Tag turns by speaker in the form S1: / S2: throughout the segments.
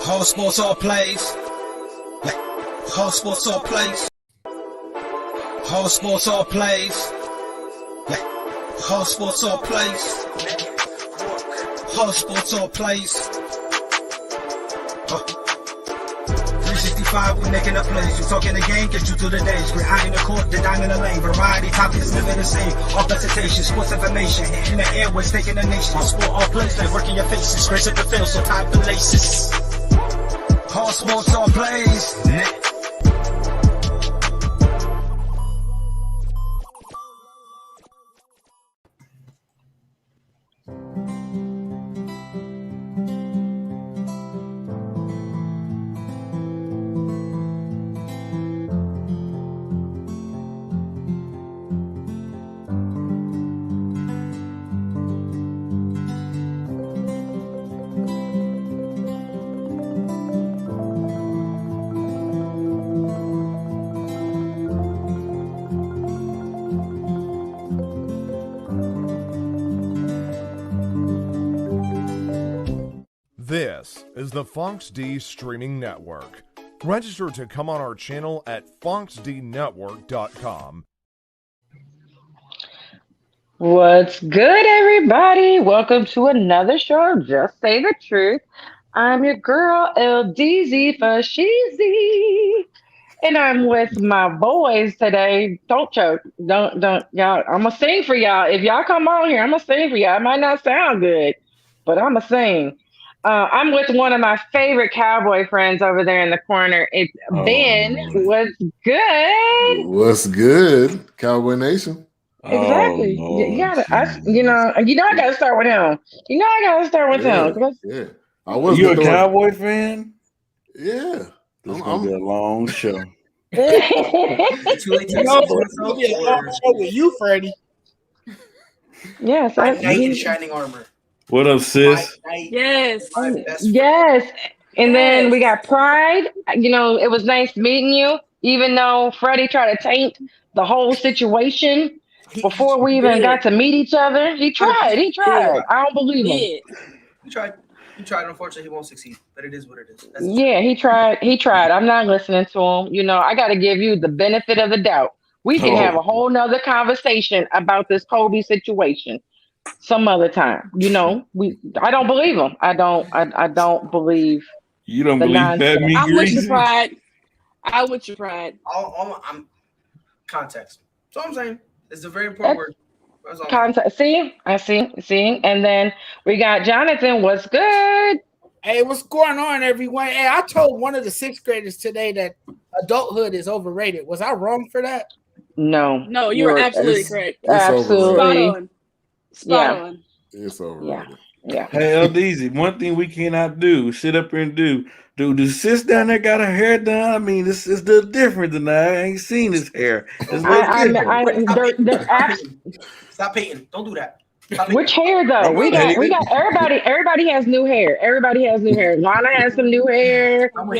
S1: All sports, all plays. All sports, all plays. All sports, all plays. All sports, all plays. All sports, all plays. 365, we making up plays. You talking the game, get you to the days. We're high in the court, the dime in the lane. Variety topics, living the same. All presentation, sports information. In the airways, taking the nation. All sport, all plays, they working your faces. Grace at the field, so tie the laces. All sports, all plays.
S2: This is the Fonx D Streaming Network. Register to come on our channel at fonxdnetwork.com.
S3: What's good, everybody? Welcome to another show of Just Say the Truth. I'm your girl, LDZ for Sheezy. And I'm with my boys today. Don't choke. Don't, y'all. I'm going to sing for y'all. If y'all come on here, I'm going to sing for y'all. It might not sound good, but I'm going to sing. I'm with one of my favorite cowboy friends over there in the corner. It's Ben. What's good?
S4: What's good, Cowboy Nation?
S3: Exactly. You gotta, I gotta start with him. I gotta start with him.
S4: Yeah. I was.
S5: You a Cowboy fan?
S4: Yeah.
S5: This gonna be a long show.
S6: It's gonna be a long show with you, Freddie.
S3: Yes,
S6: Knight in shining armor.
S5: What up, sis?
S3: Yes. Yes. And then we got Pride. It was nice meeting you, even though Freddie tried to taint the whole situation before we even got to meet each other. He tried. I don't believe him.
S6: He tried. Unfortunately, he won't succeed. But it is what it is.
S3: He tried. I'm not listening to him. I got to give you the benefit of the doubt. We can have a whole nother conversation about this Kobe situation some other time. I don't believe him. I don't believe.
S5: You don't believe that?
S7: I'm with your Pride. I'm with your Pride.
S6: I'm context. That's all I'm saying. It's a very important word.
S3: Context. See. And then we got Jonathan. What's good?
S6: Hey, what's going on, everyone? Hey, I told one of the sixth graders today that adulthood is overrated. Was I wrong for that?
S3: No,
S7: you were absolutely correct.
S3: Absolutely.
S7: Spot on.
S4: It's overrated.
S3: Yeah.
S5: Hey, LDZ, one thing we cannot do, sit up here and do the sis down there got her hair done? I mean, this is the different than I ain't seen his hair.
S6: Stop hating. Don't do that.
S3: Which hair though? We got everybody has new hair. Everybody has new hair. Lana has some new hair. We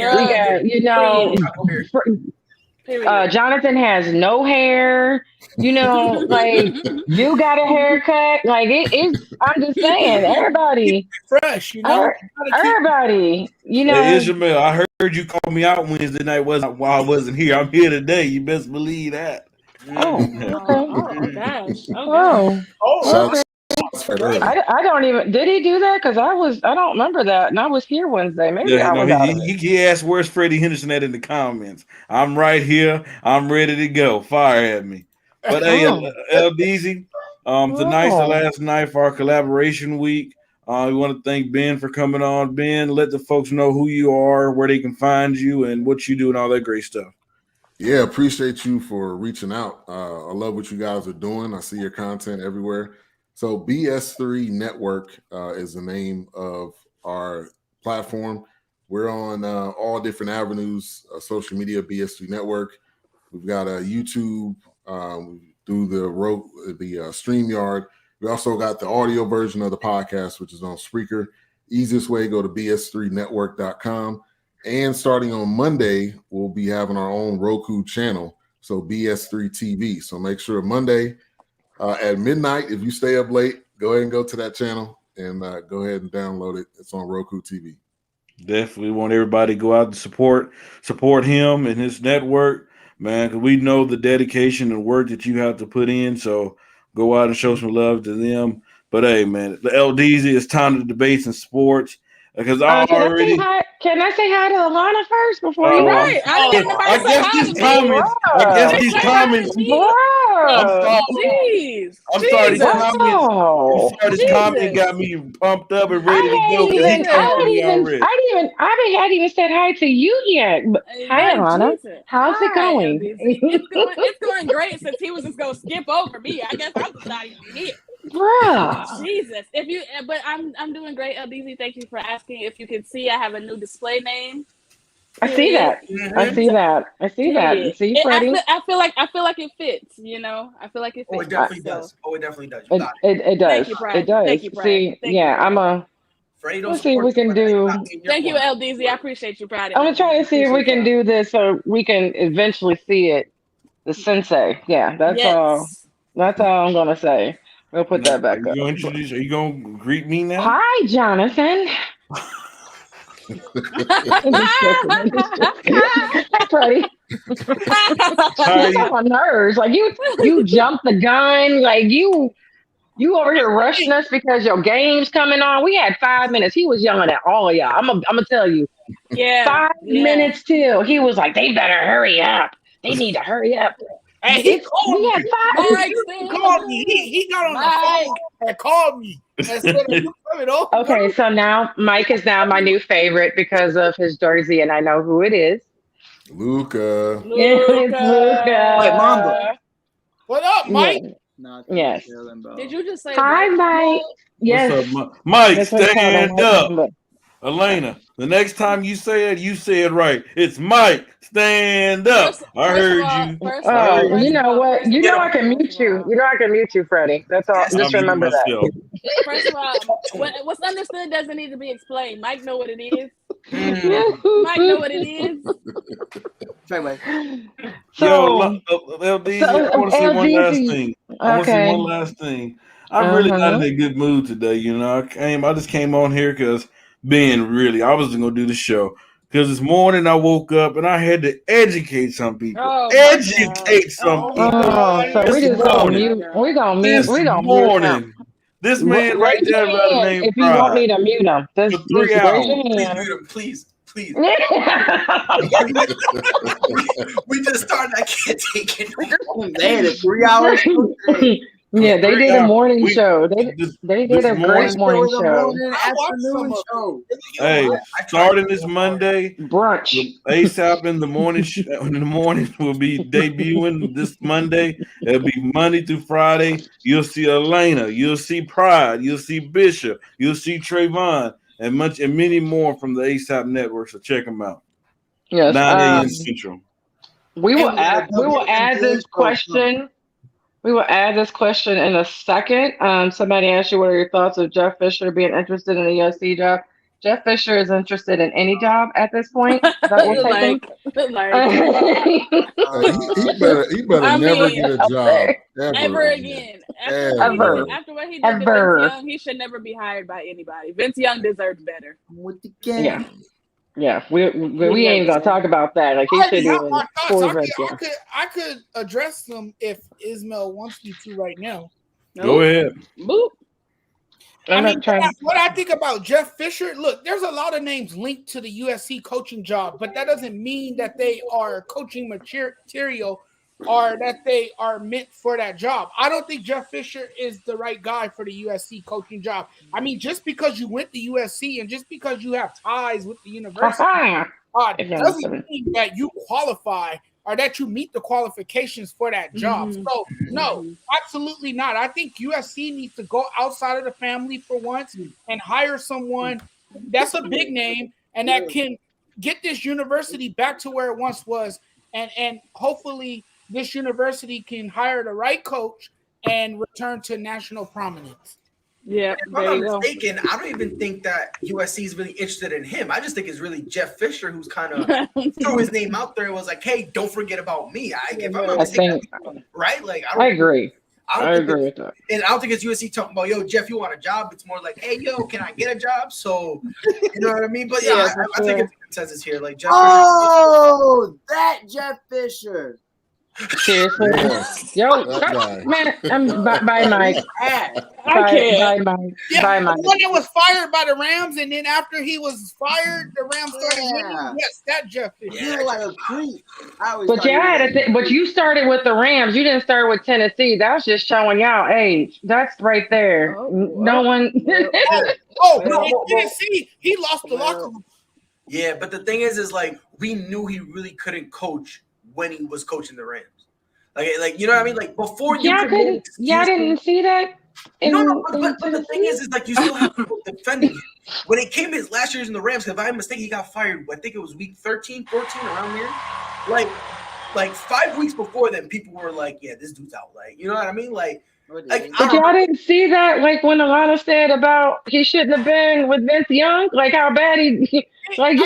S3: got, Jonathan has no hair. You got a haircut. Like it is. I'm just saying, everybody
S6: fresh.
S3: Everybody.
S5: Hey, Ishmael, I heard you call me out Wednesday night. While I wasn't here. I'm here today. You best believe that.
S3: Oh,
S7: okay.
S3: Okay. I don't even. Did he do that? Because I don't remember that, and I was here Wednesday. Maybe
S5: he asked where's Freddie Henderson at in the comments. I'm right here. I'm ready to go. Fire at me. But hey, LDZ, tonight's the last night for our collaboration week. We want to thank Ben for coming on. Ben, let the folks know who you are, where they can find you, and what you do, and all that great stuff.
S4: Yeah, appreciate you for reaching out. I love what you guys are doing. I see your content everywhere. So BS3 Network is the name of our platform. We're on all different avenues, social media, BS3 Network. We've got a YouTube, we do the StreamYard. We also got the audio version of the podcast, which is on Spreaker. Easiest way, go to bs3network.com. And starting on Monday, we'll be having our own Roku channel, so BS3 TV. So make sure Monday at midnight, if you stay up late, go ahead and go to that channel and go ahead and download it. It's on Roku TV.
S5: Definitely want everybody to go out and support him and his network, man, because we know the dedication and work that you have to put in. So go out and show some love to them. But hey, man, the LDZ, it's time to debate and sports because I already.
S3: Can I say hi to Alana first before you?
S7: Right.
S5: I guess these comments.
S7: Jeez.
S5: I'm sorry, these comments got me pumped up and ready to go.
S3: I hadn't even said hi to you yet. Hi, Alana. How's it going?
S7: It's going great since he was just gonna skip over me. I guess I'm just not even here.
S3: Bruh.
S7: Jesus. But I'm doing great, LDZ. Thank you for asking. If you can see, I have a new display name.
S3: I see that. I see that. See, Freddie.
S7: I feel like it fits. You know, I feel like it fits.
S1: Oh, it definitely does. Oh, it definitely does.
S3: It does.
S7: Thank you, Brian.
S3: It does.
S7: Thank you, Brian.
S3: See, let's see if we can do.
S7: Thank you, LDZ. I appreciate you, Brian.
S3: I'm gonna try to see if we can do this so we can eventually see it. The sensei. Yeah, that's all. That's all I'm gonna say. We'll put that back up.
S5: Are you gonna greet me now?
S3: Hi, Jonathan. Hi, Freddie. You got my nerves. Like you jumped the gun. Like you over here rushing us because your game's coming on. We had 5 minutes. He was yelling at all of y'all. I'm gonna tell you.
S7: Yeah.
S3: 5 minutes till he was like, they better hurry up. They need to hurry up.
S6: And he called me.
S7: He
S6: called me. He got on the phone and called me. And said,
S3: okay, so now Mike is now my new favorite because of his jersey, and I know who it is.
S4: Luca.
S3: It's Luca.
S1: Wait, Mamba.
S6: What up, Mike?
S3: Yes.
S7: Did you just say
S3: hi, Mike? Yes.
S5: What's up, Mike? Stand up. Elena, the next time you say it right. It's Mike. Stand up. I heard you.
S3: You know what? You know I can mute you. You know I can mute you, Freddie. That's all. Just remember that.
S7: First of all, what's understood doesn't need to be explained. Mike know what it is. Mike know what it is.
S5: So, LDZ, I want to say one last thing. I'm really not in a good mood today. You know, I just came on here because I wasn't gonna do the show. Because this morning I woke up and I had to educate some people.
S3: So we're gonna mute.
S5: This man right there by the name
S3: if you want me to mute him.
S1: Please mute him, please. We just started. I can't take it.
S8: They had 3 hours.
S3: Yeah, they did a morning show. They did a great morning show.
S5: Hey, starting this Monday,
S3: brunch.
S5: ASAP in the morning. In the morning will be debuting this Monday. It'll be Monday through Friday. You'll see Elena. You'll see Pride. You'll see Bishop. You'll see Trayvon and many more from the ASAP network. So check them out.
S3: Yes,
S5: 9 a.m. Central.
S3: We will add this question. We will add this question in a second. Somebody asked you, what are your thoughts of Jeff Fisher being interested in a USC job? Jeff Fisher is interested in any job at this point. He
S4: better never get a job.
S7: Ever again. After what he did to Vince Young, he should never be hired by anybody. Vince Young deserves better.
S8: With the game.
S3: Yeah, we ain't gonna talk about that. Like he should even.
S6: I could address them if Ismail wants me to right now.
S5: Go ahead.
S7: Boop.
S6: What I think about Jeff Fisher. Look, there's a lot of names linked to the USC coaching job, but that doesn't mean that they are coaching material or that they are meant for that job. I don't think Jeff Fisher is the right guy for the USC coaching job. I mean, just because you went to USC and just because you have ties with the university doesn't mean that you qualify or that you meet the qualifications for that job. So, no, absolutely not. I think USC needs to go outside of the family for once and hire someone that's a big name and that can get this university back to where it once was, and hopefully this university can hire the right coach and return to national prominence.
S7: Yeah,
S1: if I'm not mistaken, I don't even think that USC is really interested in him. I just think it's really Jeff Fisher who's kind of threw his name out there and was like, "Hey, don't forget about me." Right? Like,
S3: I agree. I agree with that.
S8: And I don't think it's USC talking about, yo, Jeff, you want a job? It's more like, hey, yo, can I get a job? So, you know what I mean? But yeah, I think it's a consensus here. Like, Jeff.
S9: Oh, that Jeff Fisher.
S3: Seriously, yo, man, bye, Mike.
S7: I can't.
S3: Bye, Mike.
S6: Yeah,
S3: Bye,
S6: the
S3: Mike.
S6: one that was fired by the Rams, and then after he was fired, the Rams started winning. Yes, that Jeff Fisher.
S9: You look like a creep.
S3: But you started with the Rams. You didn't start with Tennessee. That was just showing y'all age. That's right there. No one.
S6: In Tennessee, he lost the locker room.
S8: Yeah, but the thing is like we knew he really couldn't coach when he was coaching the Rams. Like you know what I mean? Like before you
S3: y'all didn't see that?
S8: No, but the thing is like you still have people defending him. When it came his last years in the Rams, if I'm mistaken, he got fired. I think it was week 13, 14, around there. Like 5 weeks before then, people were like, yeah, this dude's out. Like, you know what I mean? But
S3: y'all didn't see that, like when Alana said about he shouldn't have been with Vince Young, like how bad he like.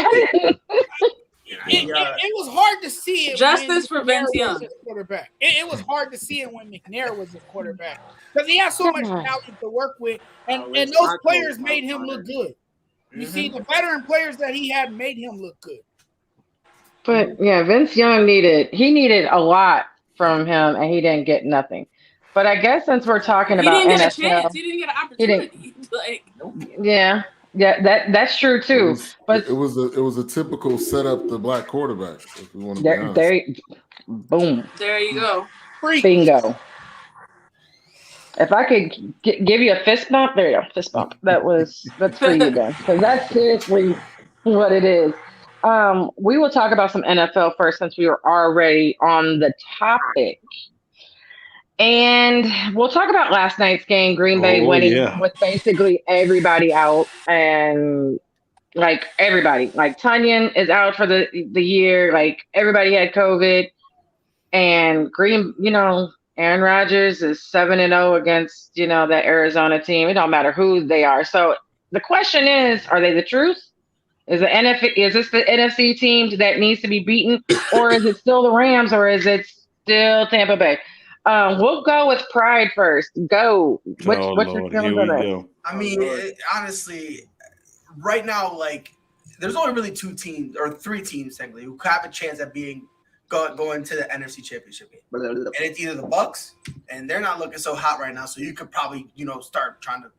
S6: It was hard to see it.
S7: Justice for Vince Young.
S6: Quarterback. It was hard to see it when McNair was his quarterback because he had so much talent to work with, and those players made him look good. You see, the veteran players that he had made him look good.
S3: But yeah, Vince Young needed a lot from him, and he didn't get nothing. But I guess since we're talking about
S7: he didn't
S3: NFL,
S7: get a chance. He didn't get an opportunity. Yeah, that's true too.
S4: It was a typical setup the black quarterback. If we want to be honest.
S3: Boom.
S7: There you go.
S3: Bingo. If I could give you a fist bump, there you go. Fist bump. That's for you then, because that's seriously what it is. We will talk about some NFL first since we were already on the topic. And we'll talk about last night's game, Green Bay winning with basically everybody out, and like everybody, like Tunyon is out for the year, like everybody had COVID, and Aaron Rodgers is 7-0 against, that Arizona team. It don't matter who they are. So the question is, are they the truth? Is this the NFC team that needs to be beaten, or is it still the Rams, or is it still Tampa Bay? We'll go with Pride first. Go. What's your feeling on that?
S8: I mean, honestly, right now, like, there's only really 2 teams or 3 teams technically who have a chance at going to the NFC Championship game, and it's either the Bucks, and they're not looking so hot right now. So you could probably, start trying to.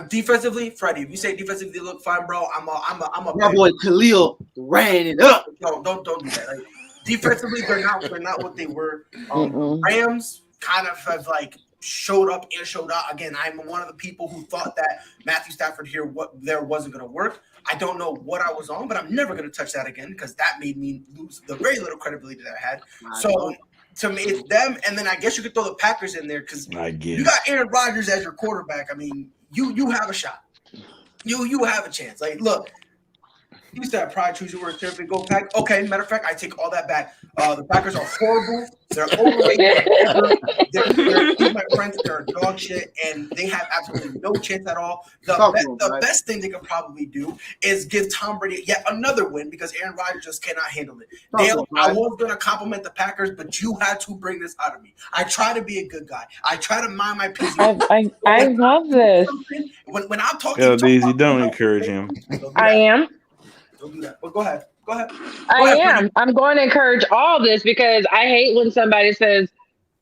S8: Defensively, Freddie, if you say defensively look fine, bro, I'm a.
S9: My boy Khalil ran it up.
S8: No, don't do that. Like, defensively, they're not what they were. Rams kind of have like showed up and showed out. Again, I'm one of the people who thought that Matthew Stafford here wasn't going to work. I don't know what I was on, but I'm never going to touch that again because that made me lose the very little credibility that I had. So to me, it's them, and then I guess you could throw the Packers in there because you got Aaron Rodgers as your quarterback. I mean, you have a shot. You have a chance. Like, look. You used to have pride, choose your words carefully, go Pack. Okay, matter of fact, I take all that back. The Packers are horrible. They're overrated. They're my friends. They're dog shit, and they have absolutely no chance at all. The best thing they could probably do is give Tom Brady yet another win because Aaron Rodgers just cannot handle it. I was going to compliment the Packers, but you had to bring this out of me. I try to be a good guy. I try to mind my business.
S3: I love this.
S8: When I'm talking,
S5: don't encourage him.
S3: I am.
S8: Don't do that. But go ahead.
S3: I am. I'm going to encourage all this because I hate when somebody says,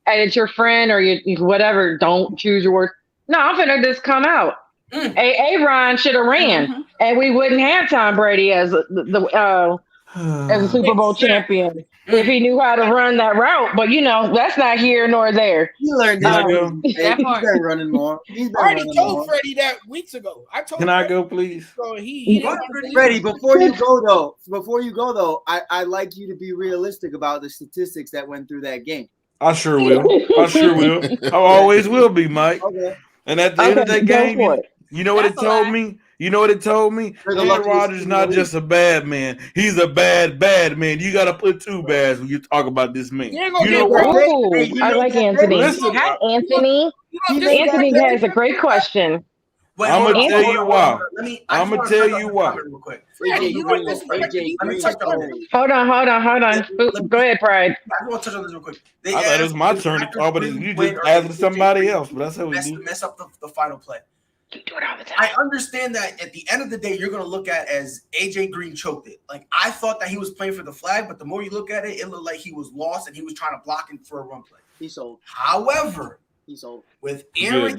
S3: and it's your friend or you whatever, don't choose your words. No, I'm finna just come out. Aaron should have ran, and we wouldn't have Tom Brady as the Super Bowl champion if he knew how to run that route. But that's not here nor there.
S9: He learned that. He's been running more.
S6: I already told Freddie that weeks ago.
S5: Can I go, please?
S6: So he
S9: Freddie, before you go though, I like you to be realistic about the statistics that went through that game.
S5: I sure will. I always will be, Mike.
S9: Okay.
S5: And at the end of that game, you know what it told me? Aaron Rodgers is not just a bad man. He's a bad man. You got to put 2 bads when you talk about this man.
S3: I like Anthony. Hi, Anthony. Anthony has a great question.
S5: I'm gonna tell you why.
S8: I'm
S5: gonna tell you why.
S8: Real quick.
S9: AJ Green.
S3: Hold on. Go ahead, Pride.
S8: I want to touch on this real quick.
S5: I thought it was my turn to talk, but you just added somebody else. But that's how we do.
S8: Mess up the final play.
S3: You do it all the time.
S8: I understand that at the end of the day, you're going to look at as AJ Green choked it. Like, I thought that he was playing for the flag, but the more you look at it, it looked like he was lost and he was trying to block him for a run play.
S9: He sold.
S8: However,
S9: he sold.
S8: With Aaron,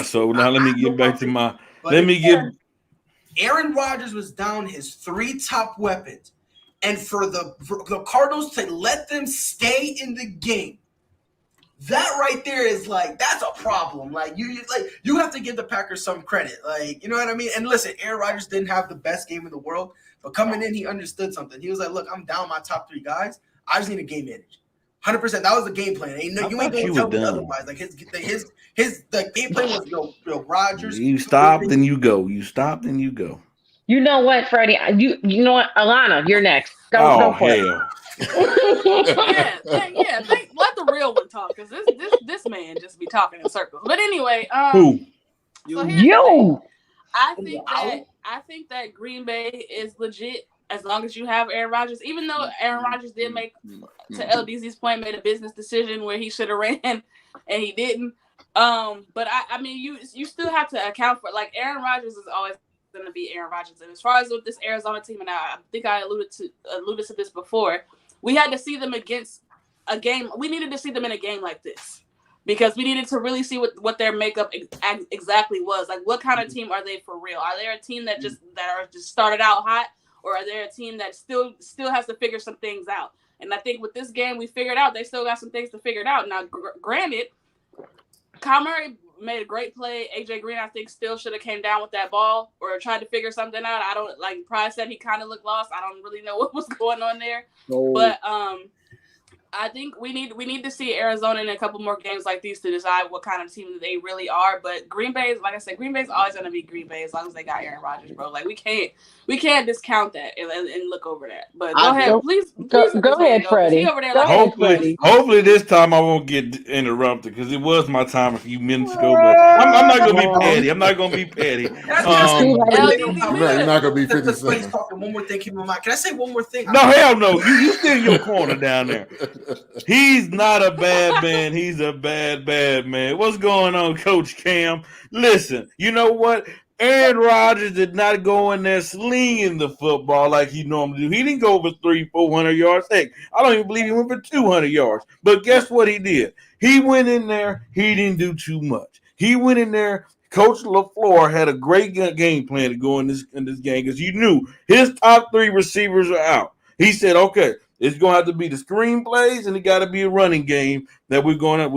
S5: so now let me get back to my.
S8: Aaron Rodgers was down his 3 top weapons, and for the Cardinals to let them stay in the game. That right there is like, that's a problem. Like you have to give the Packers some credit. Like, you know what I mean? And listen, Aaron Rodgers didn't have the best game in the world, but coming in, he understood something. He was like, look, I'm down my top 3 guys. I just need a game manage. 100%. That was the game plan. You ain't gonna tell me otherwise. Like his game plan was Rodgers.
S5: You stop, then you go. You stop, then you go.
S3: You know what, Freddie? You know what, Alana, you're next. Go for it.
S7: Let the real one talk, because this man just be talking in circles. But anyway,
S5: who?
S7: So
S3: you.
S7: I think that Green Bay is legit as long as you have Aaron Rodgers. Even though Aaron Rodgers did make, to LDZ's point, made a business decision where he should have ran and he didn't. But I mean, you still have to account for, like, Aaron Rodgers is always going to be Aaron Rodgers. And as far as with this Arizona team, and I think I alluded to this before, we had to see them against a game. We needed to see them in a game like this because we needed to really see what their makeup exactly was. Like, what kind of team are they for real? Are they a team that are just started out hot, or are they a team that still has to figure some things out? And I think with this game, we figured out they still got some things to figure out. Now, granted, Kyle Murray made a great play. AJ Green, I think, still should have came down with that ball or tried to figure something out. I don't, like Pride said, he kind of looked lost. I don't really know what was going on there. No. But I think we need to see Arizona in a couple more games like these to decide what kind of team they really are. But Green Bay is, like I said, Green Bay is always going to be Green Bay as long as they got Aaron Rodgers, bro. Like, we can't discount that and look over that. But go ahead, please
S3: go ahead, Freddie.
S5: Hopefully this time I won't get interrupted because it was my time a few minutes ago. But I'm not going to be petty. I'm not going to be petty.
S4: You're not going to be 50 seconds.
S8: One more thing, keep in mind. Can I say one more thing?
S5: No, hell no. You stay in your corner down there. He's not a bad man. He's a bad man. What's going on, Coach Cam? Listen, you know what? Aaron Rodgers did not go in there slinging the football like he normally do. He didn't go over 300-400 yards. Heck, I don't even believe he went for 200 yards. But guess what he did? He went in there. He didn't do too much. He went in there. Coach LaFleur had a great game plan to go in this game because you knew his top 3 receivers are out. He said, okay, it's going to have to be the screen plays, and it got to be a running game that we're going to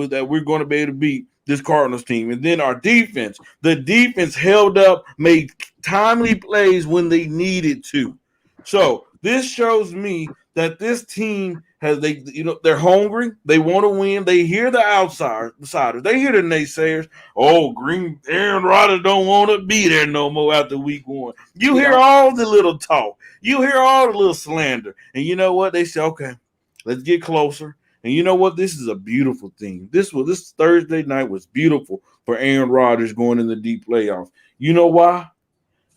S5: be able to beat this Cardinals team. And then our defense, the defense held up, made timely plays when they needed to. So this shows me that this team they're hungry. They want to win. They hear the outsiders. They hear the naysayers. Oh, Aaron Rodgers don't want to be there no more after week 1. You hear all the little talk. You hear all the little slander. And you know what? They say, okay, let's get closer. And you know what? This is a beautiful thing. This Thursday night was beautiful for Aaron Rodgers going in the deep playoffs. You know why?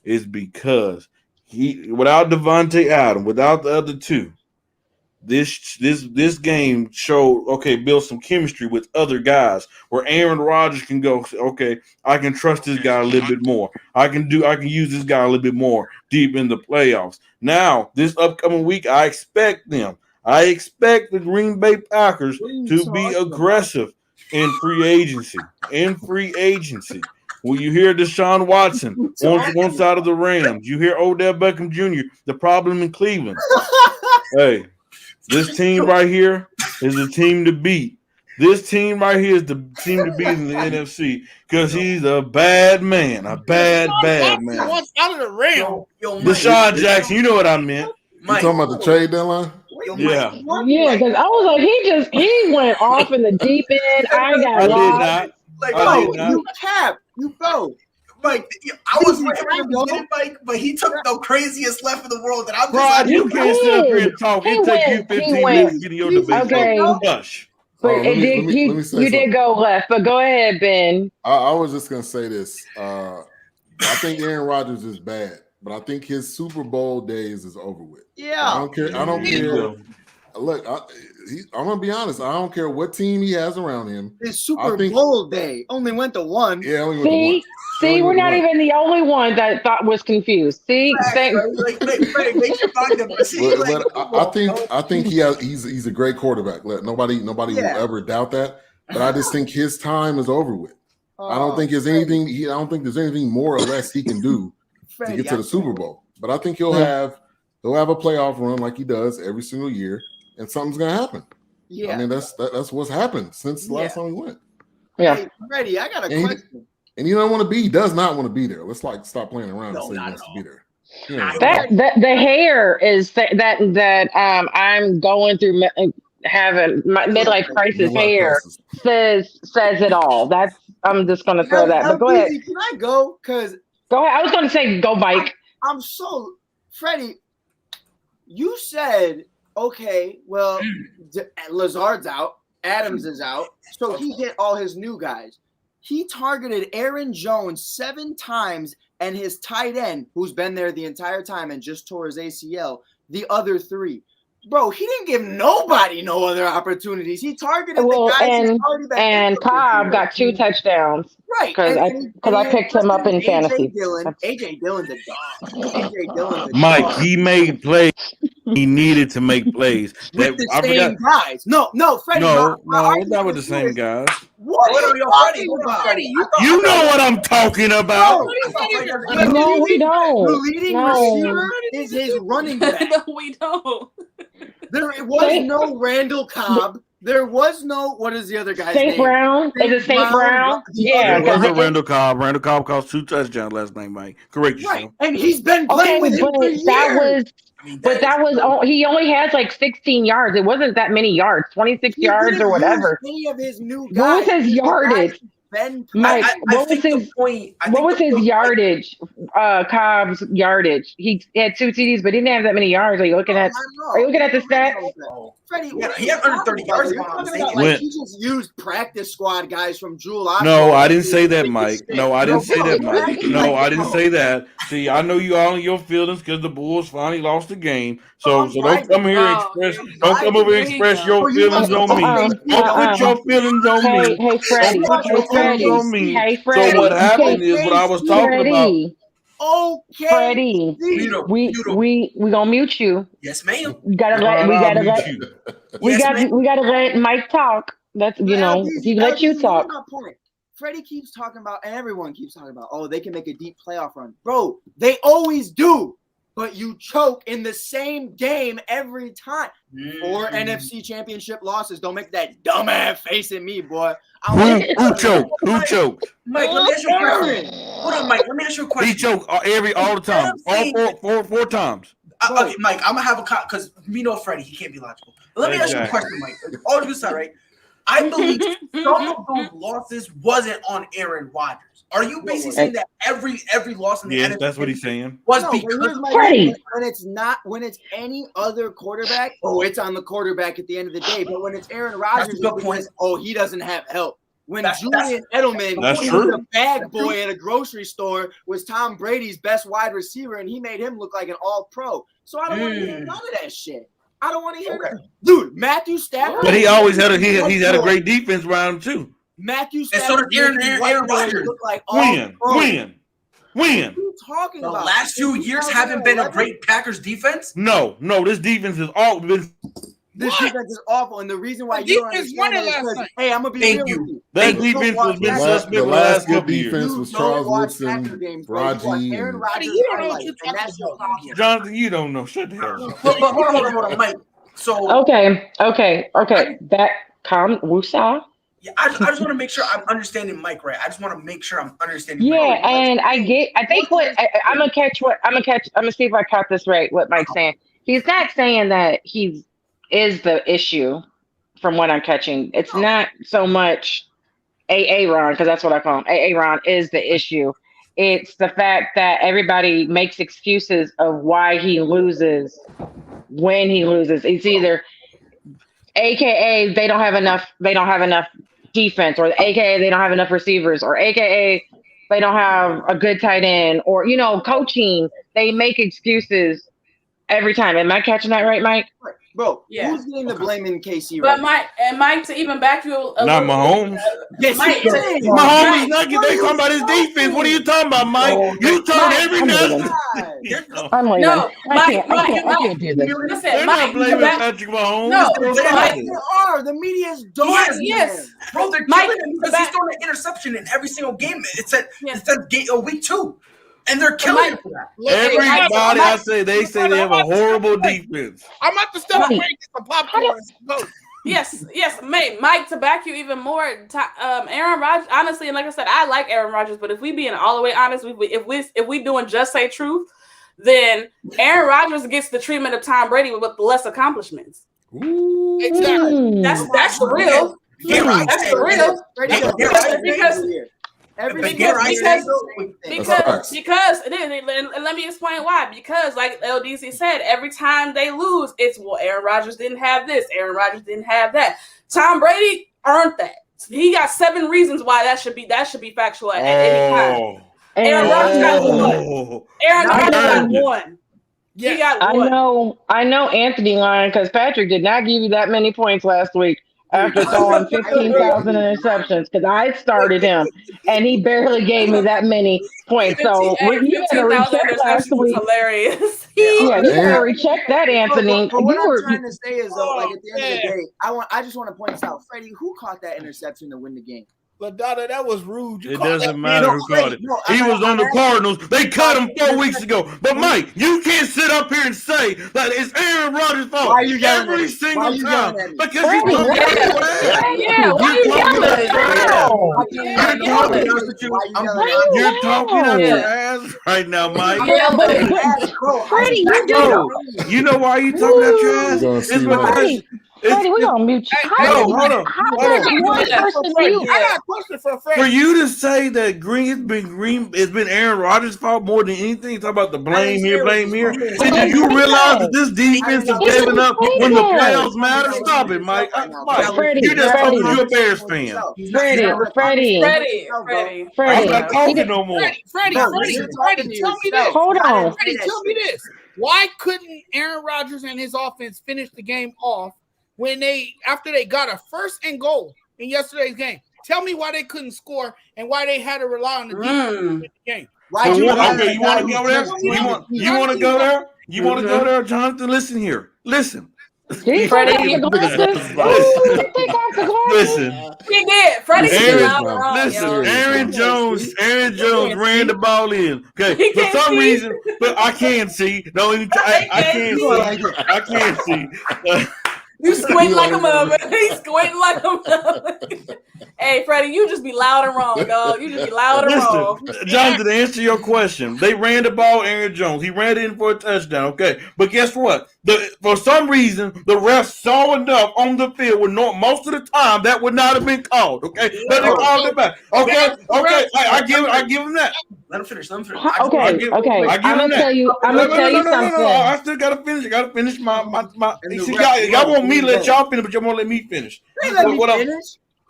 S5: It's because without Devontae Adams, without the other 2, this game showed, build some chemistry with other guys where Aaron Rodgers can go, okay, I can trust this guy a little bit more. I can use this guy a little bit more deep in the playoffs. Now, this upcoming week, I expect the Green Bay Packers to be aggressive in free agency. When you hear Deshaun Watson on one side of the Rams, you hear Odell Beckham Jr., the problem in Cleveland. Hey, this team right here is the team to beat. This team right here is the team to beat in the NFC because he's a bad man, a bad man.
S6: What's out of the rail?
S5: Deshaun Jackson, you know what I meant.
S4: You talking about the trade deadline?
S5: Yeah,
S3: because I was like, he went off in the deep end. I did
S5: not.
S9: You cap. You go.
S8: Mike, I was ready, Mike, but he took the craziest left in the world that I'm
S5: just you can't sit up here and talk. It took you 15 minutes to get your debate.
S3: Okay.
S5: Hush.
S3: But you did go left, but go ahead, Ben.
S4: I was just gonna say this. I think Aaron Rodgers is bad, but I think his Super Bowl days is over with.
S9: Yeah.
S4: I don't care. I don't care. Look, I'm gonna be honest. I don't care what team he has around him.
S9: His Super Bowl day only went to one.
S4: Yeah, only went to one.
S3: See, we're not even the only one that thought was confused. See,
S4: I think he's a great quarterback. Nobody will ever doubt that. But I just think his time is over with. I don't think there's anything. I don't think there's anything more or less he can do to get to the Super Bowl. But I think he'll have a playoff run like he does every single year, and something's gonna happen. Yeah, I mean that's what's happened since the last time we went.
S3: Yeah,
S9: hey, Freddie, I got a question.
S4: And he don't want to be. He does not want to be there. Let's stop playing around and say he wants to be there.
S3: That the hair is that I'm going through having my midlife crisis hair says it all. I'm just gonna throw that. But go ahead.
S9: Can I go? Go ahead.
S3: I was gonna say go, Mike.
S9: I'm so Freddie. You said okay. Well, Lazard's out. Adams is out. So he hit all his new guys. He targeted Aaron Jones 7 times and his tight end, who's been there the entire time and just tore his ACL, the other 3. Bro, he didn't give nobody no other opportunities. He targeted the guys.
S3: And Cobb got 2 touchdowns.
S9: Right.
S3: Because I picked him up in fantasy.
S9: AJ Dillon's a dog. AJ Dillon's a
S5: Mike,
S9: dog.
S5: he made plays. He needed to make plays.
S9: With the same guys. No, Freddie.
S5: No, not with the same guys.
S9: What are you talking about?
S5: You know what I'm talking about.
S3: No, we don't.
S9: The leading receiver is his running back.
S7: No, we don't.
S9: There was no Randall Cobb. There was no, what is the other guy's name?
S3: St. Brown? Is it St. Brown? Yeah.
S5: It wasn't Randall Cobb. Randall Cobb caused 2 touchdowns last night, Mike. Correct yourself.
S9: Right. And he's been playing with him for years.
S3: He only has like 16 yards. It wasn't that many yards, 26 yards or whatever.
S9: Any of his new guys.
S3: What was his yardage? Mike, what was his yardage? Cobb's yardage. He had 2 TDs, but he didn't have that many yards. Are you looking at the stats?
S9: Freddie,
S8: he had under 30 yards.
S9: He just used practice squad guys from Jewel.
S5: No, I didn't say that, Mike. No, I didn't say that, Mike. No, I didn't say that. See, I know you all in your feelings because the Bulls finally lost the game. So don't come here and express your feelings on me. Don't put your feelings on me.
S3: Hey, Freddie.
S5: Hey, Freddie. So what happened is what I was talking about.
S9: Okay,
S3: Freddie, we gonna mute you.
S8: Yes, ma'am.
S3: We gotta let Mike talk. That's he let you talk.
S9: Freddie keeps talking about, and everyone keeps talking about, oh, they can make a deep playoff run, bro. They always do, but you choke in the same game every time. 4 NFC Championship losses. Don't make that dumbass face at me, boy.
S5: Who choked? Who choked?
S8: Mike, let me ask you a question. Hold on, Mike. Let me ask you a question.
S5: He choked all the time. All four times.
S8: Okay, Mike, I'm gonna have a because we know Freddie, he can't be logical. But let me ask you a question, Mike. All due aside, right? I believe some of those losses wasn't on Aaron Rodgers. Are you basically saying that every loss in the
S5: NFC
S8: that's
S5: what he's saying
S8: was because
S3: Freddie?
S9: When it's any other quarterback, it's on the quarterback at the end of the day. But when it's Aaron Rodgers, he doesn't have help. When Julian Edelman, who was a bag boy at a grocery store, was Tom Brady's best wide receiver, and he made him look like an all-pro. So I don't want to hear none of that shit. I don't want to hear that, dude. Matthew Stafford,
S5: but he always had a great defense around him too.
S9: Matthew
S8: Stafford, and so does Aaron Rodgers.
S5: When?
S9: What are you talking about?
S8: The last few years haven't been a great Packers defense.
S5: No, this defense has all been.
S9: This defense is awful, and the reason why you don't understand is because, hey, I'm gonna be real with you.
S5: That defense has been suspect
S4: the
S5: for
S4: last
S5: couple
S4: good defense was Charles Woodson, Raji,
S9: Aaron Rodgers, and that's your problem.
S5: Jonathan, you don't know. Shut the hell up.
S8: Hold on, Mike. So
S3: okay. That Woosah.
S8: Yeah, I just want to make sure I'm understanding Mike right. I just want to make sure I'm understanding.
S3: Yeah,
S8: Mike right.
S3: and I think I'm gonna see if I caught this right. What Mike's saying. He's not saying that he is the issue, from what I'm catching. It's not so much Aaron, because that's what I call him. Aaron is the issue. It's the fact that everybody makes excuses of why he loses when he loses. It's either AKA they don't have enough defense, or AKA they don't have enough receivers, or AKA they don't have a good tight end, or coaching. They make excuses every time. Am I catching that right, Mike?
S9: Bro, who's getting the blame in KC?
S7: But Mike, to even back you
S5: not Mahomes.
S7: Mike,
S5: Mahomes is not. They talking about his defense. What are you talking about, Mike? You turn every nothing.
S7: No,
S3: I can't do this.
S7: Listen,
S5: They're not blaming Patrick Mahomes.
S7: No,
S9: they are. The media is dogs.
S7: Yes.
S8: Bro, they're killing him because he's throwing an interception in every single game. It said week 2. And they're killing him for that.
S5: Everybody, they say they have a horrible defense.
S6: I'm about to step away and get some popcorn.
S7: Yes, Mike, to back you even more, Aaron Rodgers, honestly, and like I said, I like Aaron Rodgers, but if we being all the way honest, if we doing just say truth, then Aaron Rodgers gets the treatment of Tom Brady with less accomplishments.
S6: Ooh. Exactly.
S7: That's real. That's real. Because and let me explain why. Because like LDC said, every time they lose, it's Aaron Rodgers didn't have this, Aaron Rodgers didn't have that. Tom Brady earned that. He got 7 reasons why that should be factual at any time. Aaron Rodgers got 1. Aaron Rodgers got 1.
S3: Yeah, he got 1. I know Anthony lying because Patrick did not give you that many points last week. After throwing 15,000 interceptions, because I started him, and he barely gave me that many points. So you had to recheck last week.
S7: Hilarious.
S3: You had to recheck that, Anthony.
S9: But what I'm trying to say is, though, like at the end of the day, I just want to point this out. Freddie, who caught that interception to win the game?
S6: LaDonna, that was rude.
S5: It doesn't matter who caught it. He was on the Cardinals. They cut him 4 weeks ago. But Mike, you can't sit up here and say that it's Aaron Rodgers' fault every single time because you talking you're talking out your ass right now, Mike.
S3: Freddie,
S5: you know why you talking out your ass? It's because
S3: Freddie, we're gonna mute you.
S5: Hold on.
S6: I got a question for Freddie.
S5: For you to say that it's been Aaron Rodgers' fault more than anything, talk about the blame here. Do you realize that this defense is giving up when the playoffs matter? Stop it, Mike. You're just talking to a Bears fan.
S7: Freddie.
S5: I'm not talking no more.
S6: Freddie, tell me this.
S3: Hold on.
S6: Freddie, tell me this. Why couldn't Aaron Rodgers and his offense finish the game off after they got a 1st and goal in yesterday's game? Tell me why they couldn't score and why they had to rely on the defense to win the game.
S5: You want to go there? You want to go there? You want to go there, Jonathan? Listen here. Listen.
S3: Freddie,
S5: listen.
S7: He did. Freddie.
S5: Listen. Aaron Jones ran the ball in. Okay. For some reason, but I can't see. No, I can't see.
S7: You squint like a mother. He's squinting like a mother. Hey, Freddie, you just be loud and wrong, dog. You just be loud and wrong.
S5: Jonathan, to answer your question, they ran the ball, Aaron Jones. He ran it in for a touchdown, okay? But guess what? For some reason, the refs saw enough on the field where most of the time that would not have been called, okay? But they called it back. Okay. I give him that.
S8: Let him finish.
S3: Okay. I'm gonna tell you something.
S5: I still gotta finish. I gotta finish my. Y'all want me to let y'all finish, but y'all won't let me finish.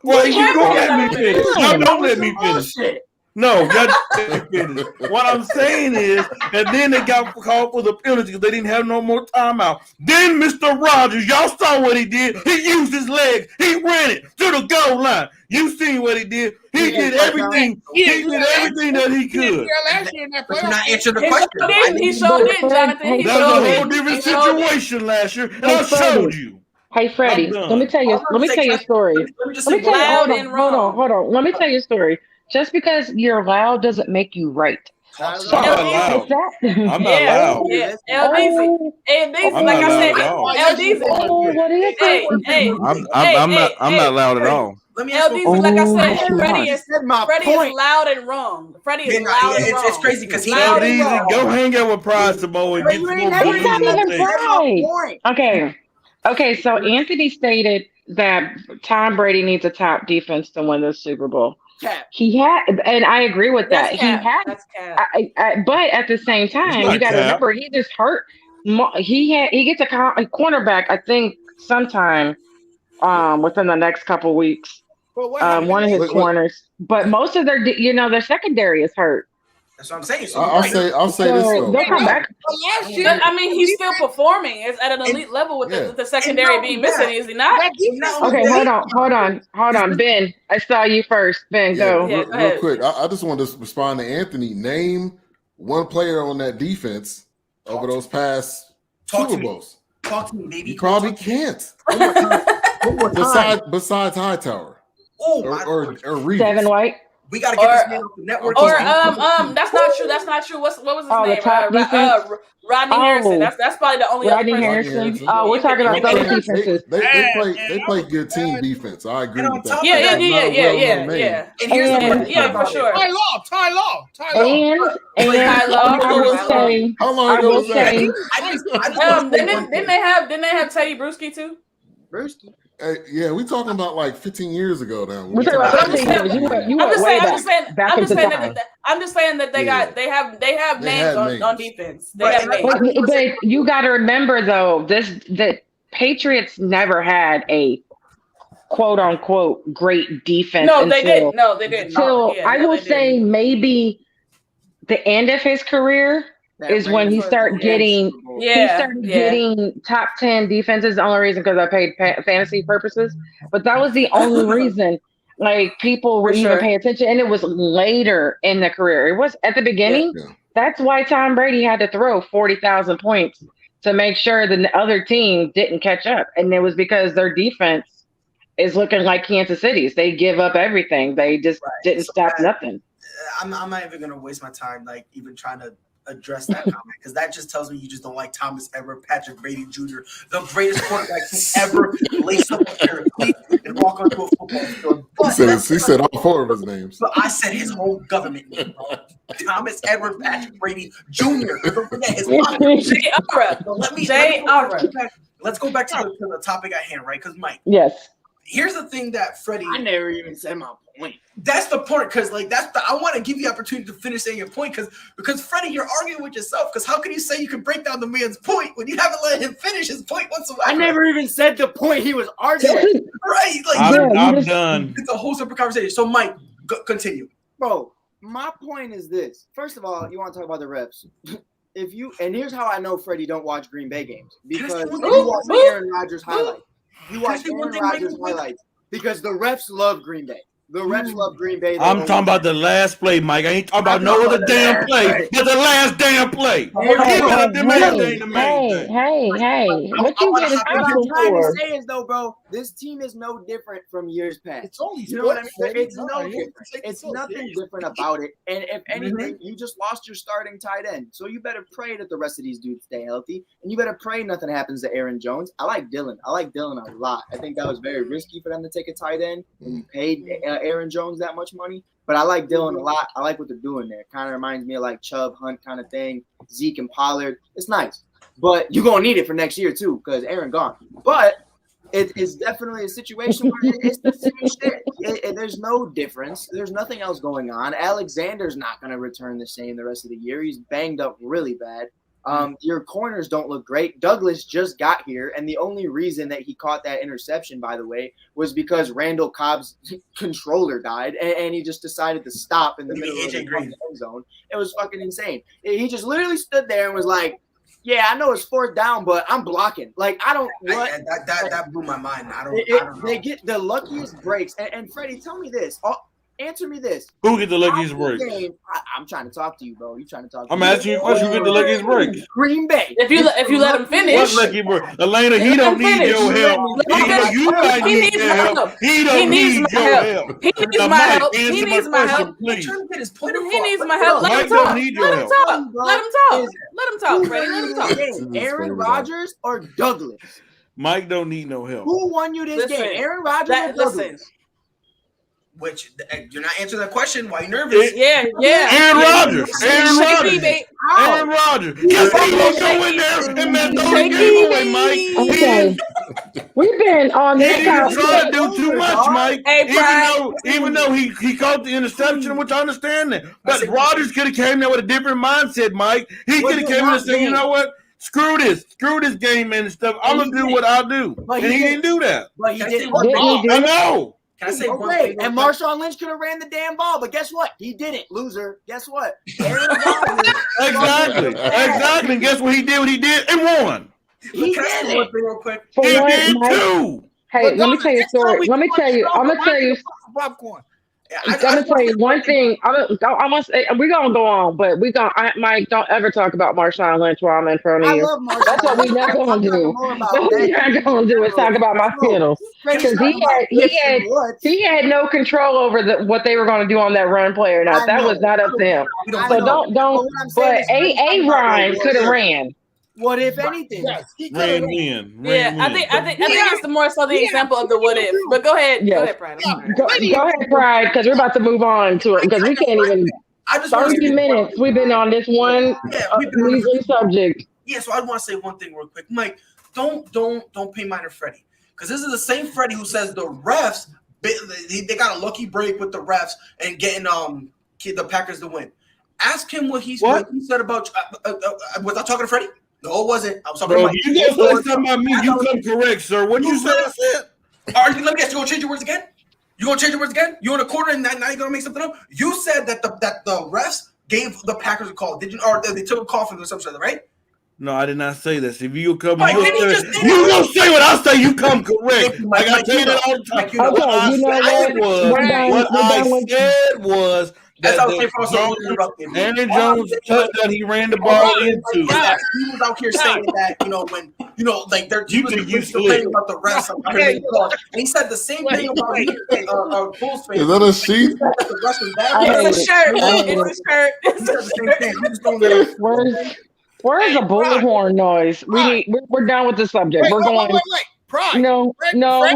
S5: Well, you don't let me finish. Y'all don't let me finish. No, y'all let me finish. What I'm saying is, and then they got called for the penalty because they didn't have no more timeout. Then Mr. Rodgers, y'all saw what he did. He used his legs. He ran it to the goal line. You seen what he did. He did everything. He did everything that he could.
S8: But you're not answering the question.
S7: He showed it, Jonathan.
S5: That was a whole different situation last year, and I showed you.
S3: Hey Freddie, let me tell you a story. Hold on. Let me tell you a story. Just because you're loud doesn't make you right.
S5: I'm not loud. I'm not loud.
S7: LDZ, like I said, LDZ.
S5: I'm not loud at all.
S7: LDZ, like I said, Freddie is loud and wrong. Freddie is loud and wrong.
S8: It's crazy because he
S5: LDZ, go hang out with Prize tomorrow and get some more.
S3: Okay, so Anthony stated that Tom Brady needs a top defense to win the Super Bowl. He had, and I agree with that. But at the same time, you got to remember he just hurt. He gets a cornerback, I think, sometime within the next couple weeks. one of his corners. But most of their, their secondary is hurt.
S8: That's what I'm saying. So
S4: I'll say this though.
S3: They'll come back.
S6: Last year,
S7: I mean, he's still performing. It's at an elite level with the secondary being missing, is he not?
S3: Okay, hold on. Ben, I saw you first. Ben, go.
S4: Real quick. I just want to respond to Anthony. Name one player on that defense over those past Super Bowls.
S8: Talk to me, baby.
S4: You probably can't. Besides Hightower. Or Reeves.
S3: Devin White.
S8: We gotta get this man off the network.
S7: That's not true. That's not true. What was his name? Rodney Harrison. That's probably the only
S3: Rodney Harrison. Oh, we're talking about those defenses.
S4: They play good team defense. I agree with that.
S7: Yeah.
S8: And here's the funny
S7: yeah, for sure.
S6: Ty Law.
S4: How long ago was that?
S7: Didn't they have Teddy Bruschi too?
S9: Bruschi.
S4: Yeah, we talking about like 15 years ago now.
S3: We're talking about 15 years.
S7: I'm just saying that they have names on defense.
S3: But you got to remember though, the Patriots never had a quote unquote great defense.
S7: No, they didn't.
S3: So I will say maybe the end of his career is when he started getting getting top 10 defenses. The only reason because I paid fantasy purposes, but that was the only reason. Like people were even paying attention, and it was later in the career. It was at the beginning. Yeah. That's why Tom Brady had to throw 40,000 points to make sure the other team didn't catch up, and it was because their defense is looking like Kansas City's. They give up everything. They just didn't stop nothing.
S8: I'm not even gonna waste my time like even trying to address that comment because that just tells me you just don't like Thomas Edward Patrick Brady Jr., the greatest quarterback to ever lace up a pair of cleats and walk onto a football field.
S4: He said all four of his names.
S8: But I said his whole government name, Thomas Edward Patrick Brady Jr. Don't forget his Let's go back to the topic at hand, right? Because Mike.
S3: Yes.
S8: Here's the thing that Freddie.
S9: I never even said my point.
S8: That's the point, because I want to give you the opportunity to finish saying your point, because Freddie, you're arguing with yourself. Because how can you say you can break down the man's point when you haven't let him finish his point whatsoever?
S9: I never even said the point he was arguing.
S8: Right? Like
S5: I'm done.
S8: It's a whole separate conversation. So Mike, continue.
S9: Bro, my point is this. First of all, you want to talk about the refs. And here's how I know Freddie don't watch Green Bay games, because you watch Aaron Rodgers highlights. You watch Aaron Rodgers highlights because the refs love Green Bay. The refs love Green Bay.
S5: I'm talking about the last play, Mike. I ain't talking about no other damn play. But the last damn play.
S3: Hey, what you getting
S9: What I'm trying to say is though, bro, this team is no different from years past.
S6: It's only
S9: you know what I mean? It's no different. It's nothing different about it. And if anything, you just lost your starting tight end. So you better pray that the rest of these dudes stay healthy. And you better pray nothing happens to Aaron Jones. I like Dylan a lot. I think that was very risky for them to take a tight end when you paid Aaron Jones that much money. But I like Dylan a lot. I like what they're doing there. Kind of reminds me of like Chubb, Hunt kind of thing. Zeke and Pollard. It's nice. But you're going to need it for next year too, because Aaron gone. But it's definitely a situation where it's the same shit. There's no difference. There's nothing else going on. Alexander's not going to return the same the rest of the year. He's banged up really bad. Your corners don't look great. Douglas just got here, and the only reason that he caught that interception, by the way, was because Randall Cobb's controller died, and he just decided to stop in the middle of the end zone. It was fucking insane. He just literally stood there and was like, yeah, I know it's fourth down, but I'm blocking. Like, I don't what
S8: that blew my mind. I don't know.
S9: They get the luckiest breaks. And Freddie, tell me this. Answer me this.
S5: Who get the luckiest break?
S9: I'm trying to talk to you, bro. You trying to talk to
S5: I'm asking you a question. Who get the luckiest break?
S9: Green Bay.
S7: If you let him finish.
S5: What lucky break? Elena, he don't need your help. You might need your help. He don't need your help.
S7: He needs my help. He needs my help. He needs my help. Let him talk. Let him talk. Let him talk. Let him talk, Freddie. Let him talk.
S9: Aaron Rodgers or Douglas?
S5: Mike don't need no help.
S9: Who won you this game? Aaron Rodgers or Douglas?
S8: Which you're not answering that question. Why you nervous?
S7: Yeah.
S5: Aaron Rodgers. Aaron Rodgers. Yes, he gonna go in there and man throw the game away, Mike.
S3: Okay. We've been on this.
S5: He didn't try to do too much, Mike. Even though he caught the interception, which I understand that. But Rodgers could have came there with a different mindset, Mike. He could have came in and said, you know what? Screw this game and stuff. I'm gonna do what I do, and he didn't do that.
S9: But he didn't.
S5: I know.
S8: Can I say one
S9: Okay,
S8: thing?
S9: and Marshawn Lynch could have ran the damn ball, but guess what? He didn't. Loser. Guess what? Aaron Rodgers.
S5: Exactly. Guess what he did? What he did and won.
S9: He
S8: Can I
S9: did
S8: say one
S9: it.
S8: thing real quick?
S3: For
S5: He
S3: one,
S5: did
S3: Mike,
S5: too.
S3: hey, let me tell you a story. Let me tell you. I'm gonna tell you.
S6: Popcorn.
S3: I'm gonna tell you one thing. I'm gonna say we're gonna go on, but Mike, don't ever talk about Marshawn Lynch while I'm in front of
S9: I
S3: you.
S9: love Marshawn.
S3: That's what we're not gonna do. What we're not gonna do is talk about my Skittles because he had no control over what they were gonna do on that run play or not. That was not up to him. So don't. But A Ryan could have ran.
S9: What if anything?
S6: Yes, he could
S5: Ran
S6: have.
S5: in.
S7: Yeah, I think it's the more so the example of the what if. But go ahead, Pride.
S3: Go ahead, Pride, because we're about to move on to it because we can't even.
S8: I just want to
S3: 30 minutes. We've been on this one measly subject.
S8: Yeah, so I want to say one thing real quick, Mike. Don't pay minor Freddie, because this is the same Freddie who says the refs they got a lucky break with the refs and getting the Packers to win. Ask him what he said about. Was I talking to Freddie? No, it wasn't. I was talking to Mike.
S5: You gonna say something about me? You come correct, sir. What you said? I said.
S8: Are you? Let me ask you. Gonna change your words again? You gonna change your words again? You in a corner and now you're gonna make something up? You said that the refs gave the Packers a call. Did you? Or they took a call from some sort, right?
S5: No, I did not say this. If you come,
S8: Mike,
S5: you gonna say what I say. You come correct. Like I tell you that all the time. What I said was. Aaron Jones touchdown, he ran the ball into.
S8: He was out here saying that, when like they're complaining about the refs. And he said the same thing about Bulls fans.
S4: Is that a sheet?
S7: It's a shirt. It's a shirt.
S8: He said the same thing.
S3: Where's the bullhorn noise? We're done with the subject. We're going.
S6: Pride.
S3: No.
S5: No, I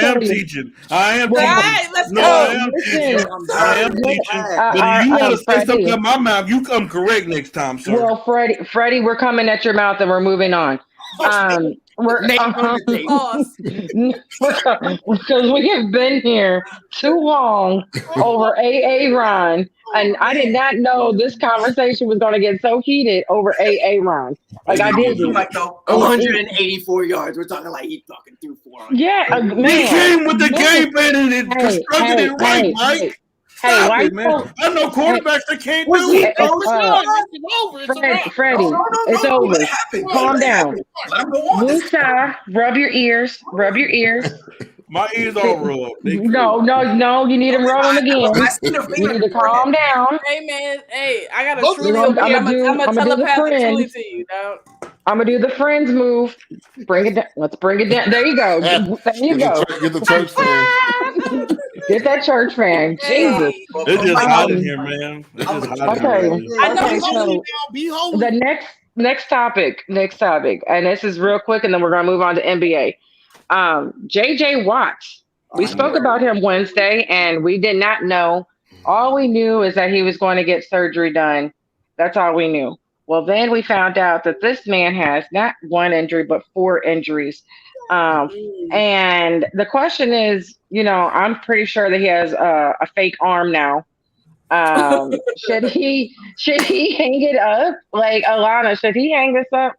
S5: am teaching. I am teaching.
S7: Let's
S5: no,
S7: go.
S5: I am teaching. But if you want to say something out my mouth, you come correct next time, sir.
S3: Well, Freddie, we're coming at your mouth and we're moving on. Because we have been here too long over Ron, and I did not know this conversation was going to get so heated over Ron. Like I didn't.
S9: 184 yards. We're talking like he fucking threw 400.
S3: Yeah, man.
S5: He came with the game plan and it constructed it right, Mike. Stop it, man. I know quarterbacks that can't do it.
S3: Freddie, it's over. Calm down. Musa, rub your ears.
S5: My ears all rubbed.
S3: No. You need them rubbing again. You need to calm down.
S7: Hey, man. Hey, I got a truly over here. I'm a telepathic truly to you, dog.
S3: I'm going to do the friends move. Bring it down. Let's bring it down. There you go. There you go.
S4: Get the church fan.
S3: Get that church fan. Jesus.
S5: It's just hot in here, man. It's just hot in here.
S6: I know.
S3: So
S6: Be holy.
S3: the next topic, and this is real quick, and then we're going to move on to NBA. JJ Watt. We spoke about him Wednesday, and we did not know. All we knew is that he was going to get surgery done. That's all we knew. Well, then we found out that this man has not one injury, but 4 injuries. And the question is, I'm pretty sure that he has a fake arm now. Should he hang it up? Like, Alana, should he hang this up?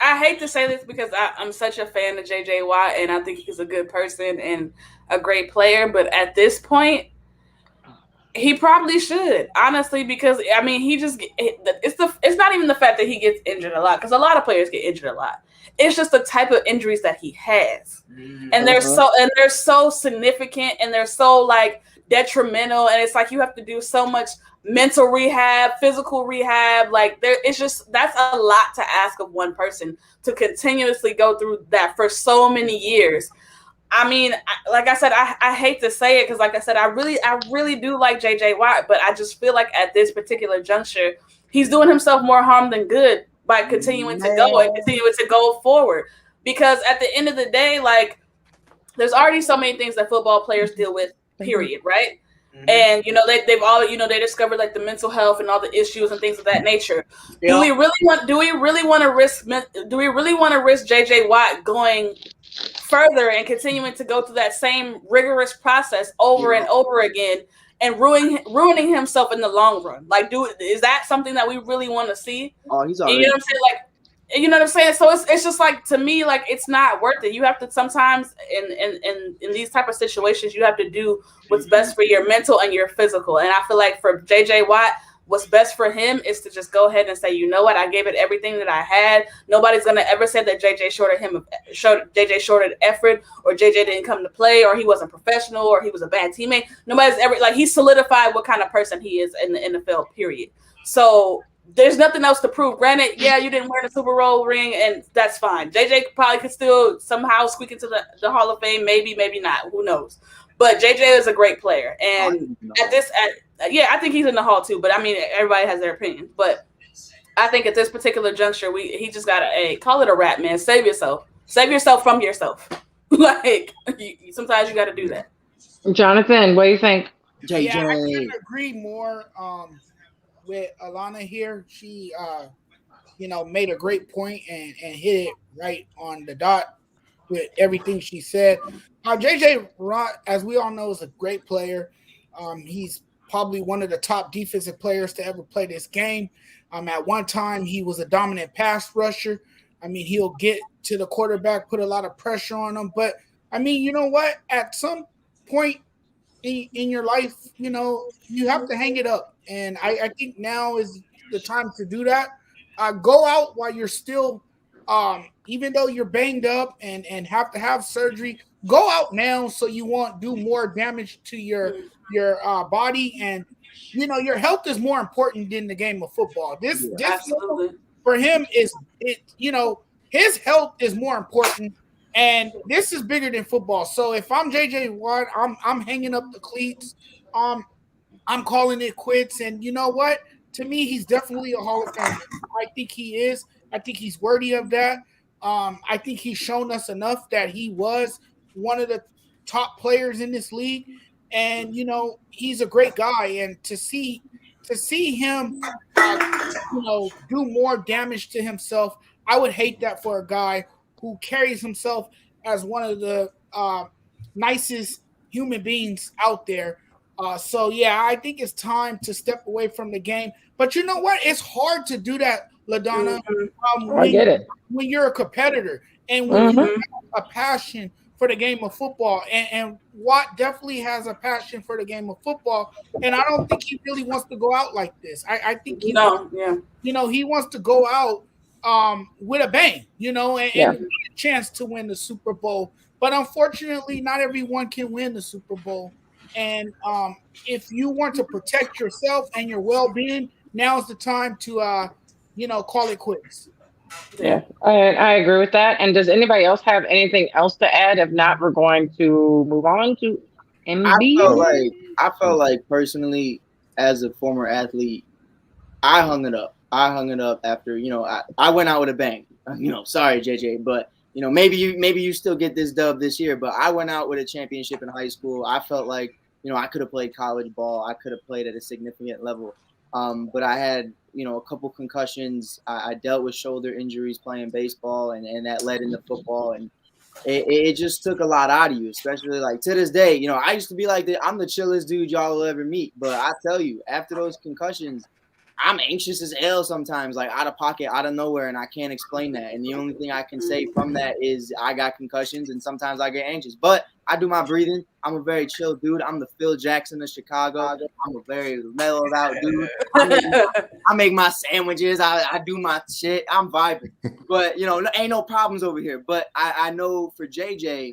S7: I hate to say this because I'm such a fan of JJ Watt, and I think he's a good person and a great player. But at this point, he probably should, honestly, because he just it's not even the fact that he gets injured a lot, because a lot of players get injured a lot. It's just the type of injuries that he has, and they're so significant, and they're so like detrimental, and it's like you have to do so much mental rehab, physical rehab. Like that's a lot to ask of one person to continuously go through that for so many years. Like I said, I hate to say it because, like I said, I really do like JJ Watt, but I just feel like at this particular juncture, he's doing himself more harm than good by continuing to go forward. Because at the end of the day, like, there's already so many things that football players deal with, period, right? Mm-hmm. And they've all they discovered like the mental health and all the issues and things of that nature. Yeah. Do we really want to risk JJ Watt going further and continuing to go through that same rigorous process over and over again and ruining himself in the long run? Like, is that something that we really want to see?
S9: Oh, he's
S7: already. You know what I'm saying? Like, You know what I'm saying? So it's just like, to me, like, it's not worth it. You have to sometimes in these type of situations, you have to do what's best for your mental and your physical. And I feel like for JJ Watt, what's best for him is to just go ahead and say, you know what, I gave it everything that I had. Nobody's gonna ever say that JJ shorted effort, or JJ didn't come to play, or he wasn't professional, or he was a bad teammate. Nobody's ever, like, he solidified what kind of person he is in the NFL, period. So there's nothing else to prove. Granted, yeah, you didn't wear the Super Bowl ring, and that's fine. JJ probably could still somehow squeak into the Hall of Fame, maybe not. Who knows? But JJ is a great player, and I think he's in the Hall too. But I mean, everybody has their opinion. But I think at this particular juncture, he just gotta call it a wrap, man. Save yourself from yourself. Like, sometimes you got to do that.
S3: Jonathan, what do you think?
S6: JJ. Yeah, I couldn't agree more with Alana here. She made a great point and hit it right on the dot with everything she said. JJ Watt, as we all know, is a great player. He's probably one of the top defensive players to ever play this game. At one time, he was a dominant pass rusher. I mean, he'll get to the quarterback, put a lot of pressure on him. But, I mean, you know what? At some point in your life, you have to hang it up. And I think now is the time to do that. Go out while you're still, even though you're banged up and have to have surgery, go out now so you won't do more damage to your body. And, your health is more important than the game of football. This for him is, his health is more important. And this is bigger than football. So if I'm JJ Watt, I'm hanging up the cleats. I'm calling it quits. And you know what? To me, he's definitely a Hall of Famer. I think he is. I think he's worthy of that. I think he's shown us enough that he was one of the top players in this league. And, he's a great guy. And to see him, do more damage to himself, I would hate that for a guy who carries himself as one of the nicest human beings out there. So, yeah, I think it's time to step away from the game. But you know what? It's hard to do that, LaDonna,
S3: I get it.
S6: When you're a competitor and when you have a passion for the game of football. And Watt definitely has a passion for the game of football. And I don't think he really wants to go out like this. I think he wants to go out with a bang, and a chance to win the Super Bowl. But unfortunately, not everyone can win the Super Bowl. And if you want to protect yourself and your well-being, now is the time to, call it quits.
S3: Yeah, I agree with that. And does anybody else have anything else to add? If not, we're going to move on to MB.
S9: I felt like personally, as a former athlete, I hung it up. After, I went out with a bang. Sorry, JJ, but maybe you still get this dub this year. But I went out with a championship in high school. I felt like I could have played college ball. I could have played at a significant level. But I had a couple concussions. I dealt with shoulder injuries playing baseball, and that led into football. And it just took a lot out of you, especially like to this day. I used to be like, I'm the chillest dude y'all will ever meet. But I tell you, after those concussions, I'm anxious as hell sometimes, like out of pocket, out of nowhere, and I can't explain that. And the only thing I can say from that is I got concussions, and sometimes I get anxious. But I do my breathing. I'm a very chill dude. I'm the Phil Jackson of Chicago. I'm a very mellowed out dude. I make my sandwiches. I do my shit. I'm vibing. But, ain't no problems over here. But I know for JJ,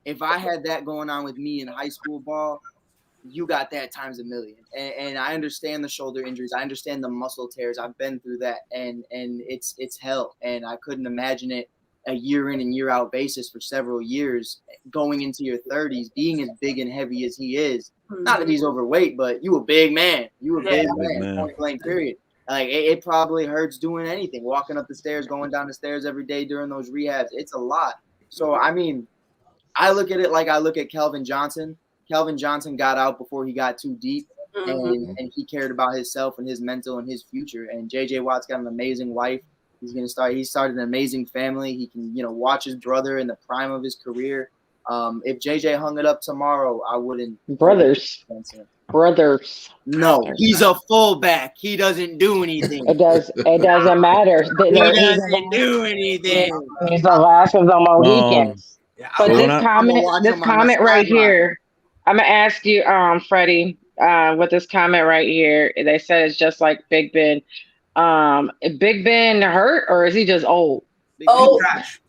S9: if I had that going on with me in high school ball, you got that times a million. And I understand the shoulder injuries. I understand the muscle tears. I've been through that. And it's hell. And I couldn't imagine it a year in and year out basis for several years, going into your 30s, being as big and heavy as he is. Not that he's overweight, but you a big man. You a big man. Point blank, period. Like it probably hurts doing anything, walking up the stairs, going down the stairs every day during those rehabs. It's a lot. So, I mean, I look at it like I look at Kelvin Johnson. Kelvin Johnson got out before he got too deep, and he cared about himself and his mental and his future. And JJ Watt's got an amazing wife. He started an amazing family. He can, watch his brother in the prime of his career. If JJ hung it up tomorrow, I wouldn't.
S3: Brothers. Brothers.
S9: No, he's a fullback. He doesn't do anything.
S3: It doesn't matter.
S9: He doesn't do anything.
S3: He's the last of the Mohicans. But
S5: so
S3: this
S5: when I-
S3: comment right here, I'm gonna ask you, Freddie, with this comment right here. They said it's just like Big Ben. Is Big Ben hurt or is he just old?
S7: Oh,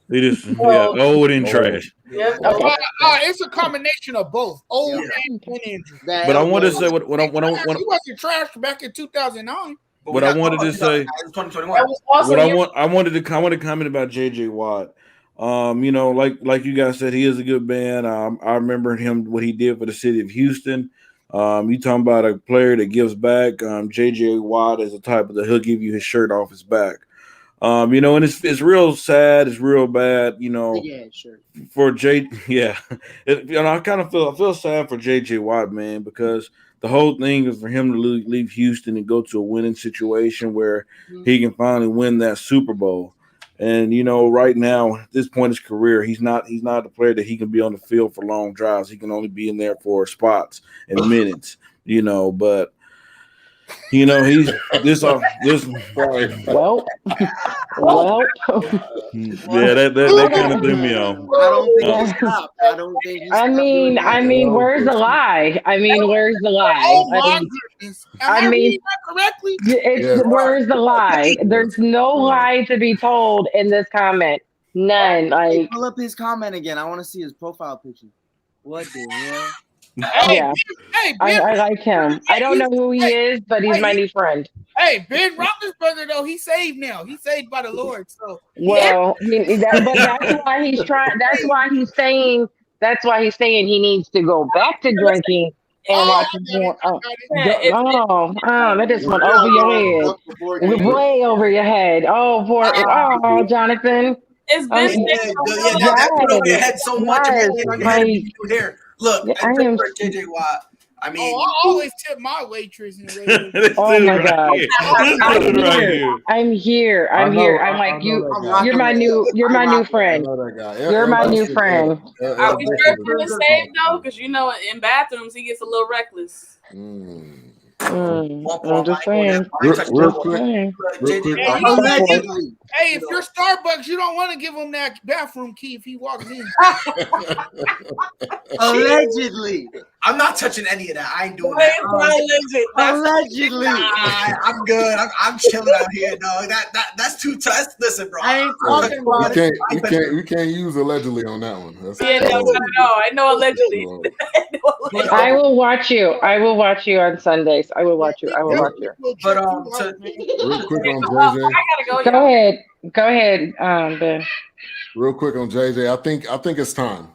S5: He just old and trash.
S7: yeah.
S3: Okay.
S6: It's a combination of both old and injury.
S5: But I wanted to say what I
S6: He wasn't trash back in 2009.
S5: What I wanted to say,
S8: 2021.
S7: That was also
S5: I wanted to comment about JJ Watt. You know, like you guys said, he is a good man. I remember him what he did for the city of Houston. You talking about a player that gives back. JJ Watt is the type that he'll give you his shirt off his back. You know, and it's real sad, it's real bad, you know.
S9: Yeah, sure.
S5: For you know, I feel sad for JJ Watt, man, because the whole thing is for him to leave Houston and go to a winning situation where he can finally win that Super Bowl. And you know, right now at this point in his career, he's not a player that he can be on the field for long drives. He can only be in there for spots and minutes, you know. But you know, he's this.
S3: Well,
S5: yeah, that kind of threw me off.
S9: I don't think he stopped.
S3: I mean, where's the lie? Where's the lie?
S6: Oh my goodness! Am I reading that correctly?
S3: Where's the lie? There's no lie to be told in this comment. None. Like,
S9: pull up his comment again. I want to see his profile picture. What the hell?
S3: Yeah, I like him. I don't know who he is, but he's my new friend.
S6: Hey, Ben Roethlisberger though, he's saved now. He's saved by the Lord. So
S3: well, but that's why he's trying. That's why he's saying. That's why he's saying he needs to go back to drinking and watching more. That just went over your head, way over your head. Oh, Jonathan.
S7: It's
S8: that put over your head so much. Look, I am JJ Watt. I mean,
S6: I always tip my waitress.
S3: Oh my God! I'm here. I'm like you. You're my new friend. You're my new friend.
S7: Are we sure it's gonna save though? Because you know, in bathrooms he gets a little reckless.
S3: I'm just saying.
S4: Real quick.
S6: Hey, if you're Starbucks, you don't want to give him that bathroom key if he walks in.
S9: Allegedly.
S8: I'm not touching any of that. I ain't doing that.
S9: Allegedly.
S8: I'm good. I'm chilling out here, dog. That's too tough. Listen, bro.
S9: I ain't talking about it.
S4: We can't use allegedly on that one.
S7: No. I know allegedly.
S3: I will watch you. I will watch you on Sundays. I will watch you.
S8: But
S4: real quick on JJ.
S7: I gotta go.
S3: Go ahead, Ben.
S4: Real quick on JJ. I think it's time.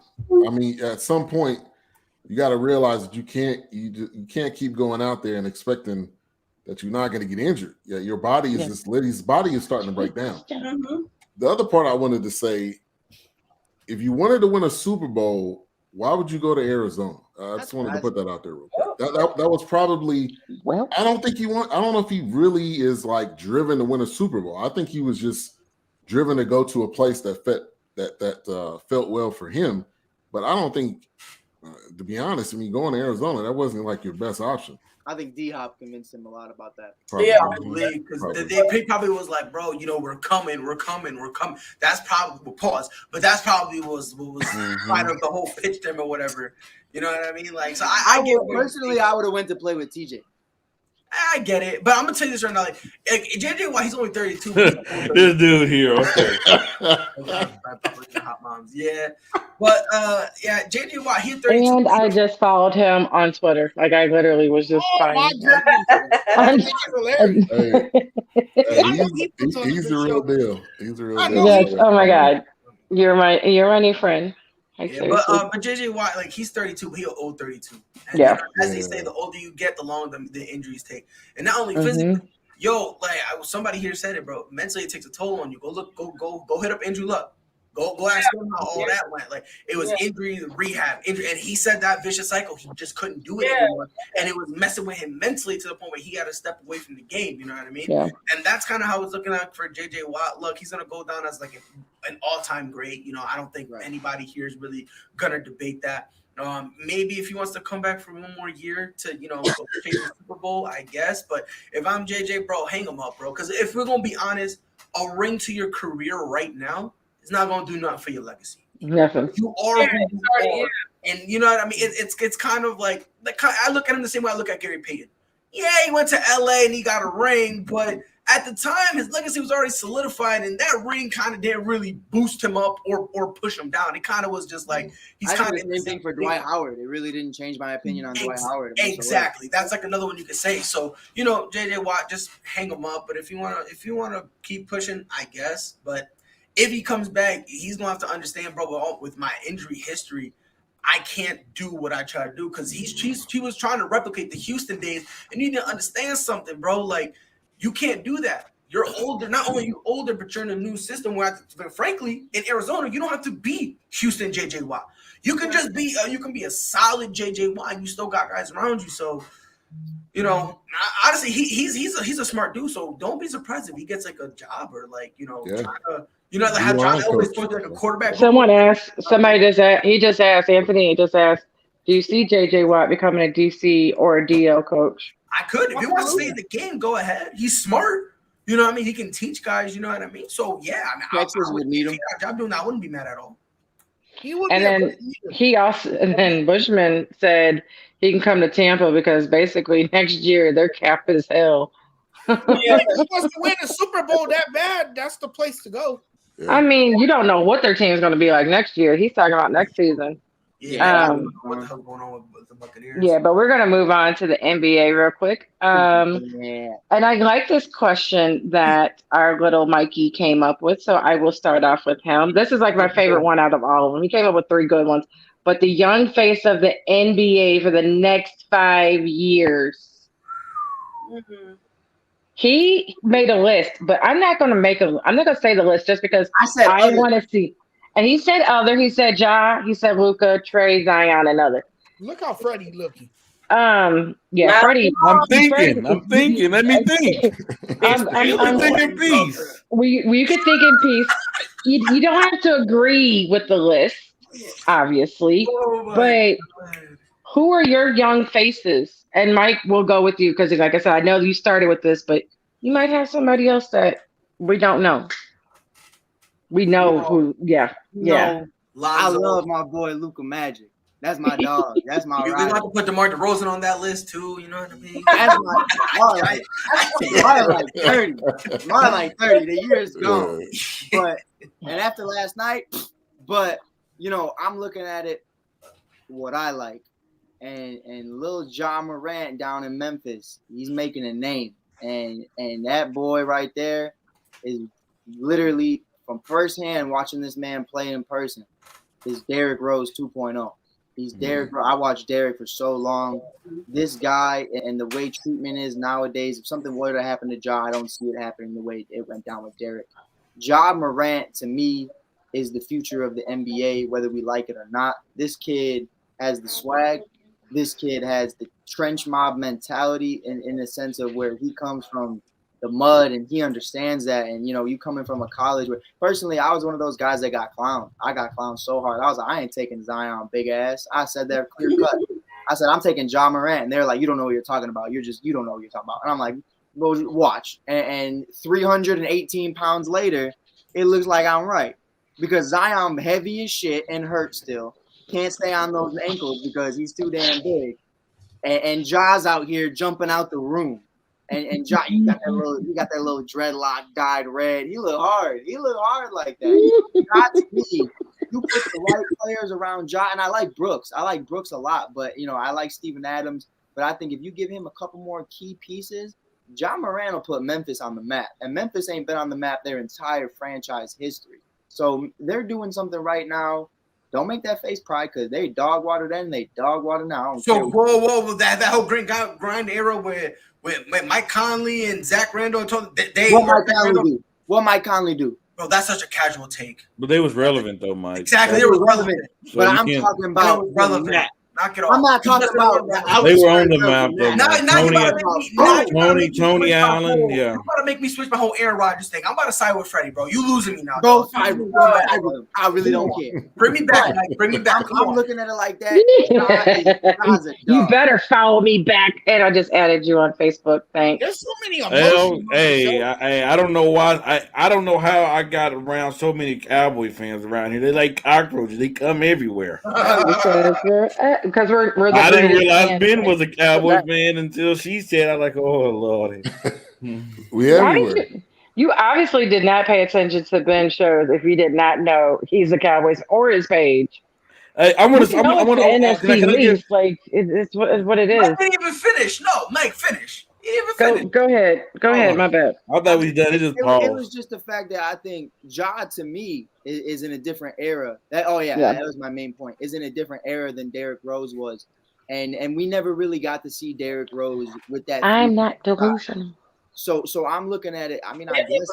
S4: I mean, at some point, you got to realize that you can't keep going out there and expecting that you're not going to get injured. Yeah, your body is his body is starting to break down. The other part I wanted to say, if you wanted to win a Super Bowl, why would you go to Arizona? I just wanted to put that out there real quick. That was probably.
S3: Well,
S4: I don't know if he really is like driven to win a Super Bowl. I think he was just driven to go to a place that felt well for him. But I don't think, to be honest, going to Arizona, that wasn't like your best option.
S9: I think D-Hop convinced him a lot about that.
S8: Probably, because they probably was like, bro, we're coming. That's probably pause, but that's probably was part of the whole pitch to him or whatever. You know what I mean? Like, so I
S9: would have went to play with TJ.
S8: I get it, but I'm gonna tell you this right now. Like JJ Watt, he's only 32.
S5: This dude here, okay.
S8: Hot moms, yeah. But JJ Watt, he's 32.
S3: And I just followed him on Twitter. Like I literally was just fine.
S4: He's the real deal. He's the real deal.
S3: Yes. Oh my God, you're my new friend.
S8: But JJ Watt, like he's 32, but he'll old 32. And as they say, the older you get, the longer the injuries take. And not only physically, somebody here said it, bro. Mentally, it takes a toll on you. Go hit up Andrew Luck. Go ask him how all that went. Like it was injury, rehab, injury, and he said that vicious cycle. He just couldn't do it anymore, and it was messing with him mentally to the point where he had to step away from the game. You know what I mean?
S3: Yeah.
S8: And that's kind of how I was looking at for JJ Watt. Look, he's gonna go down as like an all-time great. I don't think anybody here is really gonna debate that. Maybe if he wants to come back for one more year to, go chase the Super Bowl, I guess. But if I'm JJ, bro, hang him up, bro. Because if we're gonna be honest, a ring to your career right now is not gonna do nothing for your legacy.
S3: Nothing.
S8: You are who you are, and you know what I mean. It's kind of like I look at him the same way I look at Gary Payton. Yeah, he went to LA and he got a ring, but at the time his legacy was already solidified, and that ring kind of didn't really boost him up or push him down. It kind of was just like he's kind of
S9: the same thing for Dwight Howard. It really didn't change my opinion on Dwight Howard.
S8: Exactly. That's like another one you could say. So, JJ Watt, just hang him up. But if you wanna keep pushing, I guess. But if he comes back, he's gonna have to understand, bro, with my injury history, I can't do what I try to do because he was trying to replicate the Houston days, and you need to understand something, bro. Like, you can't do that. You're older. Not only are you older, but you're in a new system where, frankly, in Arizona, you don't have to be Houston JJ Watt. You can just be you can be a solid JJ Watt, and you still got guys around you. So, honestly, he's a smart dude. So don't be surprised if he gets like a job or like like how John Elway told like a quarterback.
S3: He just asked Anthony. Do you see JJ Watt becoming a DC or a DL coach?
S8: I could. If he wants to stay in the game, go ahead. He's smart. You know what I mean? He can teach guys. You know what I mean? So, yeah. I mean,
S9: Texas would need him.
S8: Job doing that, I wouldn't be mad at all.
S3: And then Bushman said he can come to Tampa because basically next year their cap is hell.
S6: Yeah, if he wants to win a Super Bowl that bad, that's the place to go.
S3: I mean, you don't know what their team is going to be like next year. He's talking about next season.
S8: Yeah, what the hell's going on with the Buccaneers?
S3: Yeah, but we're going to move on to the NBA real quick. And I like this question that our little Mikey came up with, so I will start off with him. This is like my favorite one out of all of them. He came up with 3 good ones. But the young face of the NBA for the next 5 years. Mm-hmm. He made a list, but I'm not going to say the list just because I want to see. And he said other. He said Ja. He said Luka, Trey, Zion, and other.
S6: Look how Freddie looking.
S3: Freddie.
S5: I'm thinking. Let me think. I'm thinking peace.
S3: You could think in peace. You don't have to agree with the list, obviously. But who are your young faces? And Mike will go with you because, like I said, I know you started with this, but you might have somebody else that we don't know. We know who. Yeah.
S9: I love my boy Luka Magic. That's my dog. That's my.
S8: You have to put DeMar DeRozan on that list too. You know what I mean?
S9: That's my like 30. Mine like 30. The year's gone. And after last night, I'm looking at it what I like, and Lil Ja Morant down in Memphis, he's making a name, and that boy right there is literally from firsthand watching this man play in person is Derrick Rose 2.0. He's Derrick. I watched Derrick for so long. This guy and the way treatment is nowadays, if something were to happen to Ja, I don't see it happening the way it went down with Derrick. Ja Morant, to me, is the future of the NBA, whether we like it or not. This kid has the swag. This kid has the trench mob mentality in the sense of where he comes from the mud, and he understands that. And, you coming from a college where, personally, I was one of those guys that got clowned. I got clowned so hard. I was like, I ain't taking Zion, big ass. I said that clear cut. I said, I'm taking Ja Morant. And they're like, you don't know what you're talking about. You don't know what you're talking about. And I'm like, well, watch. And 318 pounds later, it looks like I'm right. Because Zion heavy as shit and hurt still. Can't stay on those ankles because he's too damn big. And Ja's out here jumping out the room. And Ja, you got that little dreadlock dyed red. He look hard. He look hard like that. Not to me. You put the right players around Ja, and I like Brooks. I like Brooks a lot, but I like Steven Adams. But I think if you give him a couple more key pieces, Ja Morant will put Memphis on the map. And Memphis ain't been on the map their entire franchise history. So they're doing something right now. Don't make that face pride because they dog water then, they dog water now.
S8: So whoa, that whole grind era with Mike Conley and Zach Randall,
S9: What Mike Conley do?
S8: Bro, that's such a casual take.
S5: But they was relevant though, Mike.
S8: Exactly, they were relevant.
S9: But I'm talking about
S8: Knock it off.
S9: I'm not talking about
S5: They were on the map though. Tony Allen, yeah.
S8: You're about to make me switch my whole Aaron Rodgers thing. I'm about to side with Freddie, bro. You losing me now.
S9: Bro, I really don't care.
S8: Bring me back, Mike. Bring me back.
S9: I'm looking at it like that.
S3: You better follow me back. And I just added you on Facebook. Thanks.
S6: There's so many emotions.
S5: I don't know why. I don't know how I got around so many Cowboy fans around here. They like cockroaches. They come everywhere.
S3: Because we're the
S5: I didn't
S3: greatest
S5: realize
S3: fans.
S5: Ben was a Cowboy fan until she said, "I'm like, oh Lord."
S4: We everywhere.
S3: You obviously did not pay attention to Ben's shows if you did not know he's the Cowboys or his page.
S5: Hey, I want to.
S3: NFC leaves, like it's what it is.
S8: I didn't even finish. No, Mike, finish. You didn't even finish.
S3: Go ahead. Go ahead. My bad.
S5: I thought we done. It
S9: was just the fact that I think Ja to me is in a different era. That was my main point. Is in a different era than Derrick Rose was, and we never really got to see Derrick Rose with that.
S3: I'm not delusional.
S9: So I'm looking at it. I mean, I guess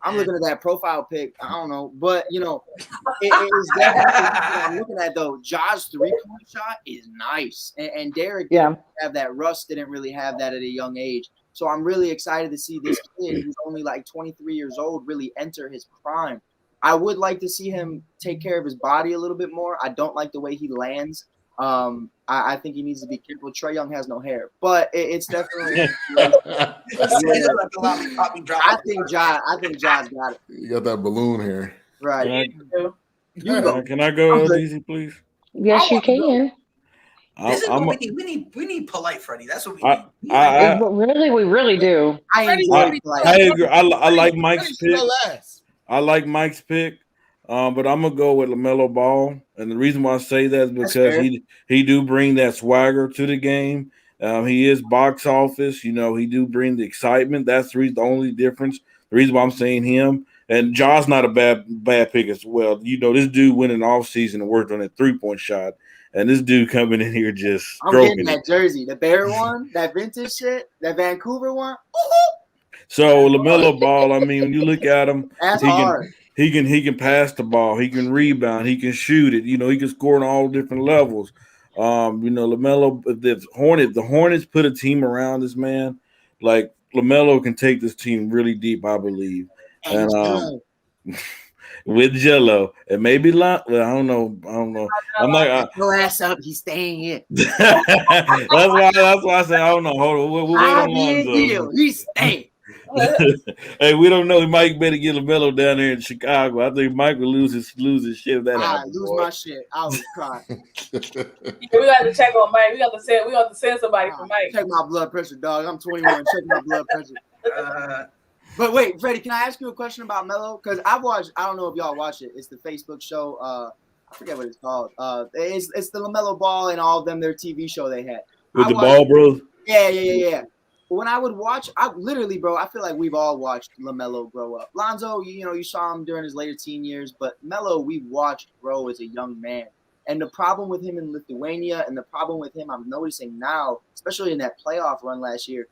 S9: I'm looking at that profile pic. I don't know, but it is definitely I'm looking at though. Ja's 3-point shot is nice, and Derrick didn't have that. Russ didn't really have that at a young age. So I'm really excited to see this kid who's only like 23 years old really enter his prime. I would like to see him take care of his body a little bit more. I don't like the way he lands. I think he needs to be careful. Trae Young has no hair, but it's definitely. I think Ja's got it.
S4: You got that balloon hair,
S9: right?
S5: Can I go easy, please?
S3: Yes, you can.
S8: This is what we need polite Freddie. That's what we need.
S3: We really do.
S5: I agree. I like Mike's pick. I like Mike's pick. But I'm gonna go with LaMelo Ball, and the reason why I say that is because he do bring that swagger to the game. He is box office, he do bring the excitement. That's the only difference. The reason why I'm saying him, and Ja's not a bad pick as well. This dude went in the offseason and worked on that 3-point shot, and this dude coming in here just stroking
S9: getting that jersey, the Bear one, that vintage shit, that Vancouver one.
S5: So LaMelo Ball, I mean, when you look at him,
S9: that's hard.
S5: He can pass the ball. He can rebound. He can shoot it. He can score on all different levels. LaMelo, the Hornets put a team around this man. Like LaMelo can take this team really deep, I believe. And with Jello and maybe I don't know. I'm like,
S9: no ass up. He's staying in.
S5: that's why I say I don't know. Hold on, we'll wait on Lonzo.
S9: He's staying.
S5: Hey, we don't know. Mike better get LaMelo down there in Chicago. I think Mike will lose his shit if that happens.
S9: Lose my shit. I was crying.
S7: We got to check on Mike. We got to send somebody for Mike.
S9: Check my blood pressure, dog. I'm 21. Check my blood pressure. But wait, Freddie, can I ask you a question about Melo? Because I don't know if y'all watch it. It's the Facebook show. I forget what it's called. It's the LaMelo Ball and all of them, their TV show they had.
S5: With the Ball Bros?
S9: Yeah. When I would watch, I feel like we've all watched LaMelo grow up. Lonzo, you saw him during his later teen years, but Melo, we watched grow as a young man. And the problem with him in Lithuania and the problem with him I'm noticing now, especially in that playoff run last year,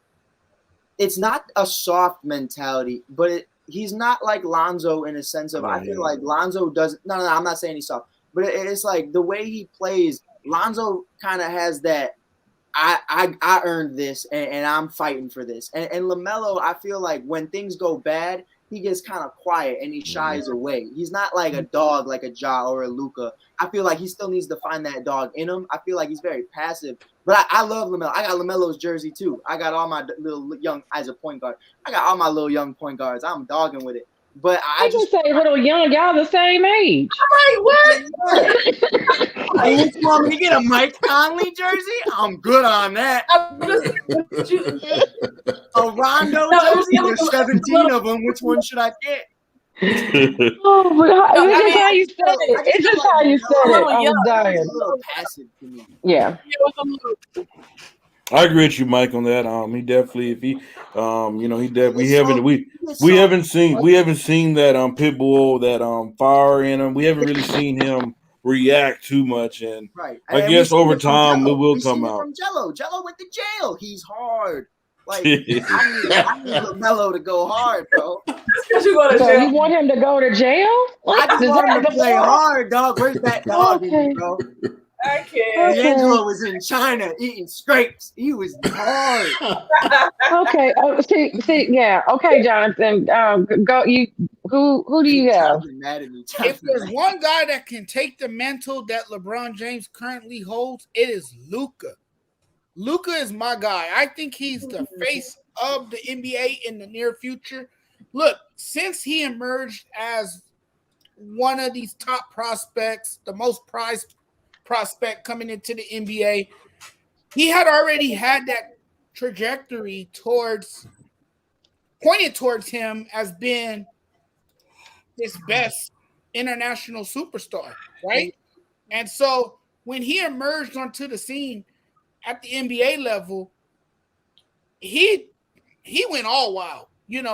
S9: it's not a soft mentality, but he's not like Lonzo in a sense of, I feel like Lonzo doesn't, no, I'm not saying he's soft, but it's like the way he plays, Lonzo kind of has that, I earned this and I'm fighting for this. And LaMelo, I feel like when things go bad, he gets kind of quiet and he shies away. He's not like a dog like a Ja or a Luka. I feel like he still needs to find that dog in him. I feel like he's very passive. But I love LaMelo. I got LaMelo's jersey too. I got all my little young as a point guard. I got all my little young point guards. I'm dogging with it. But I just
S3: say little young, y'all the same age.
S9: What? You want me to get a Mike Conley jersey? I'm good on that. A Rondo jersey? There's 17 of them. Which one should I get?
S3: Oh, but it's just how you said it. It's just how you said it. I was dying.
S9: It's a little passive to me.
S3: Yeah.
S5: I agree with you, Mike, on that. He definitely, if he, he definitely, we haven't seen that Pitbull, that fire in him. We haven't really seen him react too much, and I guess over time it will come out.
S9: From Jello went to jail. He's hard. Like I need LaMelo to go hard, bro.
S3: You want him to go to jail?
S9: I just want him to play hard, dog. Where's that dog in me, bro?
S10: I can't.
S9: D'Angelo was in China eating scrapes. He was hard.
S3: Okay. Oh, see, yeah. Okay, Jonathan. Go. You. Who do you have?
S9: Jonathan mad at me.
S6: If there's one guy that can take the mantle that LeBron James currently holds, it is Luka. Luka is my guy. I think he's the face of the NBA in the near future. Look, since he emerged as one of these top prospects, the most prized prospect coming into the NBA, he had already had that trajectory pointed towards him as being his best international superstar, right? And so when he emerged onto the scene at the NBA level, he went all wild,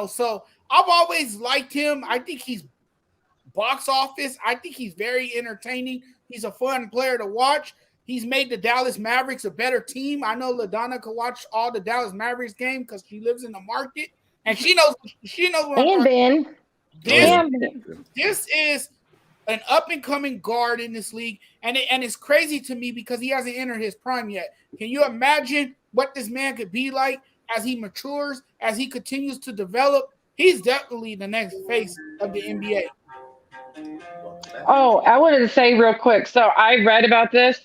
S6: so I've always liked him. I think he's box office. I think he's very entertaining. He's a fun player to watch. He's made the Dallas Mavericks a better team. I know LaDonna could watch all the Dallas Mavericks game because she lives in the market and she knows what
S3: And Ben.
S6: This is an up-and-coming guard in this league, and it's crazy to me because he hasn't entered his prime yet. Can you imagine what this man could be like as he matures, as he continues to develop? He's definitely the next face of the NBA.
S3: Oh, I wanted to say real quick. So I read about this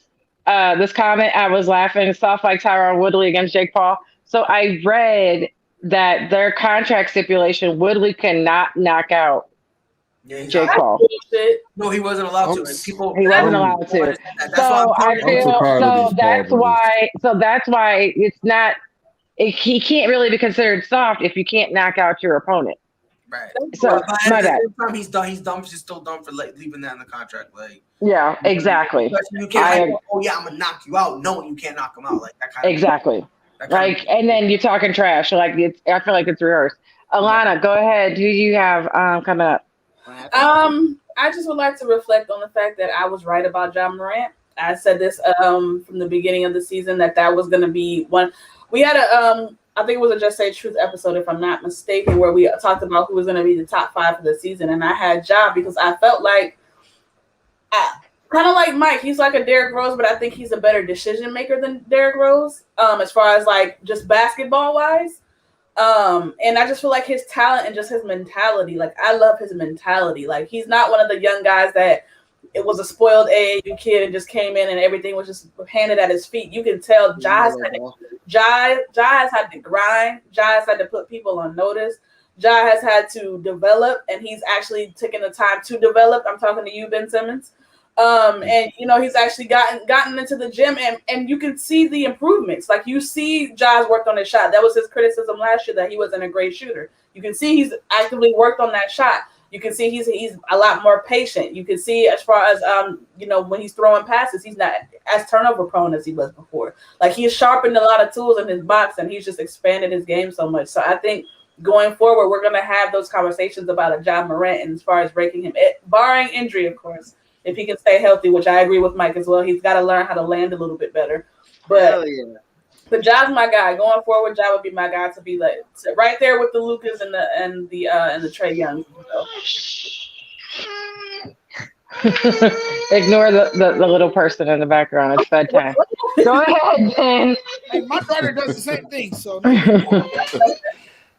S3: comment. I was laughing. Soft like Tyron Woodley against Jake Paul. So I read that their contract stipulation, Woodley cannot knock out Jake Paul.
S8: No, he wasn't allowed to.
S3: He wasn't allowed to. So I feel that's why it's not. He can't really be considered soft if you can't knock out your opponent.
S8: Right.
S3: So my bad.
S8: He's done. He's dumb. He's still dumb for leaving that in the contract. Like.
S3: Yeah, exactly.
S8: You can't. I'm gonna knock you out. No, you can't knock him out. Like that kind of.
S3: Exactly. And then you're talking trash. Like I feel like it's rehearsed. Alana, go ahead. Who do you have coming up?
S10: I just would like to reflect on the fact that I was right about Ja Morant. I said this from the beginning of the season that was going to be one. We had I think it was a Just Say Truth episode, if I'm not mistaken, where we talked about who was going to be the top 5 for the season, and I had Ja because I felt like, kind of like Mike, he's like a Derrick Rose, but I think he's a better decision maker than Derrick Rose, as far as like just basketball wise. And I just feel like his talent and just his mentality, like I love his mentality. Like he's not one of the young guys that it was a spoiled AAU kid and just came in and everything was just handed at his feet. You can tell Ja has had to grind. Ja has had to put people on notice. Ja has had to develop, and he's actually taken the time to develop. I'm talking to you, Ben Simmons. And he's actually gotten into the gym, and you can see the improvements. Like you see Ja's worked on his shot. That was his criticism last year, that he wasn't a great shooter. You can see he's actively worked on that shot. You can see he's a lot more patient. You can see as far as when he's throwing passes, he's not as turnover prone as he was before. Like he's sharpened a lot of tools in his box, and he's just expanded his game so much. So I think going forward, we're gonna have those conversations about a Ja Morant, and as far as breaking him, barring injury, of course. If he can stay healthy, which I agree with Mike as well, he's got to learn how to land a little bit better. But Ja's my guy. Going forward, Ja would be my guy to be like right there with the Lucas and the Trae Young. So.
S3: Ignore the little person in the background. It's bedtime. Go ahead, Ben.
S6: Hey, my daughter does the same thing. So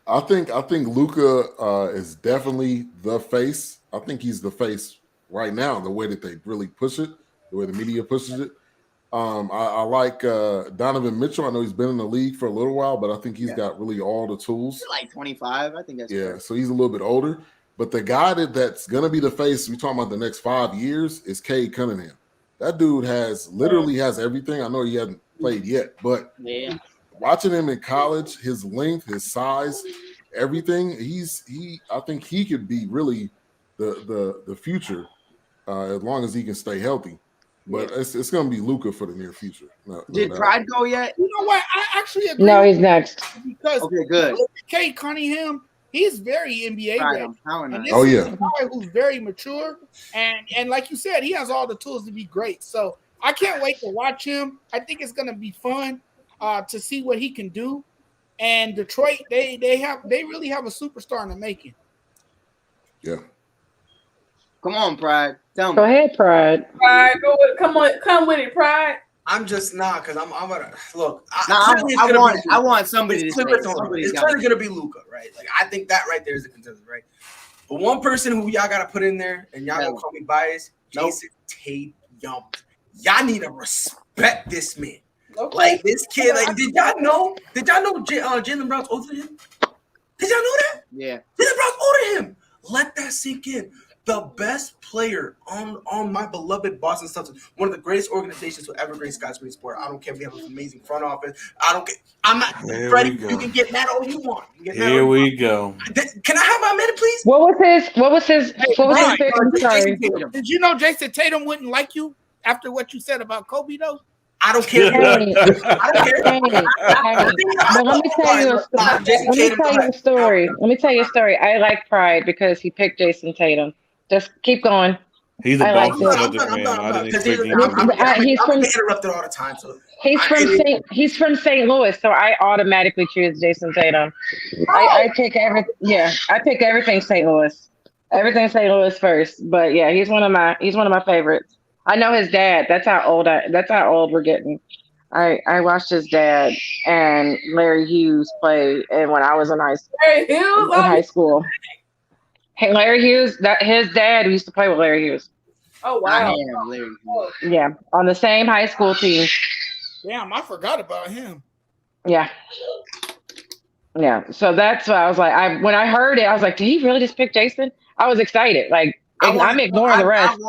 S4: I think Luka is definitely the face. I think he's the face right now, the way that they really push it, the way the media pushes it. I like Donovan Mitchell. I know he's been in the league for a little while, but I think he's got really all the tools.
S9: He's like 25. I think that's
S4: fair. So he's a little bit older. But the guy that's going to be the face, we're talking about the next 5 years, is Cade Cunningham. That dude literally has everything. I know he hasn't played yet, but watching him in college, his length, his size, everything, I think he could be really the future as long as he can stay healthy. But it's going to be Luka for the near future.
S9: Did Pride go yet?
S6: You know what? I actually agree.
S3: No, he's next.
S6: Because
S9: good.
S6: Cade Cunningham, he's very NBA ready. And this is a guy who's very mature, and like you said, he has all the tools to be great. So I can't wait to watch him. I think it's going to be fun to see what he can do. And Detroit, they really have a superstar in the making.
S4: Yeah.
S9: Come on, Pride. Tell me.
S3: Go ahead, Pride.
S10: Pride, come with it, Pride.
S8: I'm just not because I'm gonna look.
S9: I want somebody to say.
S8: It's clearly gonna be Luka, right? Like I think that right there is a contender, right? But one person who y'all gotta put in there, and y'all gonna call me biased, Jason Tatum. Y'all need to respect this man. Okay. Like this kid. Like, did y'all know? Jaylen Brown's older than him? Did y'all know that?
S9: Yeah.
S8: Jaylen Brown's older than him. Let that sink in. The best player on my beloved Boston Celtics, one of the greatest organizations to ever grace Scott Spring Sport. I don't care if we have an amazing front office. I don't care. I'm not ready. You can get mad all you want.
S5: Here we go.
S8: Can I have my minute, please?
S3: What was his pick? I'm sorry.
S6: Did you know Jason Tatum wouldn't like you after what you said about Kobe, though?
S8: I don't care. I don't care.
S3: But let me tell you a story. Let me tell you a story. I like Pride because he picked Jason Tatum. Just keep going.
S5: He's a Boston Celtics fan. I didn't expect him.
S8: He's from interrupted all the time. So
S3: he's from St. Louis, so I automatically choose Jason Tatum. I pick everything St. Louis. Everything St. Louis first. But yeah, he's one of my favorites. I know his dad. That's how old we're getting. I watched his dad and Larry Hughes play, and when I was in high school. Hey, Larry Hughes, his dad used to play with Larry Hughes.
S10: Oh, wow.
S3: Yeah, on the same high school team.
S6: Damn, I forgot about him.
S3: Yeah. Yeah, so that's why I was like, when I heard it, I was like, did he really just pick Jason? I was excited. Like, I'm ignoring the rest.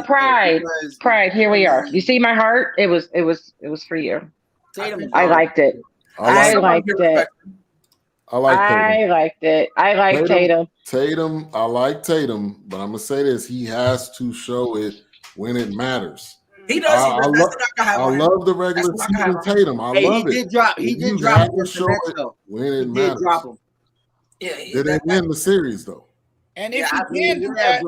S3: Pride, here we are. You see my heart? It was for you. I liked it. I liked it.
S4: I like Tatum.
S3: I liked it. I like Tatum.
S4: Tatum, I like Tatum, but I'm gonna say this: he has to show it when it matters.
S8: He does.
S4: I love the regular season Tatum. I love it.
S9: He did drop
S4: to show it when it matters.
S8: Yeah,
S4: they didn't win the series though.
S6: And if he can do that,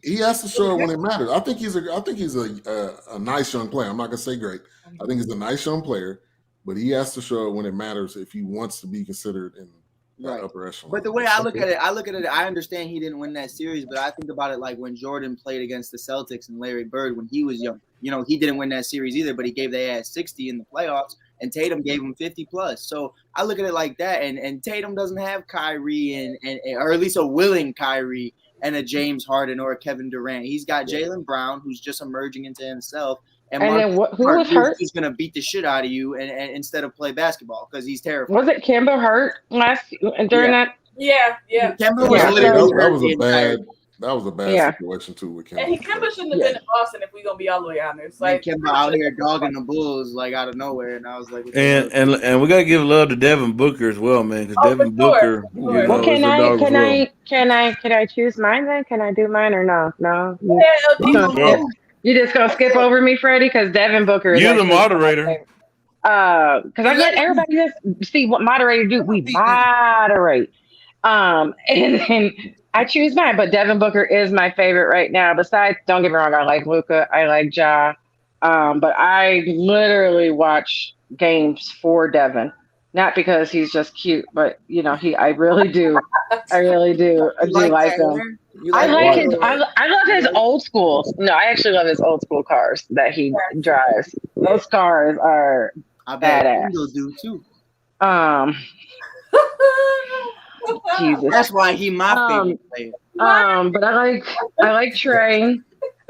S4: he has to show it when it matters. I think he's a nice young player. I'm not gonna say great. I think he's a nice young player. But he has to show it when it matters if he wants to be considered in that upper echelon.
S9: But the way I look at it, I understand he didn't win that series, but I think about it like when Jordan played against the Celtics and Larry Bird when he was young. You know, he didn't win that series either, but he gave their ass 60 in the playoffs, and Tatum gave him 50 plus. So I look at it like that, and Tatum doesn't have Kyrie and or at least a willing Kyrie and a James Harden or a Kevin Durant. He's got Jaylen Brown, who's just emerging into himself. And
S3: then who was hurt?
S9: He's going to beat the shit out of you and instead of play basketball because he's terrified.
S3: Was it Kemba hurt during that?
S10: Yeah.
S9: Kemba
S4: that was a bad situation too with Kemba.
S10: And Kemba shouldn't have been in Boston if we're gonna be all the way honest. Like
S9: Kemba out here dogging the Bulls like out of nowhere, and I was like,
S5: and we gotta give love to Devin Booker as well, man, because Devin Booker.
S3: Well, can I choose mine then? Can I do mine or no? No. You just gonna skip over me, Freddie? Because Devin Booker is
S5: you're the moderator.
S3: Because I let everybody just see what moderators do. We moderate. And then I choose mine, but Devin Booker is my favorite right now. Besides, don't get me wrong, I like Luka, I like Ja. But I literally watch games for Devin. Not because he's just cute, but I really do. I really do. I do like him. I love his old school. No, I actually love his old school cars that he drives. Those cars are badass.
S9: Do too.
S3: Jesus.
S9: That's why he my favorite player.
S3: But I like Trey.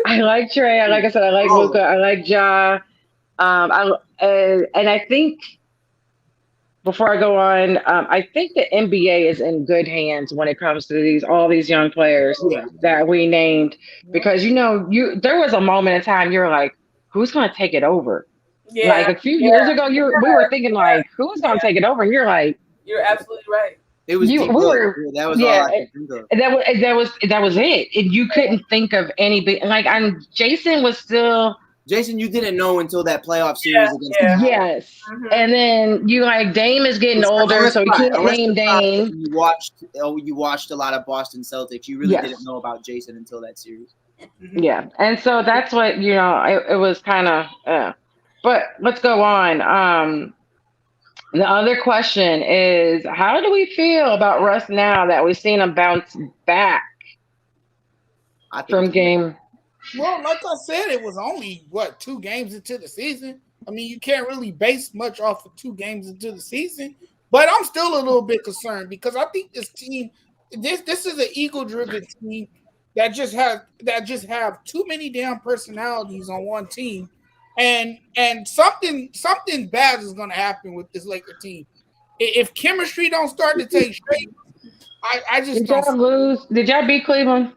S3: I like Trey. Like I said, I like Luka. I like Ja. And I think. Before I go on, I think the NBA is in good hands when it comes to all these young players that we named, because there was a moment in time you were like, who's going to take it over? Yeah. Like a few years ago, we were thinking like, who's going to take it over? And you're like,
S10: you're absolutely right.
S9: It was that was all I could think of.
S3: That was it. And you couldn't think of anybody. Like Jason was still.
S9: Jason, you didn't know until that playoff series against the
S3: Yes. Mm-hmm. And then Dame is getting older, so we can't name Dame.
S9: You watched a lot of Boston Celtics. You really didn't know about Jason until that series.
S3: Yeah. And so that's what, it was kind of, but let's go on. The other question is, how do we feel about Russ now that we've seen him bounce back from game.
S6: Well, like I said, it was only 2 games into the season. I mean, you can't really base much off of 2 games into the season. But I'm still a little bit concerned because I think this team, this is an ego-driven team that just have too many damn personalities on one team, and something bad is going to happen with this Laker team. If chemistry don't start to take shape, I just
S3: did y'all lose? Did y'all beat Cleveland?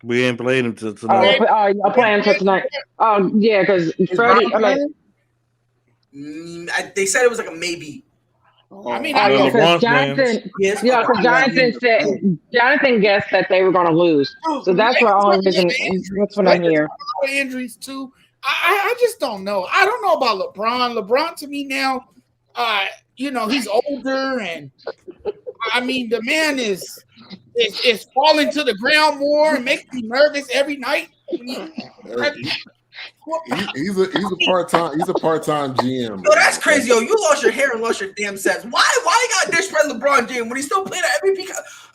S5: We ain't played him till tonight.
S3: Y'all playing until tonight. Oh yeah, because Freddie.
S8: They said it was like a maybe.
S6: I mean,
S3: because Jonathan said Jonathan guessed that they were going to lose, so that's what all reason. That's what I'm here.
S6: Injuries too. I just don't know. I don't know about LeBron. LeBron to me now, he's older, and I mean the man is falling to the ground more and makes me nervous every night.
S4: He's a part-time GM.
S8: Yo, that's crazy. Yo, you lost your hair and lost your damn sets. Why you got disrespect LeBron James when he's still playing at MVP?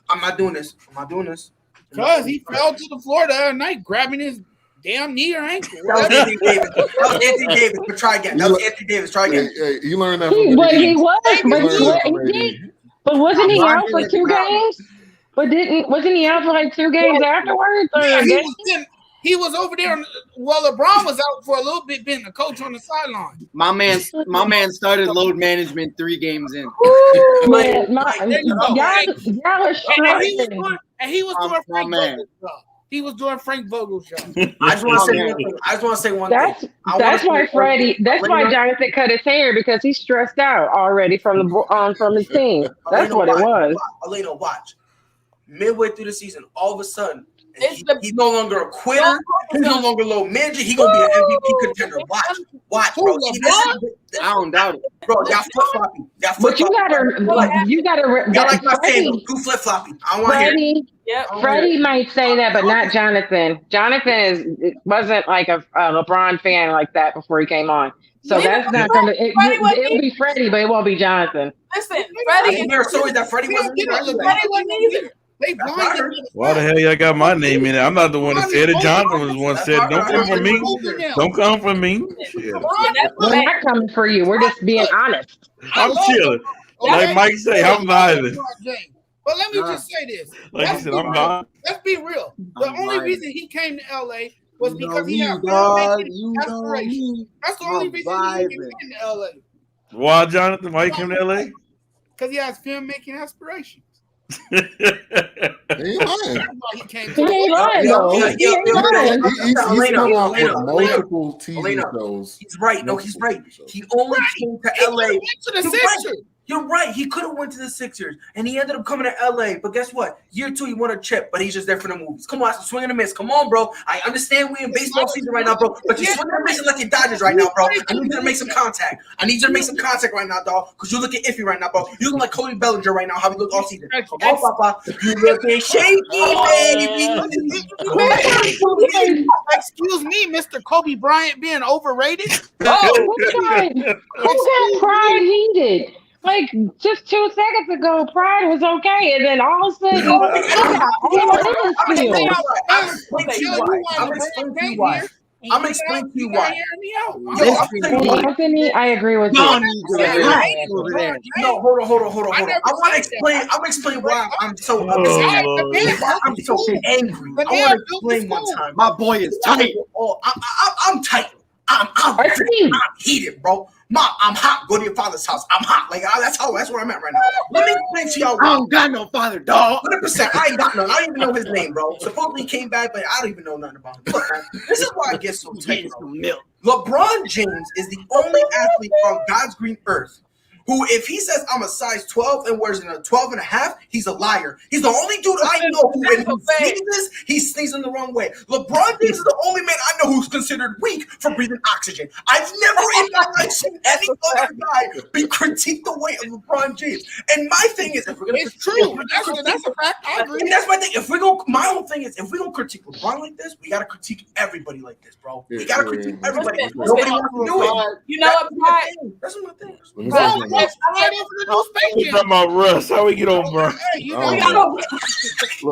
S8: I'm not doing this.
S6: Because he fell to the floor the other night, grabbing his damn knee or ankle.
S8: That was Anthony Davis. But try again. That was Anthony Davis. Try again.
S4: Hey, you learned that.
S3: But wasn't he out for 2 games? Wasn't he out for like 2 games afterwards?
S6: Yeah, he was over there. LeBron was out for a little bit, being a coach on the sideline.
S9: My man started load management 3 games in.
S6: He was doing Frank Vogel's job.
S8: I just want to say one thing.
S3: That's why Jonathan cut his hair, because he's stressed out already from his team. That's what it was.
S8: Elena, watch. Midway through the season, all of a sudden, he's no longer a quitter. He's no longer low manager. He's gonna be an MVP contender. Watch, bro.
S9: I don't doubt it,
S8: bro. Y'all flip floppy.
S3: But you gotta.
S8: Y'all like my saying, too flip floppy. I want to hear.
S3: Yep. Freddie might say that, but not Jonathan. Jonathan wasn't like a LeBron fan like that before he came on. So that's not gonna. It'll be Freddie, but it won't be Jonathan.
S10: Listen, Freddie.
S8: There are stories that Freddie wasn't
S10: either.
S5: Why the hell y'all got my name in it? I'm not the one that said it. Jonathan was the one that said it. Don't come for me. Don't come for me.
S3: We're not coming for you. We're just being honest.
S5: I'm chilling. Like Mike say, I'm vibing.
S6: But let me just say this.
S5: Like you said, I'm vibing.
S6: Let's be real. The only reason he came to LA was because he had filmmaking aspirations. That's the only reason he came to LA.
S5: Why, Jonathan? Why he came to LA?
S6: Because he has filmmaking aspirations.
S4: He ain't lying.
S3: He's
S4: come out with multiple TV shows.
S8: He's right. No, he's right. He only came to LA.
S6: To the Sixers.
S8: You're right. He could have went to the Sixers, and he ended up coming to LA. But guess what? Year 2, he won a chip, but he's just there for the movies. Come on, swing and a miss. Come on, bro. I understand we in baseball season right now, bro. But you're swinging and missing like your Dodgers right now, bro. I need you to make some contact. Right now, dog. Because you're looking iffy right now, bro. You look like Cody Bellinger right now. How we look all season. Come on, Papa. You looking shaky, baby.
S6: Excuse me, Mr. Kobe Bryant being overrated.
S3: Who got pride heated? Like just 2 seconds ago, Pride was okay, and then all of a sudden,
S8: I'm explaining to you why.
S3: Anthony, I agree with you.
S8: No, hold on. I want to explain. I'm explaining why I'm so upset. I'm so angry. I want to explain one time.
S9: My boy is tight.
S8: I'm tight. I'm heated, bro. Mom, I'm hot. Go to your father's house. I'm hot. Like that's where I'm at right now. Let me explain to y'all.
S9: I don't got no father, dog.
S8: 100%. I ain't got none. I don't even know his name, bro. Supposedly he came back, but I don't even know nothing about him. Look, man, this is why I get so tight. LeBron James is the only athlete on God's green earth who, if he says I'm a size 12 and wears a 12 and a half, he's a liar. He's the only dude I know who, when he sneezes the wrong way. LeBron James is the only man I know who's considered weak for breathing oxygen. I've never in my life seen any other guy be critiqued the way of LeBron James. And my thing is, if we're gonna,
S6: it's true. That's a fact. I agree.
S8: And that's my thing. If we're gonna, my whole thing is, if we're gonna critique LeBron like this, we gotta critique everybody like this, bro. We gotta critique everybody. Nobody wants to do it.
S10: You know what, Pride?
S8: That's my thing.
S5: We talking about Russ. How we get on Russ?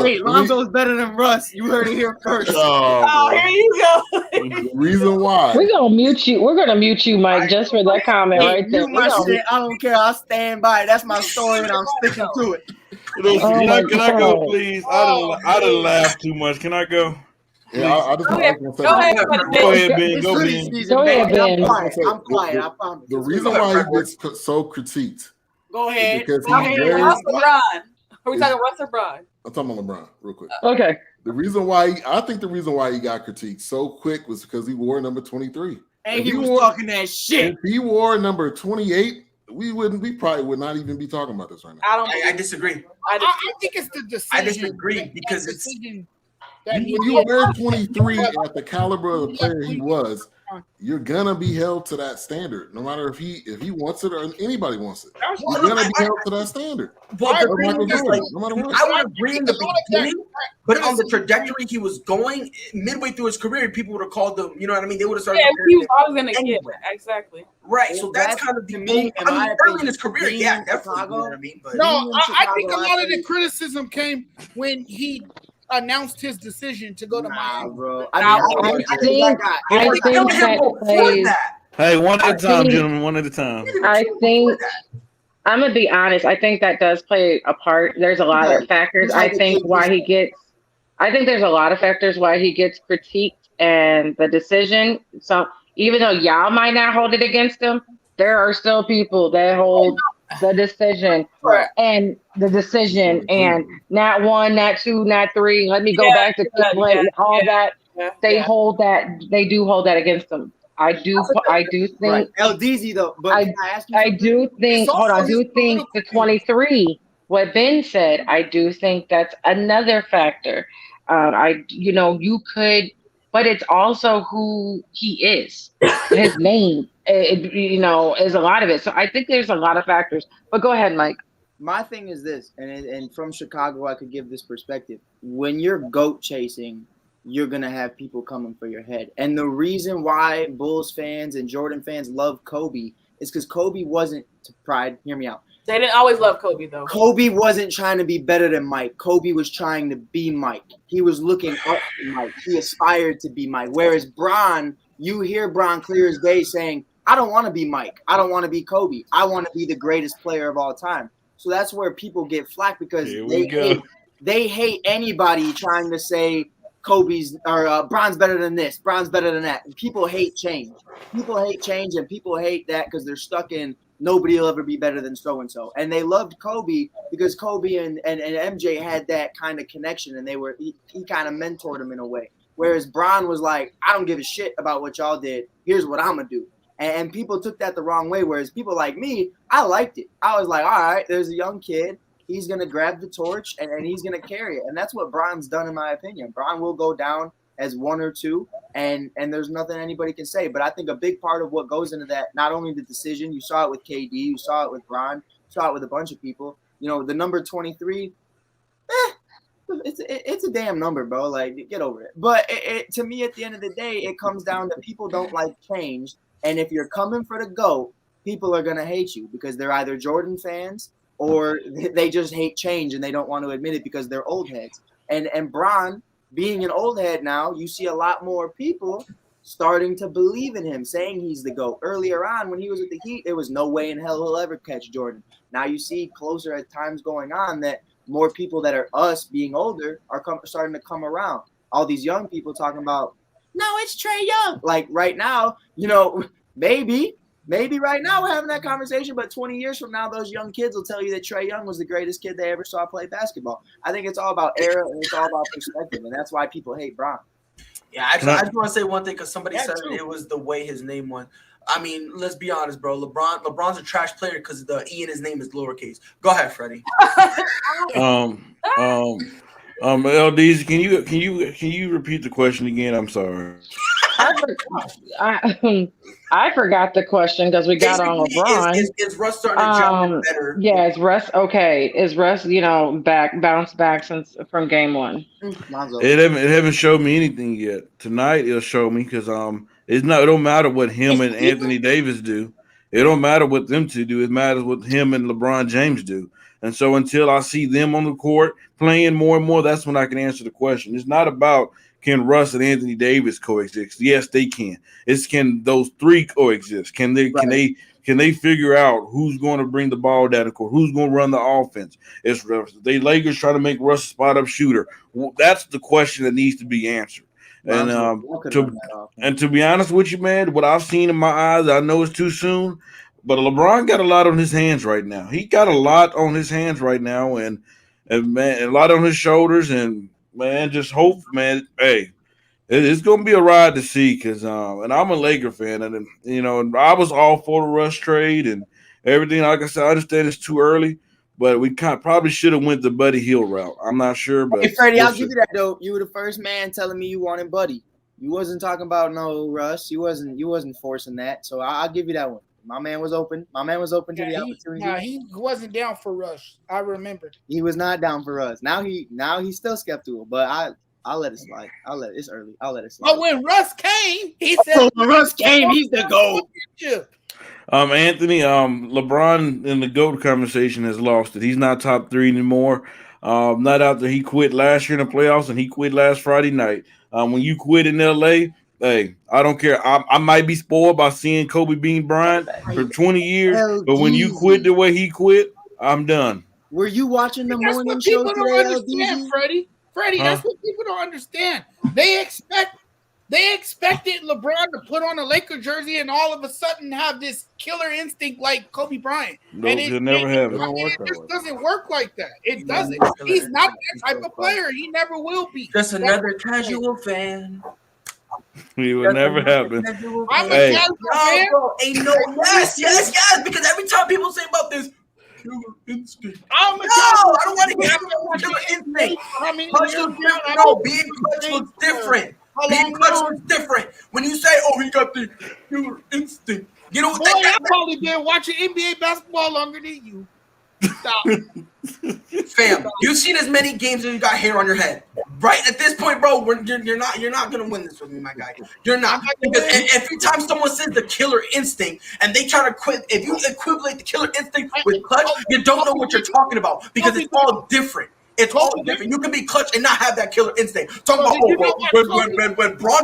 S9: Hey, Lonzo's better than Russ. You heard it here first.
S5: Oh,
S10: here you go.
S4: The reason why
S3: We're gonna mute you. We're gonna mute you, Mike, just for that comment right there.
S9: My shit, I don't care. I stand by it. That's my story, and I'm sticking to it.
S5: Can I go, please? I done laughed too much. Can I go?
S4: Yeah, I just
S10: Go ahead, Ben.
S5: Go ahead, Ben. Go, Ben.
S3: Go ahead, Ben.
S9: I'm quiet. I promise.
S4: The reason why he gets so critiqued.
S9: Go ahead.
S4: Because
S10: Go ahead. Russ or LeBron? Are we talking Russ or LeBron?
S4: I'm talking about LeBron real quick.
S3: Okay.
S4: The reason why I think the reason why he got critiqued so quick was because he wore number 23.
S9: And he was talking that shit.
S4: If he wore number 28, we probably would not even be talking about this right now.
S8: I disagree.
S6: I think it's the decision.
S8: I disagree because it's
S4: when you wear 23 at the caliber of the player he was, you're gonna be held to that standard, no matter if he wants it or anybody wants it. You're gonna be held to that standard.
S8: But
S4: no matter what.
S8: I would agree in the beginning, but on the trajectory he was going midway through his career, people would have called him. You know what I mean? They would have started.
S10: Yeah, he was always gonna get exactly.
S8: Right, so that's kind of the
S9: me.
S8: Early in his career, yeah, definitely. You know what I mean? But
S6: no, I think a lot of the criticism came when he announced his decision to go to Miami.
S9: Bro.
S3: I think that plays.
S5: Hey, one at a time, gentlemen. One at a time.
S3: I think I'm gonna be honest. I think that does play a part. There's a lot of factors. I think there's a lot of factors why he gets critiqued and the decision. So even though y'all might not hold it against him, there are still people that hold the decision and not one, not two, not three. Let me go back to all that. They hold that. They do hold that against them. I do think
S9: LDZ though, but
S3: I do think the 23. What Ben said, I do think that's another factor. You could, but it's also who he is. His name, is a lot of it. So I think there's a lot of factors. But go ahead, Mike.
S9: My thing is this, and from Chicago, I could give this perspective. When you're goat chasing, you're going to have people coming for your head. And the reason why Bulls fans and Jordan fans love Kobe is because Kobe wasn't to pride. Hear me out.
S10: They didn't always love Kobe, though.
S9: Kobe wasn't trying to be better than Mike. Kobe was trying to be Mike. He was looking up to Mike. He aspired to be Mike. Whereas Bron, you hear Bron clear as day saying, I don't want to be Mike. I don't want to be Kobe. I want to be the greatest player of all time. So that's where people get flack because they hate anybody trying to say Kobe's or Bron's better than this, Bron's better than that. And people hate change. People hate change, and people hate that because they're stuck in nobody will ever be better than so-and-so. And they loved Kobe because Kobe and MJ had that kind of connection, and he kind of mentored them in a way. Whereas Bron was like, I don't give a shit about what y'all did. Here's what I'm going to do. And people took that the wrong way, whereas people like me, I liked it. I was like, all right, there's a young kid. He's going to grab the torch, and he's going to carry it. And that's what Bron's done, in my opinion. Bron will go down as one or two, and there's nothing anybody can say. But I think a big part of what goes into that, not only the decision, you saw it with KD, you saw it with Bron, you saw it with a bunch of people. The number 23, it's a damn number, bro. Like, get over it. But to me, at the end of the day, it comes down to people don't like change. And if you're coming for the GOAT, people are going to hate you because they're either Jordan fans or they just hate change and they don't want to admit it because they're old heads. And Bron, being an old head now, you see a lot more people starting to believe in him, saying he's the GOAT. Earlier on, when he was at the Heat, there was no way in hell he'll ever catch Jordan. Now you see closer at times going on that more people that are us being older are starting to come around. All these young people talking about, no, it's Trae Young. Like right now, maybe right now we're having that conversation, but 20 years from now, those young kids will tell you that Trae Young was the greatest kid they ever saw play basketball. I think it's all about era and it's all about perspective, and that's why people hate Bron.
S8: Yeah, I just want to say one thing because somebody said it was the way his name went. I mean, let's be honest, bro. LeBron's a trash player because the E in his name is lowercase. Go ahead, Freddie.
S5: LDZ, can you repeat the question again? I'm sorry.
S3: I forgot the question because we got on LeBron.
S8: Is Russ starting to jump better?
S3: Yeah, is Russ okay? Is Russ, bounced back from game one?
S5: It haven't showed me anything yet. Tonight it'll show me because it don't matter what him and Anthony Davis do. It don't matter what them two do. It matters what him and LeBron James do. And so until I see them on the court playing more and more, that's when I can answer the question. It's not about can Russ and Anthony Davis coexist. Yes, they can. It's can those three coexist. Can they figure out who's going to bring the ball down the court? Who's going to run the offense? It's they Lakers trying to make Russ a spot up shooter. Well, that's the question that needs to be answered. And to be honest with you, man, what I've seen in my eyes, I know it's too soon, but LeBron got a lot on his hands right now. He got a lot on his hands right now, and man, a lot on his shoulders. And man, just hope, man. Hey, it's gonna be a ride to see because, and I'm a Laker fan, and and I was all for the Russ trade and everything. Like I said, I understand it's too early. But we probably should have went the Buddy Hield route. I'm not sure, but
S9: hey, Freddie, I'll give you that though. You were the first man telling me you wanted Buddy. You wasn't talking about no Russ. You wasn't forcing that. So I'll give you that one. My man was open. My man was open to the opportunity.
S6: Nah, he wasn't down for Russ. I remember.
S9: He was not down for Russ. Now he's still skeptical. But I'll let it slide. It's early. I'll let it slide.
S6: But when Russ came, he said
S9: when Russ came, he's the GOAT.
S5: Anthony, LeBron in the GOAT conversation has lost it. He's not top 3 anymore. Not after he quit last year in the playoffs and he quit last Friday night. When you quit in LA, hey, I don't care. I might be spoiled by seeing Kobe Bean Bryant for 20 years, but when you quit the way he quit, I'm done.
S9: Were you watching the morning show today,
S6: Freddie? Freddie, that's what people don't understand. They expected LeBron to put on a Laker jersey and all of a sudden have this killer instinct like Kobe Bryant.
S5: No, it never happened.
S6: It just doesn't work like that. It doesn't. He's not that type of player. He never will be.
S8: Just another casual fan.
S5: It would never happen.
S6: I'm a casual fan.
S8: Ain't no yes, because every time people say about this killer instinct.
S6: I
S8: don't want to hear killer instinct. Being clutch looks different. Being clutch looks different. When you say, "Oh, he got the killer instinct," you know what?
S6: I've probably been watching NBA basketball longer than you. Stop.
S8: Fam, you've seen as many games as you got hair on your head. Right at this point, bro, you're not gonna win this with me, my guy. You're not, because every time someone says the killer instinct and they try to quit, if you equivalent the killer instinct with clutch, you don't know what you're talking about because it's all different. It's all different. You can be clutch and not have that killer instinct. Talk about when Braun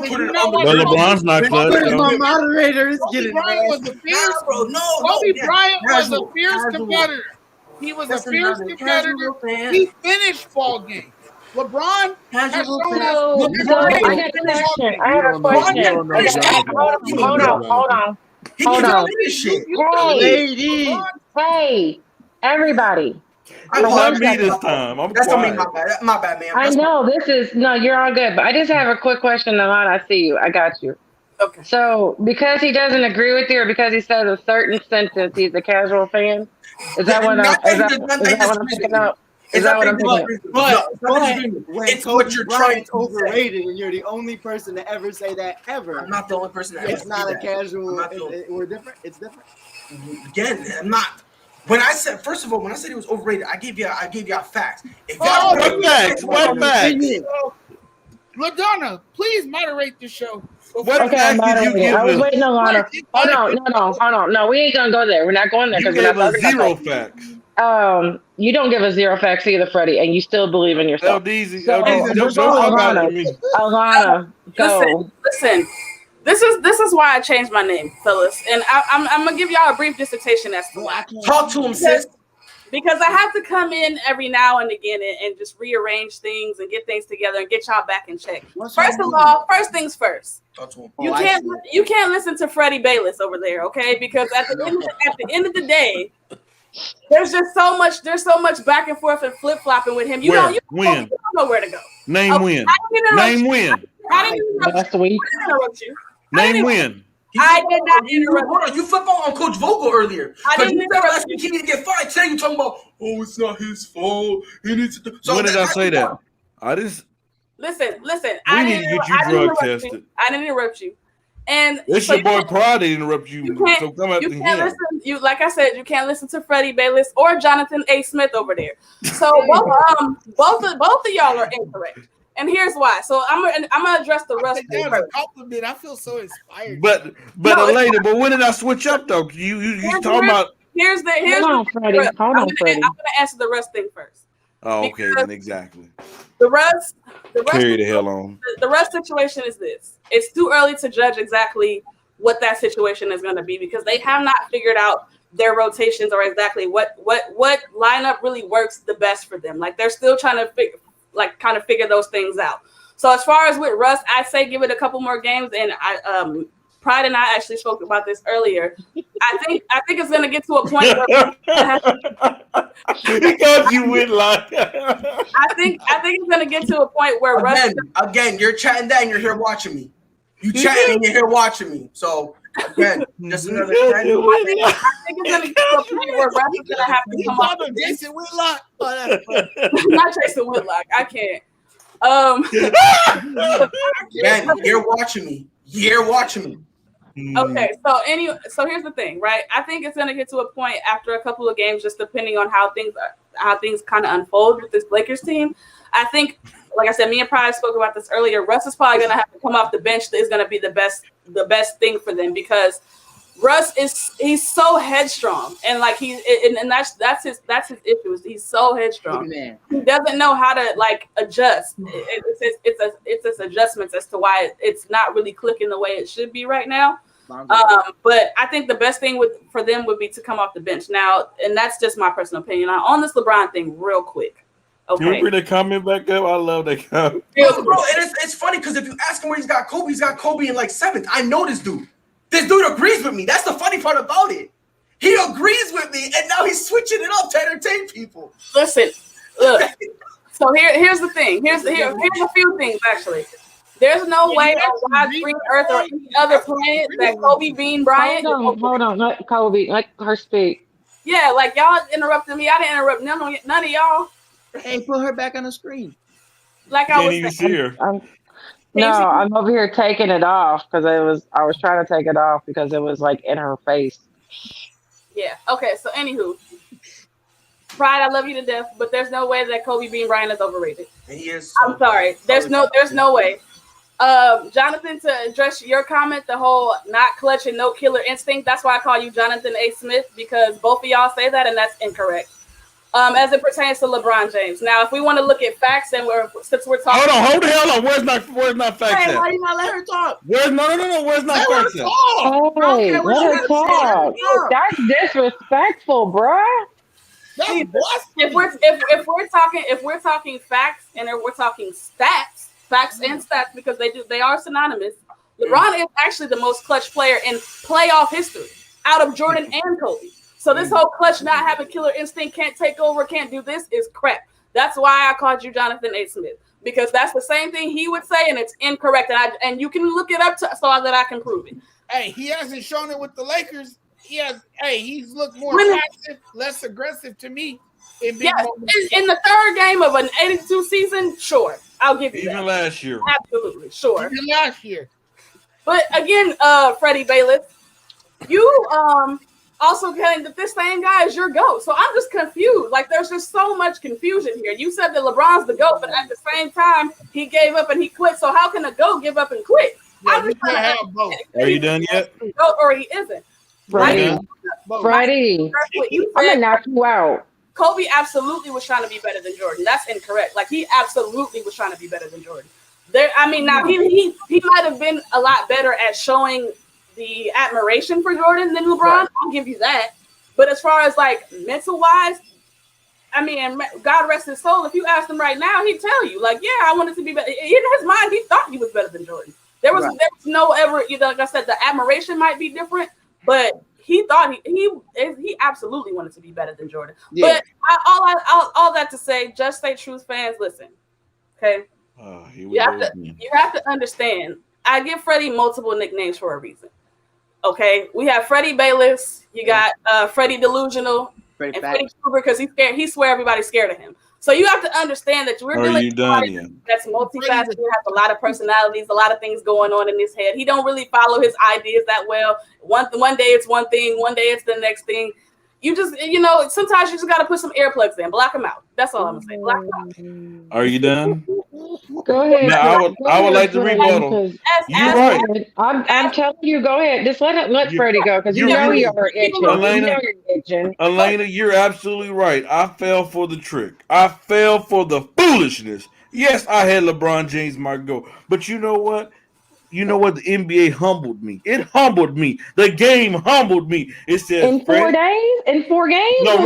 S8: put it on the
S5: LeBron's not clutch.
S9: My moderator is getting
S6: Bryant was a fierce,
S8: bro.
S6: Kobe Bryant was a fierce competitor. He was a fierce competitor. He finished ball games. LeBron has shown us.
S3: I got a question. I have a question. Hold on. Hey, everybody.
S5: Not me this time.
S8: That's quiet. My bad, man.
S3: I know you're all good, but I just have a quick question, Alana. I see you. I got you.
S10: Okay.
S3: So, because he doesn't agree with you, or because he says a certain sentence, he's a casual fan. Is that what I'm picking up? Is that what I'm picking up?
S9: But it's what you're trying to overrated, and you're the only person to ever say that ever.
S8: I'm not the only person that
S9: it's not a casual. We're different. It's different.
S8: Again, I'm not. When I said, first of all, when I said he was overrated, I gave you facts.
S5: What facts?
S6: LaDonna, please moderate the show.
S3: Okay, I'm moderating. I was waiting on Lana. Hold on. No, we ain't gonna go there. We're not going there
S5: because we're not zero facts.
S3: You don't give us zero facts either, Freddie, and you still believe in yourself. Alana, go.
S10: Listen. This is why I changed my name, fellas, and I'm gonna give y'all a brief dissertation as to why.
S8: Talk to him, sis.
S10: Because I have to come in every now and again and just rearrange things and get things together and get y'all back in check. First of all, first things first. You can't listen to Freddie Bayless over there, okay? Because at the end of the day, there's so much back and forth and flip flopping with him. You don't know where to go.
S5: Name win. Name win.
S10: I didn't interrupt you.
S5: Name win.
S10: I did not interrupt.
S8: Hold on, you flipped on Coach Vogel earlier.
S10: I didn't interrupt
S8: you. He need to get fired. Today you talking about, it's not his fault. He needs to.
S5: So when did I say that? I just
S10: listen.
S5: We need to get you drug tested.
S10: I didn't interrupt you. And
S5: it's your boy Pride to interrupt you. So come after him.
S10: Listen, like I said, you can't listen to Freddie Bayless or Jonathan A. Smith over there. So both of y'all are incorrect. And here's why. So I'm gonna address the Russ thing first.
S6: Compliment. I feel so inspired.
S5: But Elena, but when did I switch up though? You talking about?
S10: Hold on, Freddie. I'm gonna answer the Russ thing first.
S5: Oh, okay, then exactly.
S10: The Russ.
S5: Carry the hell on.
S10: The Russ situation is this. It's too early to judge exactly what that situation is going to be because they have not figured out their rotations or exactly what lineup really works the best for them. Like they're still trying to figure those things out. So as far as with Russ, I say give it a couple more games. And Pride and I actually spoke about this earlier. I think it's going to get to a point where
S5: because you Whitlock.
S10: I think it's going to get to a point where
S8: again, you're chatting that and you're here watching me. You chatting and you're here watching me. So again, just another. I think
S10: it's going to get to a point where Russ is going to have to come off.
S6: Jason Whitlock.
S10: Not Jason Whitlock. I can't.
S8: Man, you're watching me. You're watching me.
S10: Okay, so here's the thing, right? I think it's gonna get to a point after a couple of games, just depending on how things kind of unfold with this Lakers team. I think, like I said, me and Pride spoke about this earlier. Russ is probably gonna have to come off the bench. That is gonna be the best thing for them because Russ he's so headstrong and like that's his issue. He's so headstrong. Amen. He doesn't know how to like adjust. It's his adjustments as to why it's not really clicking the way it should be right now. But I think the best thing for them would be to come off the bench now, and that's just my personal opinion. Now, on this LeBron thing, real quick. Okay.
S5: Can we bring the comment back up? I love that comment.
S8: Bro, and it's funny because if you ask him where he's got Kobe in like 7th. I know this dude. This dude agrees with me. That's the funny part about it. He agrees with me, and now he's switching it up to entertain people.
S10: Listen, look. So here's the thing. Here's a few things actually. There's no way on God's green earth or any other planet that Kobe Bean Bryant.
S3: Hold on. Let Kobe, let her speak.
S10: Yeah, like y'all interrupted me. I didn't interrupt none of y'all.
S9: Hey, put her back on the screen.
S10: Like I was saying.
S3: I'm over here taking it off because I was trying to take it off because it was like in her face.
S10: Yeah. Okay. So anywho, Pride, I love you to death, but there's no way that Kobe Bean Bryant is overrated.
S8: And he is.
S10: I'm sorry. There's no way. Jonathan, to address your comment, the whole not clutch and no killer instinct. That's why I call you Jonathan A. Smith because both of y'all say that, and that's incorrect. As it pertains to LeBron James. Now, if we want to look at facts, and since we're talking,
S5: hold the hell on. Where's not facts?
S9: Hey, why you not let her talk?
S5: Where's no? Where's not facts?
S3: Hey, let her talk. That's disrespectful, bruh.
S10: If we're talking facts and if we're talking facts and stats because they are synonymous. LeBron is actually the most clutch player in playoff history out of Jordan and Kobe. So this whole clutch not having killer instinct, can't take over, can't do this is crap. That's why I called you Jonathan A. Smith because that's the same thing he would say and it's incorrect. And you can look it up so that I can prove it.
S6: Hey, he hasn't shown it with the Lakers. He's looked more passive, less aggressive to me. In
S10: the third game of an 82 season, sure, I'll give you that.
S5: Even last year,
S10: absolutely, sure.
S6: Even last year,
S10: but again, Freddie Bailiff, you also claim that this same guy is your GOAT. So I'm just confused. Like there's just so much confusion here. You said that LeBron's the GOAT, but at the same time, he gave up and he quit. So how can a GOAT give up and quit?
S6: Yeah, I'm just trying to have both.
S5: Are you done yet?
S10: GOAT or he isn't.
S3: Freddie, I'm gonna knock you out.
S10: Kobe absolutely was trying to be better than Jordan. That's incorrect. Like he absolutely was trying to be better than Jordan. Now he might have been a lot better at showing the admiration for Jordan than LeBron. Right. I'll give you that. But as far as like mental wise, God rest his soul. If you asked him right now, he'd tell you, like, yeah, I wanted to be better. In his mind, he thought he was better than Jordan. There was no ever, like I said, the admiration might be different, but he thought he absolutely wanted to be better than Jordan. Yeah. But all that to say, Just Stay Truth fans, listen, okay? You have to understand. I give Freddie multiple nicknames for a reason. Okay, we have Freddie Bayless. You got Freddie Delusional and Freddie Krueger because he swear everybody's scared of him. So you have to understand that we're dealing with somebody that's multifaceted, has a lot of personalities, a lot of things going on in his head. He don't really follow his ideas that well. One day it's one thing, one day it's the next thing. You just, sometimes you just got to put some earplugs in, block them out. That's all I'm gonna say. Block them out.
S5: Are you done?
S3: Go ahead.
S5: Now, I would like to rebuttal. You're right.
S3: I'm telling you, go ahead. Just let Freddie go because you know you're itching.
S5: Elena,
S3: you're itching.
S5: Elena, you're absolutely right. I fell for the trick. I fell for the foolishness. Yes, I had LeBron James my go, but you know what? You know what? The NBA humbled me. It humbled me. The game humbled me. It said
S3: in 4 days, in 4 games.
S5: No.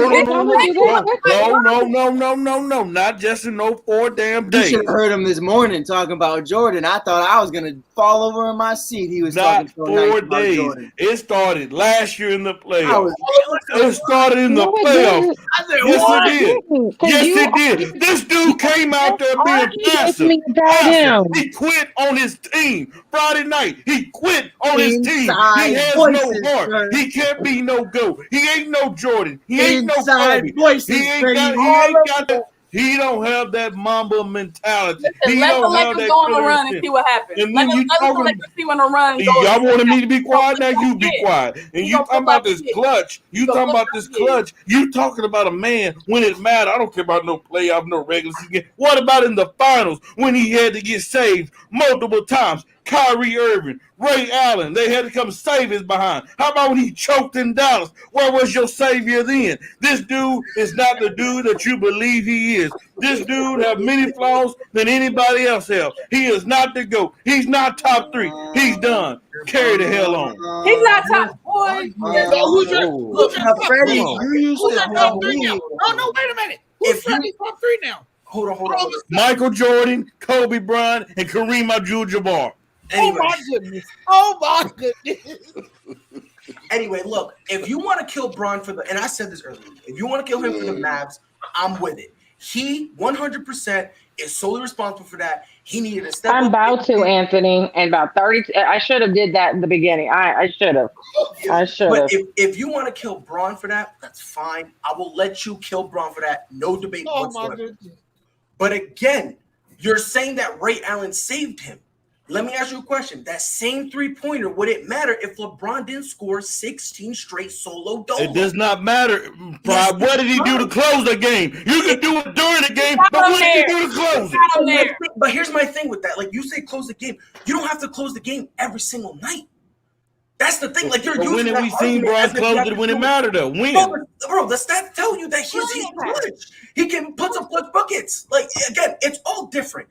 S5: Not just in no 4 damn days.
S9: You should have heard him this morning talking about Jordan. I thought I was gonna fall over in my seat. He was
S5: not
S9: talking so
S5: 4
S9: nice
S5: days.
S9: Jordan.
S5: It started last year in the playoffs. It started in the playoffs. Yes, it did. Yes, it did. This dude came out there being passive. He quit on his team. Friday night, he quit on his team. He has no heart. He can't be no go. He ain't no Jordan. He ain't no Kobe. He ain't got that. He don't have that Mamba mentality.
S7: Listen, let the Lakers go on a run and see what happens.
S5: And then
S7: let the Lakers see when a run goes.
S5: Y'all wanted me to be quiet, now you be quiet. And you talking about this clutch. You talking about this clutch. You talking about a man when it mattered. I don't care about no playoff, no regular season. What about in the finals when he had to get saved multiple times? Kyrie Irving, Ray Allen, they had to come save his behind. How about when he choked in Dallas? Where was your savior then? This dude is not the dude that you believe he is. This dude have many flaws than anybody else have. He is not the GOAT. He's not top 3. He's done. Carry the hell on.
S10: He's not top boy.
S6: Who's
S9: Freddie, you used to
S6: top 3 now? Oh no, wait a minute. Who's Freddie's top 3 now?
S8: Hold on.
S5: Michael Jordan, Kobe Bryant, and Kareem Abdul-Jabbar.
S8: Anyway.
S6: Oh my goodness.
S8: Anyway, look, if you want to kill Bron and I said this earlier, if you want to kill him for the Mavs, I'm with it. He 100% is solely responsible for that. He needed to step up.
S3: I'm about to, Anthony, and about 30. I should have did that in the beginning. I should have.
S8: But if you want to kill Bron for that, that's fine. I will let you kill Bron for that. No debate whatsoever. But again, you're saying that Ray Allen saved him. Let me ask you a question. That same 3-pointer, would it matter if LeBron didn't score 16 straight solo dolos?
S5: It does not matter. Yes, what did he do to close the game? You can do it during the game, but what did he do to close it?
S8: But here's my thing with that. Like you say close the game. You don't have to close the game every single night. That's the thing. Like you're using
S5: when have we seen Bron close it when it mattered though? When?
S8: Bro, the stats tell you that he's clutch. He can put some clutch buckets. Like again, it's all different.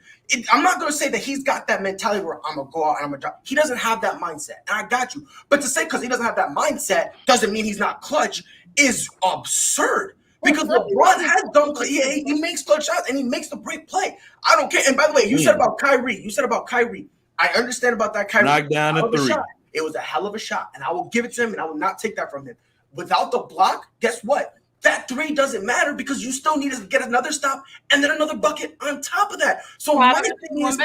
S8: I'm not going to say that he's got that mentality where I'm going to go out and I'm going to drop. He doesn't have that mindset. And I got you. But to say because he doesn't have that mindset doesn't mean he's not clutch is absurd. Because LeBron has done he makes clutch shots and he makes the break play. I don't care. And by the way, you said about Kyrie. I understand about that Kyrie.
S5: Knock down a 3.
S8: It was a hell of a shot. And I will give it to him and I will not take that from him. Without the block, guess what? That 3 doesn't matter because you still need to get another stop and then another bucket on top of that. So my thing is,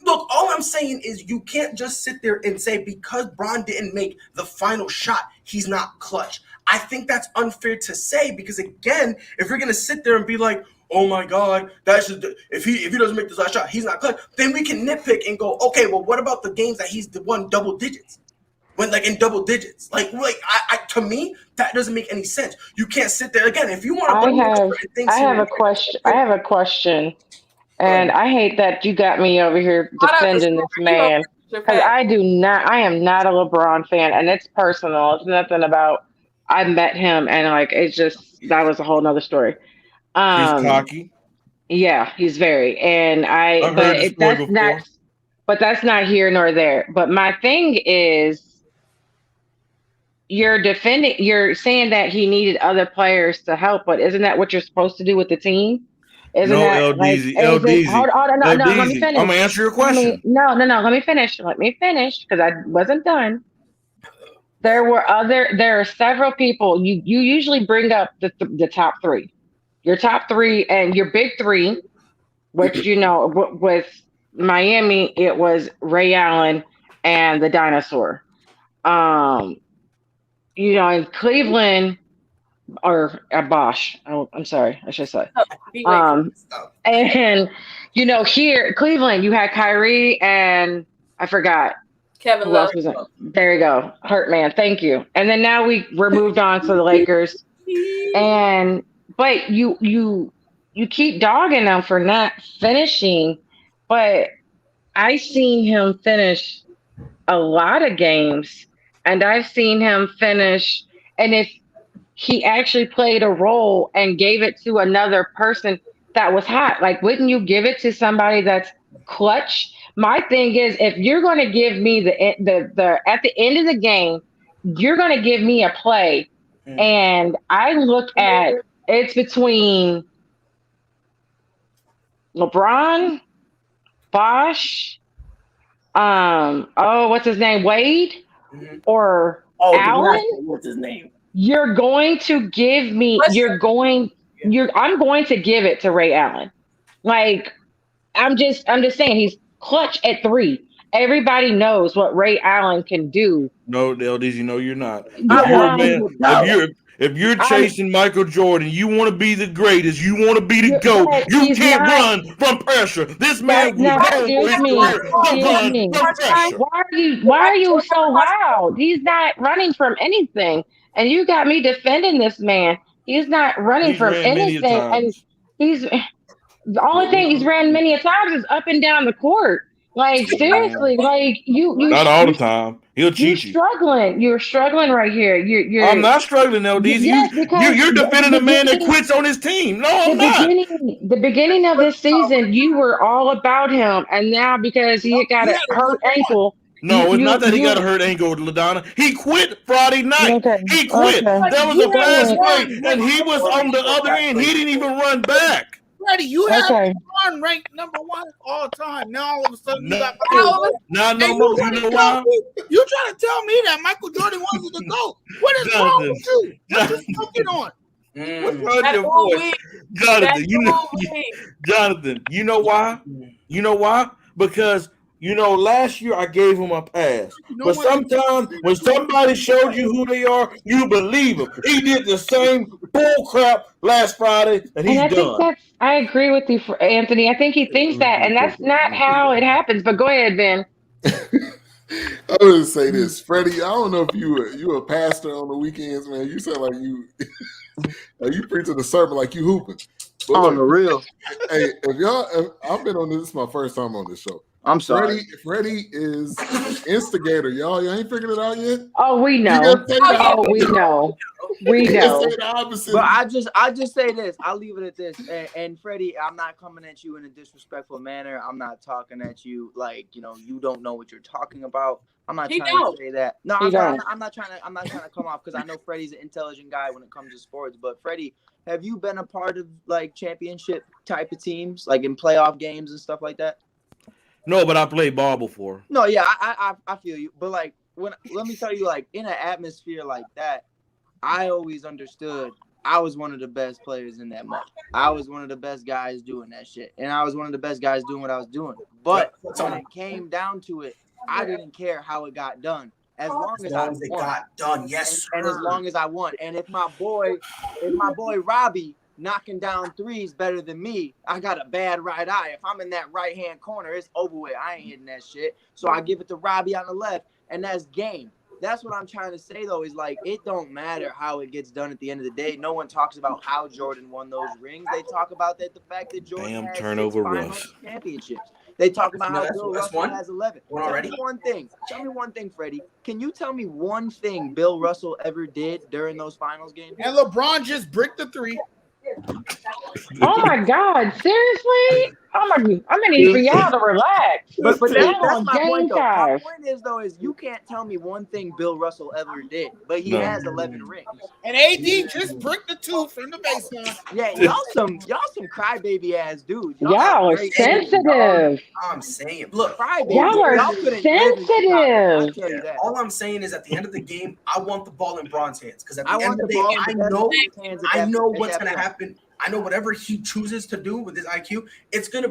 S8: look, all I'm saying is you can't just sit there and say because Bron didn't make the final shot, he's not clutch. I think that's unfair to say because again, if you're gonna sit there and be like, oh my God, if he doesn't make this last shot, he's not clutch, then we can nitpick and go, okay, well, what about the games that he's won double digits? When like in double digits, like I to me that doesn't make any sense. You can't sit there again if you want to.
S3: I have a question, and I hate that you got me over here defending this man because I am not a LeBron fan, and it's personal. It's nothing about I met him, and like it's just that was a whole nother story.
S5: He's cocky.
S3: Yeah, he's very, and that's not here nor there. But my thing is. You're saying that he needed other players to help, but isn't that what you're supposed to do with the team? Isn't that
S5: LDZ.
S3: Hold on, no, let me finish.
S5: I'm gonna answer your question.
S3: No, let me finish. Let me finish because I wasn't done. There are several people. You usually bring up the top 3, your top 3 and your big 3, which with Miami it was Ray Allen and the dinosaur. In Cleveland or Bosch. I'm sorry, I should say. And here Cleveland, you had Kyrie and I forgot
S10: Kevin Love.
S3: There you go, Hurt Man. Thank you. And then now we're moved on to the Lakers, but you keep dogging them for not finishing but I've seen him finish a lot of games, and I've seen him finish. And if he actually played a role and gave it to another person that was hot, like, wouldn't you give it to somebody that's clutch? My thing is, if you're going to give me the at the end of the game, you're going to give me a play, and I look at it's between LeBron, Bosh, what's his name, Wade, or Allen.
S9: What's his name?
S3: You're going to give me. I'm going to give it to Ray Allen. Like, I'm just saying, he's clutch at 3. Everybody knows what Ray Allen can do.
S5: No, LDZ, no, you're not. If you're chasing Michael Jordan, you want to be the greatest. You want to be the GOAT. You can't run from pressure. This man will run from pressure.
S3: Why are you so loud? He's not running from anything, and you got me defending this man. He's not running from anything, and he's the only thing he's ran many a times is up and down the court. Like, seriously, like you
S5: not all the time. He'll cheat you.
S3: You're struggling right here.
S5: I'm not struggling, LDZ.
S3: Yes,
S5: you're defending a man that quits on his team. No, I'm not.
S3: The beginning of this season, you were all about him, and now because he got a hurt ankle.
S5: No, it's not that he got a hurt ankle, LaDonna. He quit Friday night.
S3: Okay.
S5: He quit. That was a fast break, and he was on the other end. He didn't even run back.
S6: Freddie, you have LeBron ranked number 1 all time. Now all of a sudden you got Michael.
S5: No more. You know why?
S6: You trying to tell me that Michael Jordan wasn't the GOAT? What is wrong with you? What you smoking on?
S5: What's wrong with your voice? Jonathan, you know why? You know why? Because last year I gave him a pass. But sometimes when somebody showed you who they are, you believe them. He did the same bull crap last Friday, and he's done.
S3: I agree with you, Anthony. I think he thinks that, and that's not how it happens. But go ahead, Ben.
S4: I was going to say this, Freddie. I don't know if you a pastor on the weekends, man. You sound like you preaching the sermon like you hooping. But
S9: on the real.
S4: Hey, I've been on this. This is my first time on this show.
S9: I'm sorry.
S4: Freddie is instigator, y'all. You ain't figured it out yet?
S3: Oh, we know. We know.
S9: But I just say this. I'll leave it at this. And Freddie, I'm not coming at you in a disrespectful manner. I'm not talking at you like you don't know what you're talking about. I'm not trying to say that. No, I'm not trying to come off because I know Freddie's an intelligent guy when it comes to sports. But Freddie, have you been a part of like championship type of teams, like in playoff games and stuff like that?
S5: No, but I played ball before.
S9: No, yeah, I feel you. But like let me tell you, like in an atmosphere like that, I always understood I was one of the best players in that mug. I was one of the best guys doing that shit. And I was one of the best guys doing what I was doing. But when it came down to it, I didn't care how it got done. As long as I won.
S8: It got done, yes.
S9: And as long as I won. And if my boy Robbie knocking down threes better than me, I got a bad right eye. If I'm in that right-hand corner, it's over with. I ain't hitting that shit. So I give it to Robbie on the left, and that's game. That's what I'm trying to say, though, is like it don't matter how it gets done at the end of the day. No one talks about how Jordan won those rings. They talk about the fact that Jordan had 6 finals championships. They talk about how Bill Russell has 11. Tell me one thing, Freddie. Can you tell me one thing Bill Russell ever did during those finals games?
S6: And LeBron just bricked the 3.
S3: Oh my God! Seriously? I'm gonna need for y'all to relax.
S9: But that's my point, though. My point is you can't tell me one thing Bill Russell ever did, but he has 11 rings.
S6: And AD just bricked the 2 from the baseline.
S9: Yeah, y'all some crybaby ass dudes.
S3: Y'all are sensitive.
S8: I'm saying, look,
S3: y'all are sensitive.
S8: All I'm saying is, at the end of the game, I want the ball in Bron's hands because at the end of the day, I know what's gonna happen. I know whatever he chooses to do with his IQ, it's gonna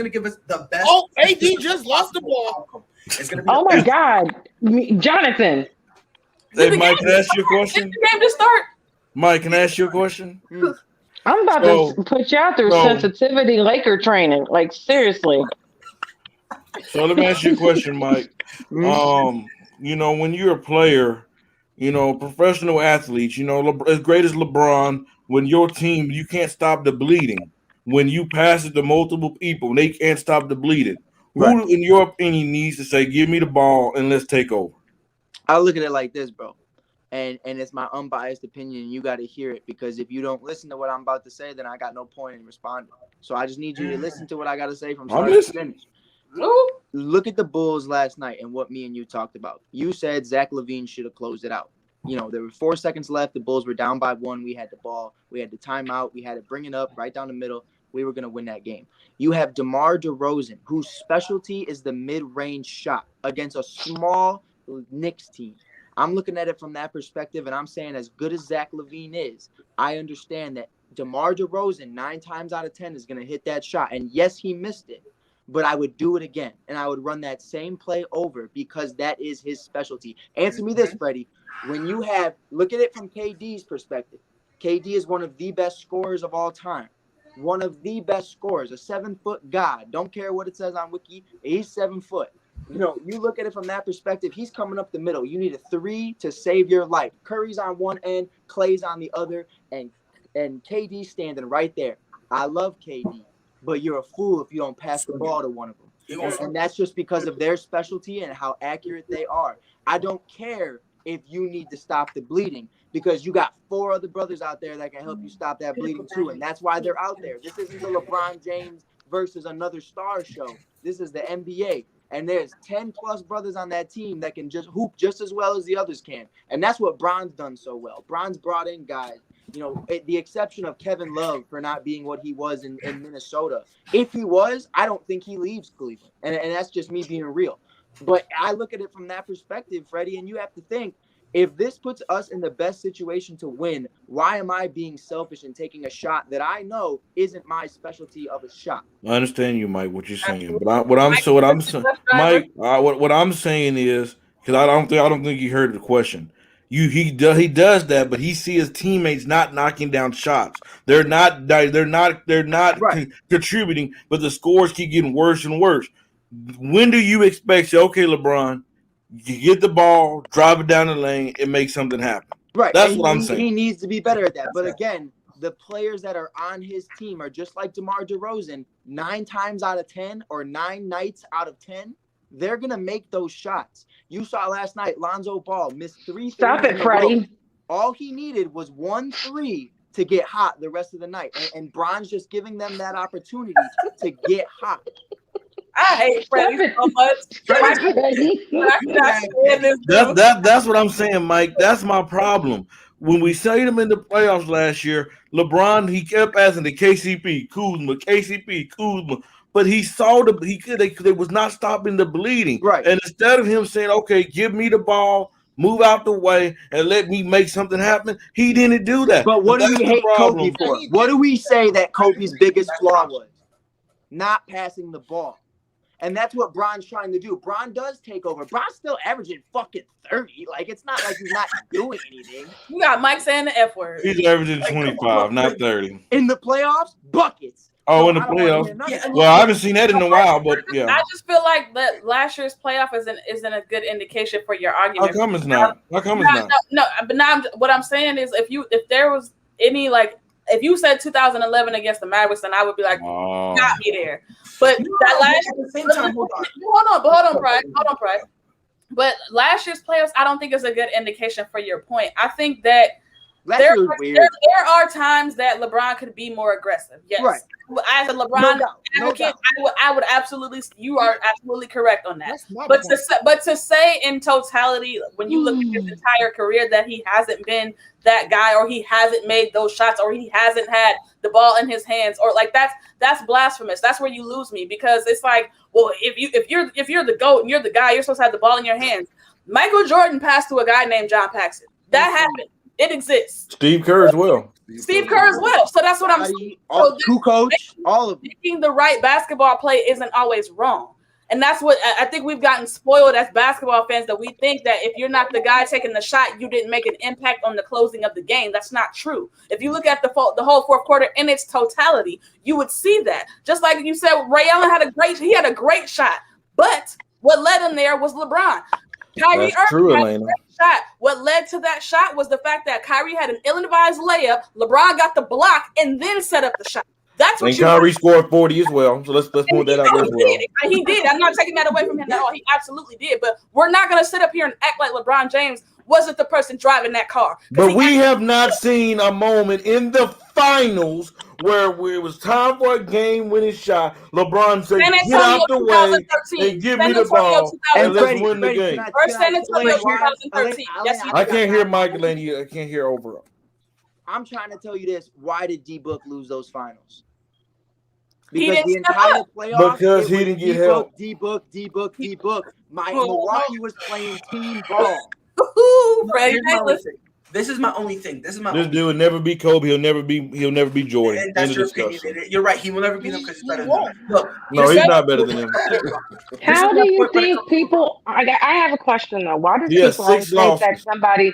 S8: give us the best.
S6: Oh, AD just lost the ball.
S8: It's gonna be.
S3: Oh my God, Jonathan.
S5: Hey, Mike, can I ask you a question?
S7: The game to start.
S5: Mike, can I ask you a question?
S3: I'm about to put y'all through sensitivity Laker training. Like, seriously.
S5: So let me ask you a question, Mike. When you're a player, professional athletes, as great as LeBron, when your team, you can't stop the bleeding. when you pass it to multiple people and they can't stop the bleeding?
S11: Right.
S5: Who, in your opinion, needs to say, "Give me the ball and let's take over"?
S11: I look at it like this, bro, and it's my unbiased opinion, and you got to hear it, because if you don't listen to what I'm about to say, then I got no point in responding. So I just need you to listen to what I got to say from start to finish. Look at the Bulls last night and what me and you talked about. You said Zach LaVine should have closed it out. You know, there were 4 seconds left. The Bulls were down by 1. We had the ball. We had the timeout. We had to bring it up right down the middle. We were going to win that game. You have DeMar DeRozan, whose specialty is the mid-range shot against a small Knicks team. I'm looking at it from that perspective, and I'm saying as good as Zach LaVine is, I understand that DeMar DeRozan 9 times out of 10 is going to hit that shot. And yes, he missed it, but I would do it again, and I would run that same play over because that is his specialty. Answer me this, Freddie. When you have – look at it from KD's perspective. KD is one of the best scorers of all time. One of the best scorers, a 7-foot god. Don't care what it says on Wiki. He's 7 foot. You know, you look at it from that perspective, he's coming up the middle. You need a 3 to save your life. Curry's on one end, Clay's on the other, and KD's standing right there. I love KD, but you're a fool if you don't pass the ball to one of them. And that's just because of their specialty and how accurate they are. I don't care if you need to stop the bleeding, because you got 4 other brothers out there that can help you stop that bleeding too, and that's why they're out there. This isn't the LeBron James versus another star show. This is the NBA, and there's 10-plus brothers on that team that can just hoop just as well as the others can, and that's what Bron's done so well. Bron's brought in guys, you know, the exception of Kevin Love for not being what he was in Minnesota. If he was, I don't think he leaves Cleveland, and that's just me being real. But I look at it from that perspective, Freddie, and you have to think, if this puts us in the best situation to win, why am I being selfish and taking a shot that I know isn't my specialty of a shot?
S5: I understand you, Mike, what you're saying, but what I'm saying is, because I don't think you heard the question. He does that, but he sees his teammates not knocking down shots. They're not contributing, but the scores keep getting worse and worse. When do you expect, okay, LeBron, you get the ball, drive it down the lane, and make something happen?
S11: Right.
S5: That's what I'm saying.
S11: He needs to be better at that. But again, the players that are on his team are just like DeMar DeRozan. 9 times out of 10 or 9 nights out of 10, they're going to make those shots. You saw last night, Lonzo Ball missed 3
S3: Stop it, Freddie.
S11: All he needed was 1 3 to get hot the rest of the night. And Bron's just giving them that opportunity to get hot.
S10: I hate Freddie so much.
S5: That's what I'm saying, Mike. That's my problem. When we saved him in the playoffs last year, LeBron, he kept asking the KCP, Kuzma, but he saw they was not stopping the bleeding.
S11: Right.
S5: And instead of him saying, okay, give me the ball, move out the way, and let me make something happen, he didn't do that.
S11: But what do we hate Kobe for? What do we say that Kobe's biggest flaw was? Not passing the ball. And that's what Bron's trying to do. Bron does take over. Bron's still averaging fucking 30. Like, it's not like he's not doing anything.
S10: You got Mike saying the F word.
S5: He's averaging 25, not 30.
S11: In the playoffs, buckets.
S5: Oh, in the playoffs? Well, I haven't seen that in a while, but yeah.
S10: I just feel like that last year's playoff isn't a good indication for your argument.
S5: How come it's not?
S10: No, but now what I'm saying is if there was any, like, if you said 2011 against the Mavericks, then I would be like, got me there. But that last year, hold on, Pride. But last year's playoffs, I don't think is a good indication for your point. I think that there are times that LeBron could be more aggressive. Yes. Right. As a LeBron advocate, I would absolutely. You are absolutely correct on that. But to say in totality, when you look at his entire career, that he hasn't been that guy, or he hasn't made those shots, or he hasn't had the ball in his hands, or like that's blasphemous. That's where you lose me, because it's like, well, if you're the GOAT and you're the guy, you're supposed to have the ball in your hands. Michael Jordan passed to a guy named John Paxson. That happened. It exists.
S5: Steve Kerr as well.
S10: So that's what I'm saying.
S11: Kukoc, all of them.
S10: Making the right basketball play isn't always wrong. And that's what I think we've gotten spoiled as basketball fans, that we think that if you're not the guy taking the shot, you didn't make an impact on the closing of the game. That's not true. If you look at the whole fourth quarter in its totality, you would see that. Just like you said, Ray Allen had a great shot, but what led him there was LeBron. Kyrie Irving had a great shot. What led to that shot was the fact that Kyrie had an ill-advised layup, LeBron got the block, and then set up the shot. That's what
S5: and Kyrie scored 40 as well. So let's move that out there as well.
S10: He did. I'm not taking that away from him at all. He absolutely did. But we're not going to sit up here and act like LeBron James wasn't the person driving that car.
S5: But we have not seen a moment in the finals where it was time for a game-winning shot. LeBron said, "Get out the way and give me the ball, and let's win the game."
S10: First San Antonio 2013.
S5: I can't hear Mike Laney. I can't hear over.
S11: I'm trying to tell you this. Why did D-Book lose those finals? Because the entire playoffs,
S5: because he didn't get help.
S11: D-Book. Milwaukee was playing team ball.
S8: This is my only thing. This dude
S5: will never be Kobe. He'll never be Jordan.
S8: And that's your opinion. You're right. He will never be them because he's better than him. Look,
S5: no, he's not better than him.
S3: How do you think people? I have a question though. Why do people always think that somebody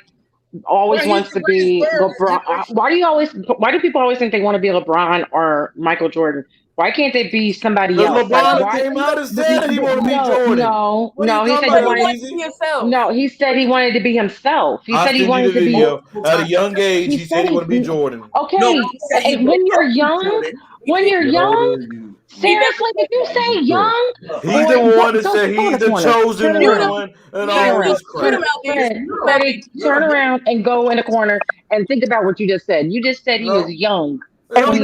S3: always wants to be LeBron? Why do people always think they want to be LeBron or Michael Jordan? Why can't they be somebody else?
S5: LeBron came out and said he wanted to be Jordan.
S3: No, he said he wanted to be himself. No, he said he wanted to be himself. He said he wanted to be
S5: at a young age. He said he wanted to be Jordan.
S3: Okay, when you're young, seriously, if you say young,
S5: he's the one that said he's the chosen one, and all this crap.
S3: Freddie, turn around and go in the corner and think about what you just said. You just said he was young.
S5: Age don't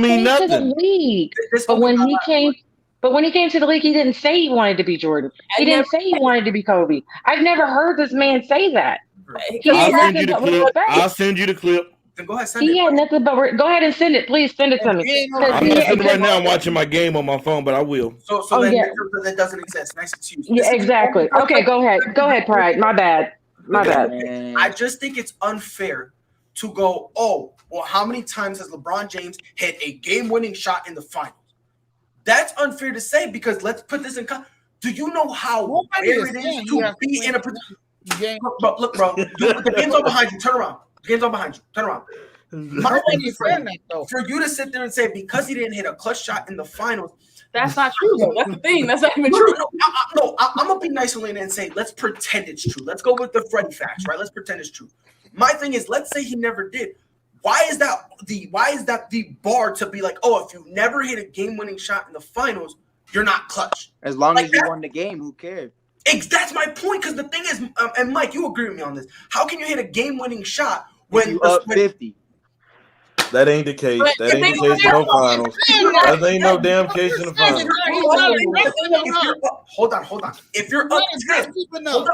S5: mean nothing.
S3: But when he came to the league, he didn't say he wanted to be Jordan. He didn't say he wanted to be Kobe. I've never heard this man say that.
S5: I'll send you the clip.
S8: Go ahead, send
S3: it. He had nothing but go ahead and send it. Please send it to me.
S5: I'm not sending right now. I'm watching my game on my phone, but I will.
S8: So that doesn't exist. Nice excuse.
S3: Yeah, exactly. Okay, go ahead. Go ahead, Pride. My bad.
S8: I just think it's unfair to go, oh, well, how many times has LeBron James hit a game-winning shot in the finals? That's unfair to say because let's put this in context. Do you know how rare it is to be in a position? Look, bro, the game's all behind you. Turn around. The game's all behind you. Turn around. My thing is for you to sit there and say because he didn't hit a clutch shot in the finals.
S10: That's not true, though. That's the thing. That's not even true.
S8: No, I'm going to be nice, Elena, and say, let's pretend it's true. Let's go with the Freddie facts, right? Let's pretend it's true. My thing is, let's say he never did. Why is that the bar to be like, oh, if you never hit a game-winning shot in the finals, you're not clutch?
S11: As long as you won the game, who cares?
S8: That's my point, because the thing is, and Mike, you agree with me on this. How can you hit a game-winning shot
S11: when you up 50?
S5: That ain't the case. That ain't the case in no finals. That ain't no damn case in the finals.
S8: Hold on. If you're up 10, hold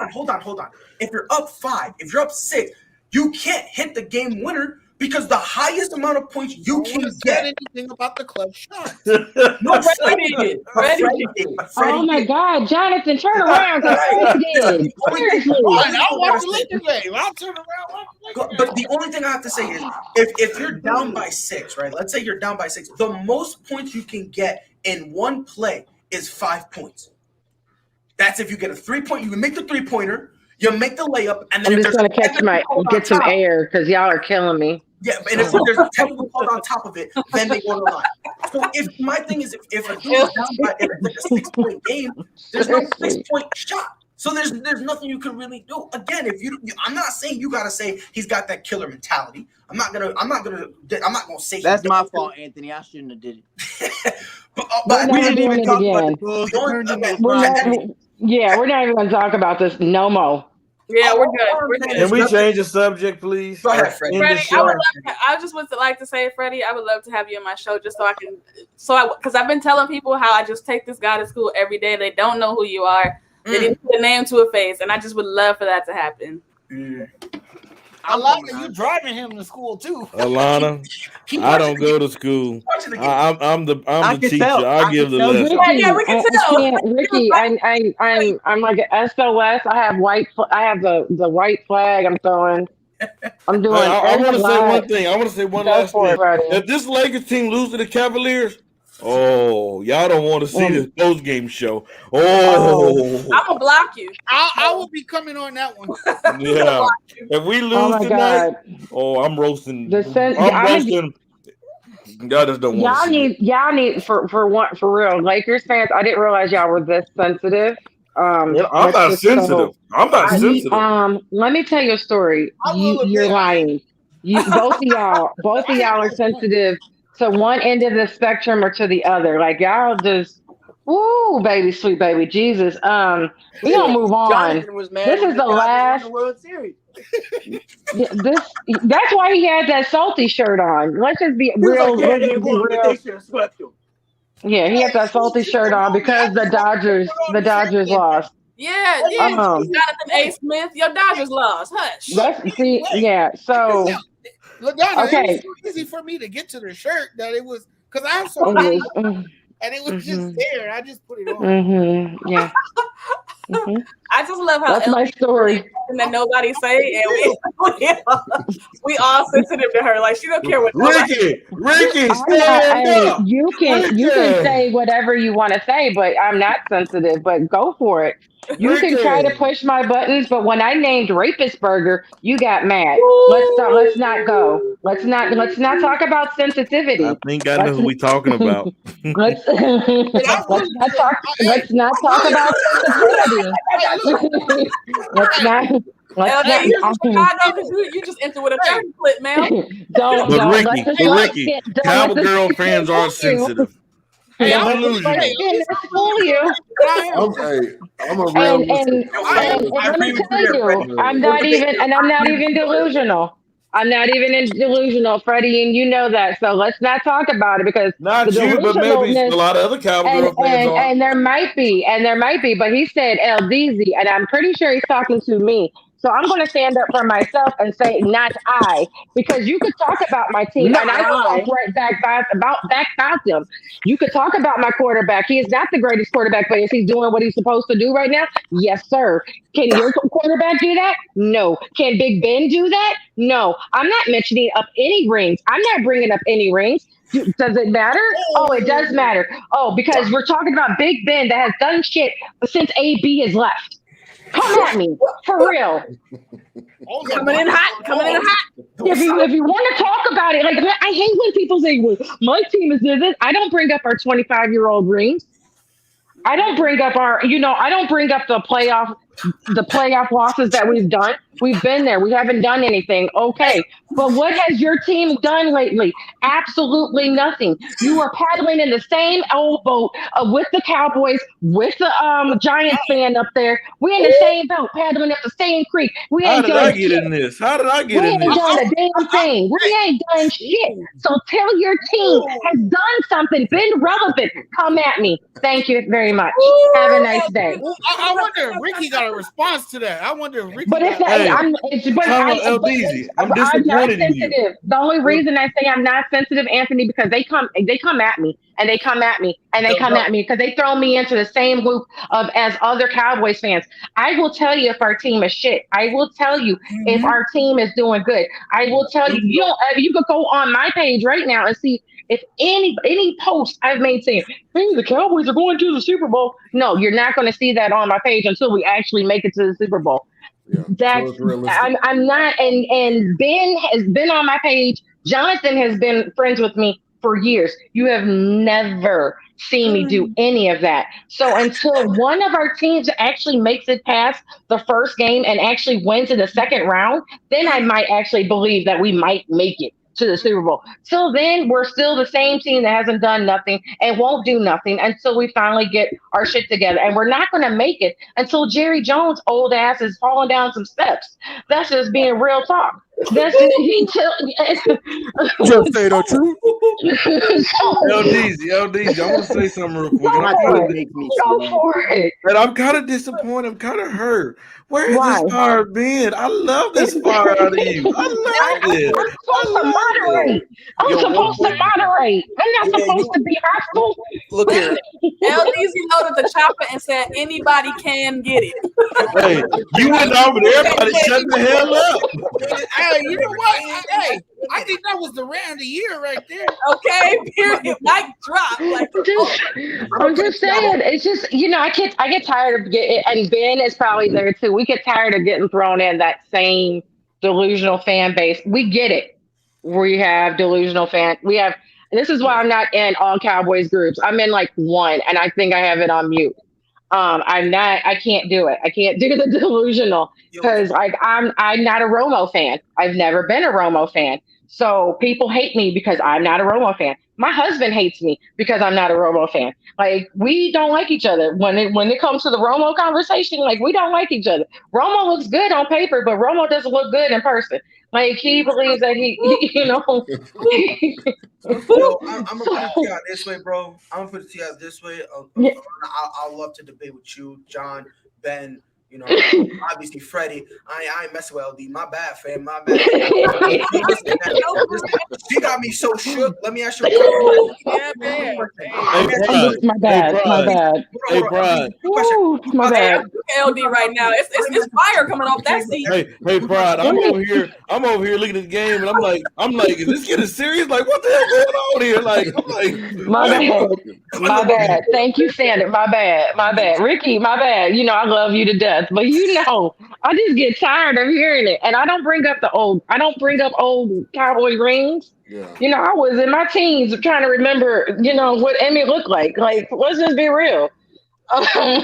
S8: on. If you're up 5, if you're up 6, you can't hit the game winner because the highest amount of points you can get.
S6: Anything about the club shot?
S8: No, Freddie did.
S3: Oh my God, Jonathan, turn around because Freddie did. Seriously.
S6: I'll watch the Lakers game. I'll turn around.
S8: But the only thing I have to say is, if you're down by 6, right? Let's say you're down by 6. The most points you can get in one play is 5 points. That's if you get a 3-point. You can make the 3-pointer. You make the layup, and then
S3: I'm just gonna get some air because y'all are killing me.
S8: Yeah, and if there's a technical call on top of it, then they go to the line. So if my thing is, if a dude is down by if it's like a 6-point game, there's no 6-point shot. So there's nothing you can really do. Again, I'm not saying you gotta say he's got that killer mentality. I'm not gonna say
S11: that's my fault, Anthony. I shouldn't have did
S8: it. but we didn't even talk about the
S3: yeah, we're not even going to talk about this no more.
S10: Yeah, we're good.
S5: Can we change the subject, please?
S8: Go ahead, Freddie.
S10: I just would like to say, Freddie, I would love to have you on my show just because I've been telling people how I just take this guy to school every day. They don't know who you are. They didn't put a name to a face, and I just would love for that to happen.
S6: Alana, you driving him to school too.
S5: Alana, I don't go to school. I'm the teacher. I give the lesson.
S10: Yeah, we can tell.
S3: Ricky, I'm like an SOS. I have the white flag. I'm throwing. I'm doing.
S5: I want to say one thing. I want to say one last thing. If this Lakers team loses to the Cavaliers, oh, y'all don't want to see this post game show. Oh,
S10: I'm gonna block you.
S6: I will be coming on that one.
S5: Yeah, if we lose tonight, I'm roasting. Y'all just don't want to.
S3: Y'all need for real. Lakers fans, I didn't realize y'all were this sensitive.
S5: I'm not sensitive. I'm not sensitive.
S3: Let me tell you a story. You're lying. Both of y'all are sensitive to one end of the spectrum or to the other. Like y'all just, woo, baby, sweet baby, Jesus. We gonna move on.
S11: Jonathan was mad
S3: This
S11: when
S3: is the
S11: Dodgers won
S3: last.
S11: the World Series.
S3: That's why he had that salty shirt on. Let's just be
S11: He was
S3: real.
S11: like, yeah,
S3: Let's
S11: they
S3: just be
S11: won, but
S3: real.
S11: they should have swept them.
S3: Yeah, he had that salty shirt on because the Dodgers lost.
S7: Yeah, Jonathan A. Smith, your Dodgers lost. Hush.
S3: So
S6: LaDonna,
S3: okay.
S6: it was so easy for me to get to the shirt that it was because I have so many, and it was just there. I just put it on.
S3: Yeah.
S7: I just love how
S3: that's my story.
S7: That nobody say, and we all sensitive to her. Like she don't care what.
S5: Ricky, stand up.
S3: You can say whatever you want to say, but I'm not sensitive. But go for it. You can try to push my buttons, but when I named Rapist Burger, you got mad. Let's not go. Let's not talk about sensitivity.
S5: I think I know who we talking about.
S3: Let's not talk about sensitivity.
S7: You just entered with a 30 flip, man.
S5: Ricky, Cowgirl fans aren't sensitive.
S3: I'm a real
S4: and let me tell
S3: you, I'm not even delusional. I'm not even delusional, Freddie, and you know that. So let's not talk about it because
S5: not you, but maybe a lot of other Cowgirl fans are.
S3: And there might be, but he said LDZ, and I'm pretty sure he's talking to me. So I'm going to stand up for myself and say, not I, because you could talk about my team, and I will talk right back about them. You could talk about my quarterback. He is not the greatest quarterback, but is he doing what he's supposed to do right now? Yes, sir. Can your quarterback do that? No. Can Big Ben do that? No. I'm not mentioning up any rings. I'm not bringing up any rings. Does it matter? Oh, it does matter. Oh, because we're talking about Big Ben that has done shit since AB has left. Come at me, for real.
S7: Coming in hot.
S3: If you want to talk about it, like I hate when people say, "Well, my team is this." I don't bring up our 25-year-old rings. I don't bring up the playoff losses that we've done. We've been there. We haven't done anything. Okay. But what has your team done lately? Absolutely nothing. You are paddling in the same old boat with the Cowboys, with the Giants fan up there. We're in the same boat, paddling up the same creek.
S5: How did I get in this?
S3: We ain't done a damn thing. We ain't done shit. So tell your team has done something, been relevant. Come at me. Thank you very much. Have a nice day.
S6: I wonder if Ricky got a response to that. I wonder if Ricky.
S3: But it's I'm not sensitive. The only reason I say I'm not sensitive, Anthony, because they come at me and they come at me and they come at me because they throw me into the same loop of as other Cowboys fans. I will tell you if our team is shit. I will tell you if our team is doing good. I will tell you. You could go on my page right now and see if any post I've made saying, "Hey, the Cowboys are going to the Super Bowl." No, you're not going to see that on my page until we actually make it to the Super Bowl. Yeah, I'm not, and Ben has been on my page. Jonathan has been friends with me for years. You have never seen me do any of that. So until one of our teams actually makes it past the first game and actually wins in the second round, then I might actually believe that we might make it to the Super Bowl. Till then, we're still the same team that hasn't done nothing and won't do nothing until we finally get our shit together. And we're not going to make it until Jerry Jones' old ass is falling down some steps. That's just being real talk. That's
S12: just say the truth.
S5: LDZ, I want to say something real quick.
S3: Go for it.
S5: And I'm kind of disappointed. I'm kind of hurt. Where has this fire been? I love this fire out of you. I love it.
S3: I'm supposed to moderate. I'm not supposed to be hostile.
S11: Look here.
S7: LDZ loaded the chopper and said anybody can get it.
S5: Hey, you went over there, everybody shut the hell up.
S6: Hey, you know what? Hey, I think that was the round of the year right there.
S7: Okay, period. Mic drop. Like,
S3: I'm just saying. It's just I get tired of getting, and Ben is probably there too. We get tired of getting thrown in that same delusional fan base. We get it. We have delusional fan. This is why I'm not in all Cowboys groups. I'm in like one, and I think I have it on mute. I can't do it. I can't do the delusional because like I'm not a Romo fan. I've never been a Romo fan. So people hate me because I'm not a Romo fan. My husband hates me because I'm not a Romo fan. Like we don't like each other when it comes to the Romo conversation. Like we don't like each other. Romo looks good on paper, but Romo doesn't look good in person. Like he believes that he you know.
S8: Yo, I'm gonna put it to you out this way, bro. I'm gonna put it to you out this way. I'll love to debate with you, John, Ben. You know, obviously Freddie. I ain't messing with LD. My bad, fam. My bad. Listen, she got me so shook. Let me ask you a question.
S10: Yeah, man.
S3: My bad.
S5: Hey, Brian.
S3: Ooh, my bad.
S10: LD right now. It's fire coming off that seat.
S5: Hey, Brian. I'm over here looking at the game, and I'm like, is this getting serious? Like, what the hell going on here? Like, I'm like,
S3: my bad. Thank you, Sandra. My bad. Ricky, my bad. You know, I love you to death. But you know, I just get tired of hearing it. And I don't bring up old Cowboy rings.
S4: Yeah.
S3: You know, I was in my teens trying to remember, you know, what Emmy looked like. Like, let's just be real.
S10: Hey,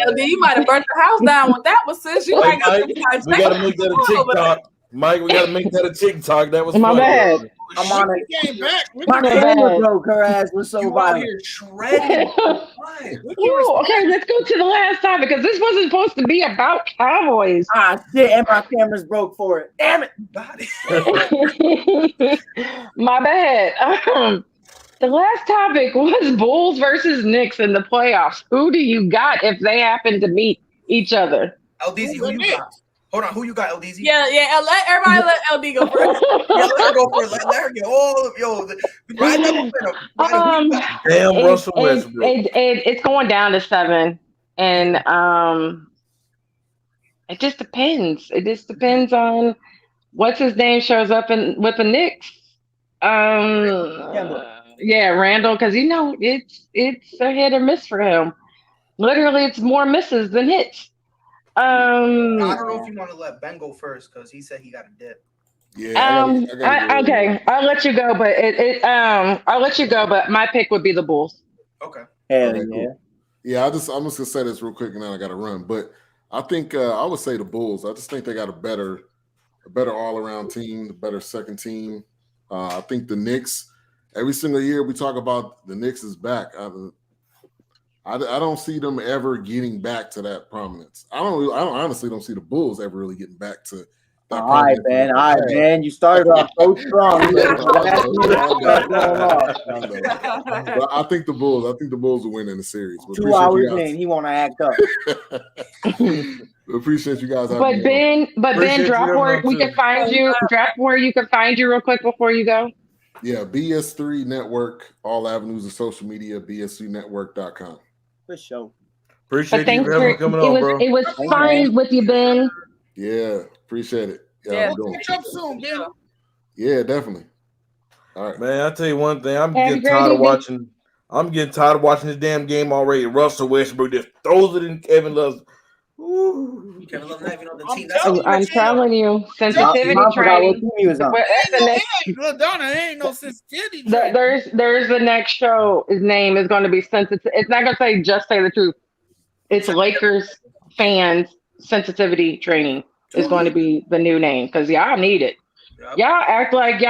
S10: LD, you might have burnt the house down with that one, sis. You might got
S5: we gotta make that a TikTok. Mike, we gotta make that a TikTok. That was
S3: my
S5: funny.
S3: bad.
S9: I'm on it.
S6: Came back.
S9: My camera broke. Her ass was so violent.
S8: Here shredding.
S3: Ooh, okay, let's go to the last topic because this wasn't supposed to be about Cowboys.
S9: Ah, shit, and my camera's broke for it. Damn it.
S3: My bad. The last topic was Bulls versus Knicks in the playoffs. Who do you got if they happen to meet each other?
S8: LDZ, who you got? Hold on, who you got, LDZ?
S10: Yeah. Everybody let LD go first.
S8: Yeah, let her go first. Let her get all of
S5: Damn, Russell Westbrook.
S3: It's going down to 7, and it just depends. It just depends on what's his name shows up with the Knicks. Yeah, Randall, because you know it's a hit or miss for him. Literally, it's more misses than hits.
S8: I don't know if you want to let Ben go first because he said he got a dip.
S4: Yeah.
S3: Okay, I'll let you go, but I'll let you go, but my pick would be the Bulls.
S8: Okay.
S4: Hell yeah. Cool. Yeah, I'm just gonna say this real quick, and then I got to run. But I think I would say the Bulls. I just think they got a better all around team, the better second team. I think the Knicks. Every single year we talk about the Knicks is back. I don't see them ever getting back to that prominence. I honestly don't see the Bulls ever really getting back to that.
S9: All right, man. You started off so strong.
S4: But I think the Bulls will win in the series.
S9: 2 hours in, he want to act up.
S4: Appreciate you guys.
S3: But Ben, drop where we can find you. Drop where you can find you real quick before you go.
S4: Yeah, BS3 Network, all avenues of social media, bs3network.com.
S9: For sure.
S5: Appreciate you for coming on, bro.
S3: It was fun with you, Ben.
S4: Yeah, appreciate it.
S6: Yeah, catch up soon, Ben.
S4: Yeah, definitely. All right,
S5: man. I'll tell you one thing. I'm getting tired of watching this damn game already. Russell Westbrook just throws it in Kevin Love's.
S8: Ooh. Kevin Love not even on the team.
S3: I'm telling you, sensitivity training.
S6: LaDonna ain't no sensitivity training.
S3: There's the next show. His name is going to be sensitive. It's not going to say just say the truth. It's Lakers fans sensitivity training is going to be the new name because y'all need it. Yep. Y'all act like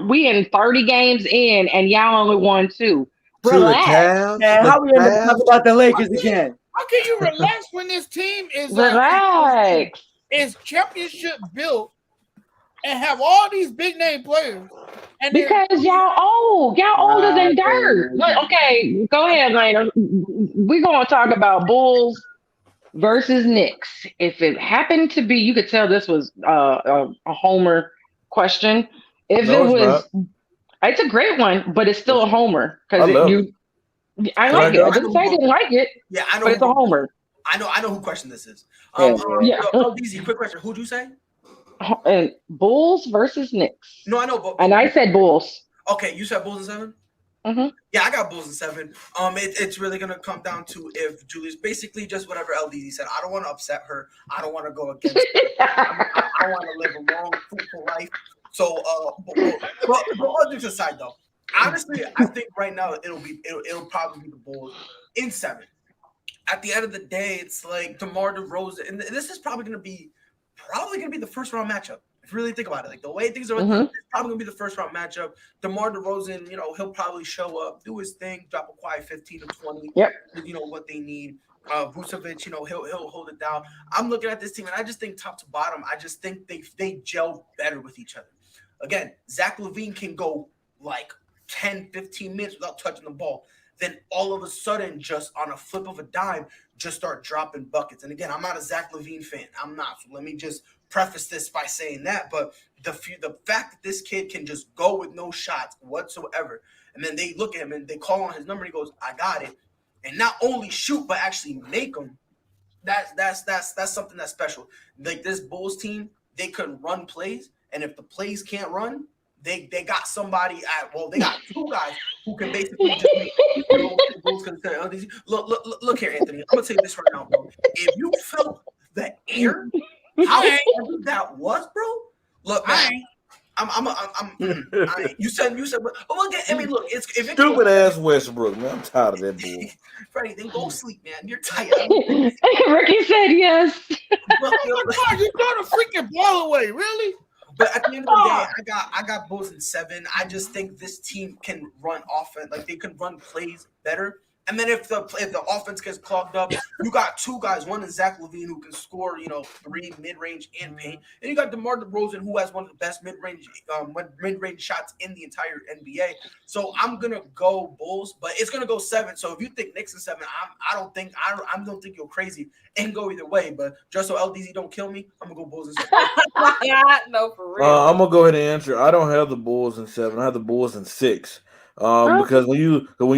S3: we in 30 games in and y'all only won 2. Relax.
S9: Man, how we ever talk about the Lakers again?
S6: How can you relax when this team is
S3: relax?
S6: Is championship built and have all these big name players? And
S3: because y'all older than dirt. Look, okay, go ahead, Lena. We're gonna talk about Bulls versus Knicks. If it happened to be, you could tell this was a homer question. It's a great one, but it's still a homer because I like it. I didn't say I didn't like it.
S8: Yeah, I know.
S3: But it's a homer.
S8: I know who question this is.
S3: Yeah.
S8: Easy, quick question. Who'd you say?
S3: And Bulls versus Knicks.
S8: No, I know. But
S3: and I said Bulls.
S8: Okay, you said Bulls in 7?
S3: Mm-hmm.
S8: Yeah, I got Bulls in 7. It's really gonna come down to if Julie's basically just whatever LDZ said. I don't want to upset her. I don't want to go against her. I want to live a long, fruitful life. So, but all jokes aside, though, Honestly, I think right now it'll probably be the Bulls in 7. At the end of the day, it's like DeMar DeRozan, and this is probably gonna be the first round matchup. If you really think about it, like the way things are, it's probably gonna be the first round matchup. DeMar DeRozan, he'll probably show up, do his thing, drop a quiet 15 to 20.
S3: Yep.
S8: What they need. Vucevic, he'll hold it down. I'm looking at this team, and I just think top to bottom, I just think they gel better with each other. Again, Zach LaVine can go like 10, 15 minutes without touching the ball. Then all of a sudden, just on a flip of a dime, just start dropping buckets. And again, I'm not a Zach LaVine fan. I'm not. So let me just preface this by saying that. But the fact that this kid can just go with no shots whatsoever, and then they look at him and they call on his number, and he goes, "I got it," and not only shoot but actually make them. That's something that's special. Like this Bulls team, they can run plays, and if the plays can't run, they got somebody they got 2 guys who can basically just make look here, Anthony. I'm gonna tell you this right now, bro. If you felt the air, how heavy that was, bro. Look, man. You said, but look at. I mean, look, it's
S5: stupid ass Westbrook, man. I'm tired of that bull.
S8: Freddie, then go sleep, man. You're tired.
S3: Ricky said yes.
S6: Oh my God, you throw the freaking ball away, really?
S8: But at the end of the day, I got Bulls in 7. I just think this team can run offense, like they can run plays better. And then if the offense gets clogged up, you got 2 guys. One is Zach LaVine, who can score, 3 mid-range and paint. And you got DeMar DeRozan, who has one of the best mid-range shots in the entire NBA. So I'm gonna go Bulls, but it's gonna go 7. So if you think Knicks in 7, I don't think you're crazy and go either way. But just so LDZ don't kill me, I'm gonna go Bulls in 7.
S10: No, for real.
S5: I'm gonna go ahead and answer. I don't have the Bulls in 7. I have the Bulls in 6. Because when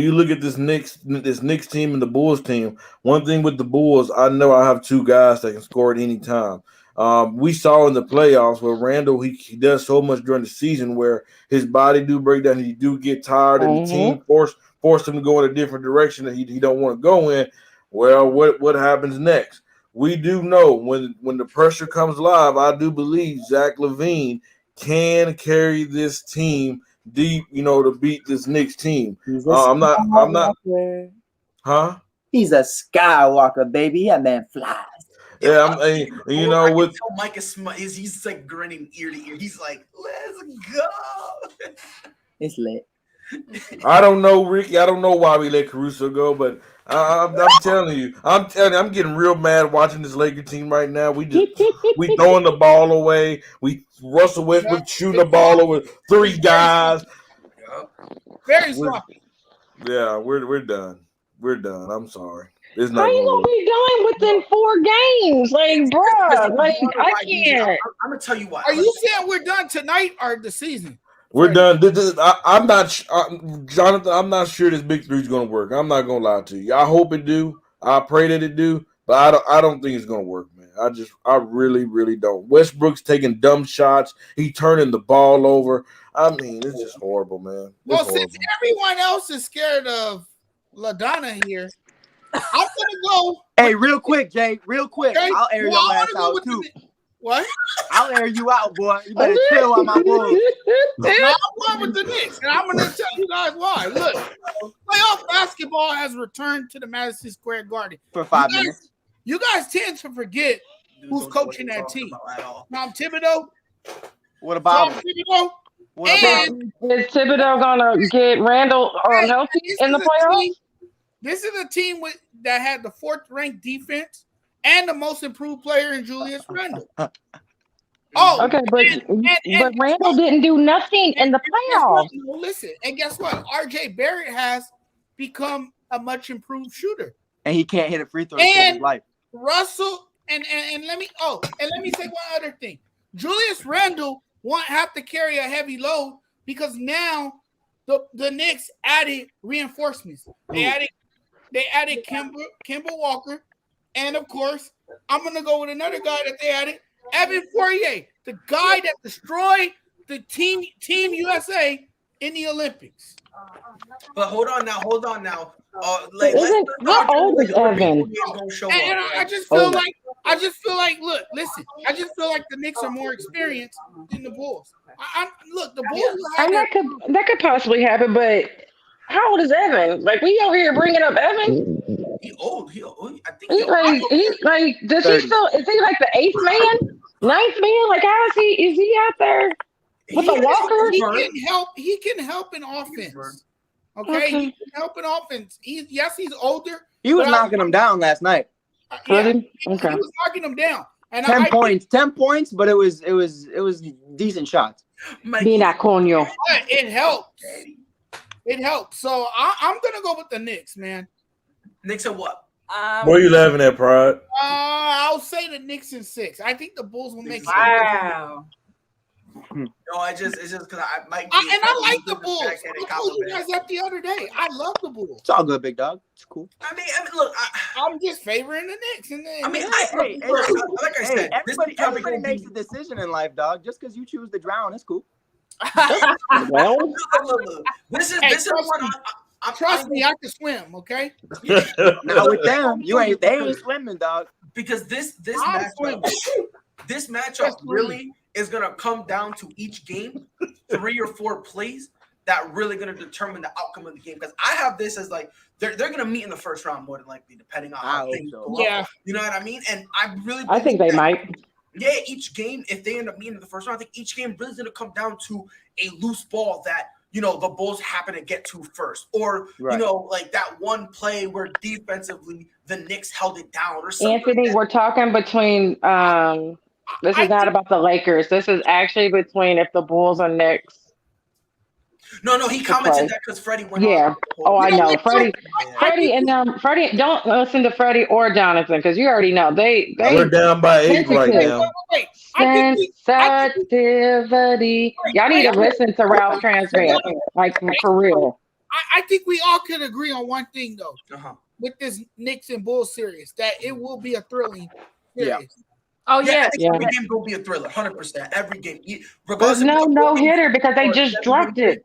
S5: you look at this Knicks team and the Bulls team, one thing with the Bulls, I know I have 2 guys that can score at any time. We saw in the playoffs where Randall he does so much during the season where his body do break down, he do get tired, and the team force him to go in a different direction that he don't want to go in. Well, what happens next? We do know when the pressure comes live, I do believe Zach LaVine can carry this team deep, to beat this Knicks team. I'm not. Huh?
S11: He's a Skywalker, baby. That man flies.
S5: Yeah, with
S8: Mike he's like grinning ear to ear. He's like, "Let's go."
S11: It's lit.
S5: I don't know, Ricky. I don't know why we let Caruso go, but I'm telling you, I'm getting real mad watching this Laker team right now. We throwing the ball away. Russell Westbrook shooting the ball over 3 guys.
S6: Very sloppy.
S5: Yeah, we're done. We're done. I'm sorry. It's
S3: How you gonna be done within 4 games? Like, bro, I can't.
S8: I'm gonna tell you what.
S6: Are you saying we're done tonight or the season?
S5: We're done. I'm not, Jonathan. I'm not sure this big 3 is gonna work. I'm not gonna lie to you. I hope it do. I pray that it do, but I don't think it's gonna work, man. I really, really don't. Westbrook's taking dumb shots. He turning the ball over. I mean, it's just horrible, man.
S6: Well, since everyone else is scared of LaDonna here, I'm gonna go.
S11: Hey, real quick, Jay. Real quick. I'll air your ass out too.
S6: What?
S11: I'll air you out, boy. You better chill on my boy.
S6: I'm going with the Knicks, and I'm going to tell you guys why. Look, playoff basketball has returned to the Madison Square Garden.
S11: For 5 minutes.
S6: You guys tend to forget who's coaching that team. Tom Thibodeau.
S11: What about
S6: Tom Thibodeau?
S3: Is Thibodeau going to get Randall healthy in the playoffs?
S6: This is a team that had the 4th-ranked defense and the most improved player in Julius Randle.
S3: Okay, but Randall didn't do nothing in the playoffs.
S6: Listen, and guess what? RJ Barrett has become a much improved shooter,
S11: and he can't hit a free throw in his life.
S6: Russell, and let me say one other thing. Julius Randle won't have to carry a heavy load because now the Knicks added reinforcements. They added Kemba Walker. And, of course, I'm going to go with another guy that they added, Evan Fournier, the guy that destroyed the team USA in the Olympics.
S8: But hold on now.
S3: How old is Evan?
S6: And I just feel like I just feel like, listen. I just feel like the Knicks are more experienced than the Bulls. Look, the Bulls.
S3: And that could possibly happen, but how old is Evan? Like, we over here bringing up Evan.
S8: He old. I think
S3: does he still? Is he like the 8th man, 9th man? Like, how is he? Is he out there with a walker?
S6: He can help in offense. Okay, he can help in offense. He's older.
S11: He was knocking him down last night.
S6: He was knocking him down. And
S11: 10 points, but it was decent shots.
S3: Mina coño.
S6: It helps. It helps. So I'm gonna go with the Knicks, man.
S8: Knicks at what?
S5: Where are you laughing at, Pride?
S6: I'll say the Knicks in 6. I think the Bulls will make it.
S10: Wow.
S8: No, it's just because I might.
S6: I like the Bulls. I told you guys that the other day. I love the Bulls.
S11: It's all good, big dog. It's cool.
S8: I mean, look,
S6: I'm just favoring the Knicks.
S8: Like I said,
S11: everybody makes a decision in life, dog. Just because you choose to drown, it's cool.
S3: Well,
S8: this is what
S6: trust me, I can swim. Okay.
S11: Not with them. They ain't swimming, dog.
S8: Because this matchup really is gonna come down to each game, 3 or 4 plays that really gonna determine the outcome of the game. Because I have this as like they're gonna meet in the first round more than likely, depending on how things go.
S6: Yeah,
S8: you know what I mean. And
S3: I think they might.
S8: Yeah, each game, if they end up meeting in the first round, I think each game really is gonna come down to a loose ball that the Bulls happen to get to first, or like that one play where defensively the Knicks held it down, or something.
S3: Anthony, we're talking between. This is not about the Lakers. This is actually between if the Bulls or Knicks.
S8: No, he commented that because Freddie went on.
S3: Yeah. Oh, I know. Freddie and Freddie. Don't listen to Freddie or Jonathan because you already know
S5: we're down by 8 right now.
S3: Sensitivity. Y'all need to listen to Ralph Transmit, like for real.
S6: I think we all can agree on one thing though, with this Knicks and Bulls series, that it will be a thrilling series.
S11: Yeah.
S10: Oh yeah,
S8: every game will be a thriller, 100%. Every game,
S3: there's no hitter because they just dropped it.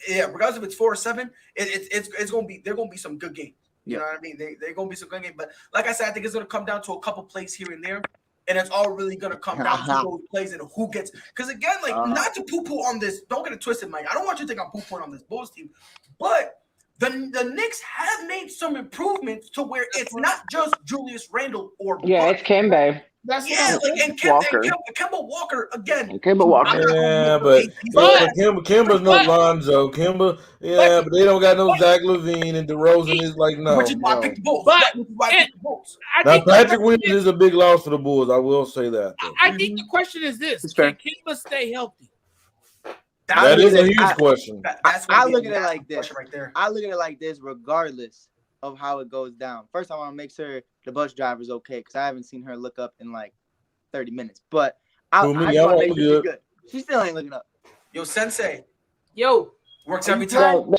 S8: Yeah, regardless if it's 4 or 7, it's gonna be there. Gonna be some good games. You know what I mean? They're gonna be some good games. But like I said, I think it's gonna come down to a couple plays here and there, and it's all really gonna come down to those plays and who gets. Because again, like not to poo-poo on this. Don't get it twisted, Mike. I don't want you to think I'm poo-pooing on this Bulls team, but the Knicks have made some improvements to where it's not just Julius Randle or
S3: it's Kemba.
S6: That's
S8: Kemba Walker again.
S3: Kemba Walker.
S5: Yeah, but Kemba's no Lonzo. Kemba, but they don't got no Zach LaVine, and DeRozan is like no.
S8: Which is why I picked the Bulls.
S5: Now Patrick Williams is a big loss for the Bulls. I will say that.
S6: I think the question is this: can Kemba stay healthy?
S5: That is a huge question.
S11: I look at it like this. Right there. I look at it like this, regardless of how it goes down. First, I want to make sure the bus driver's okay because I haven't seen her look up in like 30 minutes. But I want to make sure she's good. She still ain't looking up.
S8: Yo, Sensei.
S10: Yo.
S8: Works every time.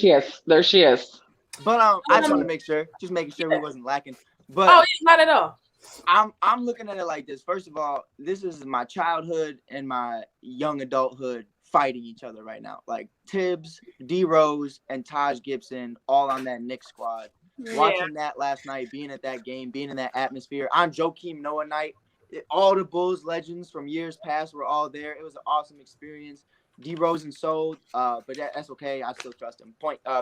S3: There she is.
S11: But I just want to make sure, just making sure we wasn't lacking. But
S10: not at all.
S11: I'm looking at it like this. First of all, this is my childhood and my young adulthood fighting each other right now. Like Tibbs, D Rose, and Taj Gibson all on that Knicks squad. Watching that last night, being at that game, being in that atmosphere on Joakim Noah night, all the Bulls legends from years past were all there. It was an awesome experience. D Rose and sold, but that's okay. I still trust him.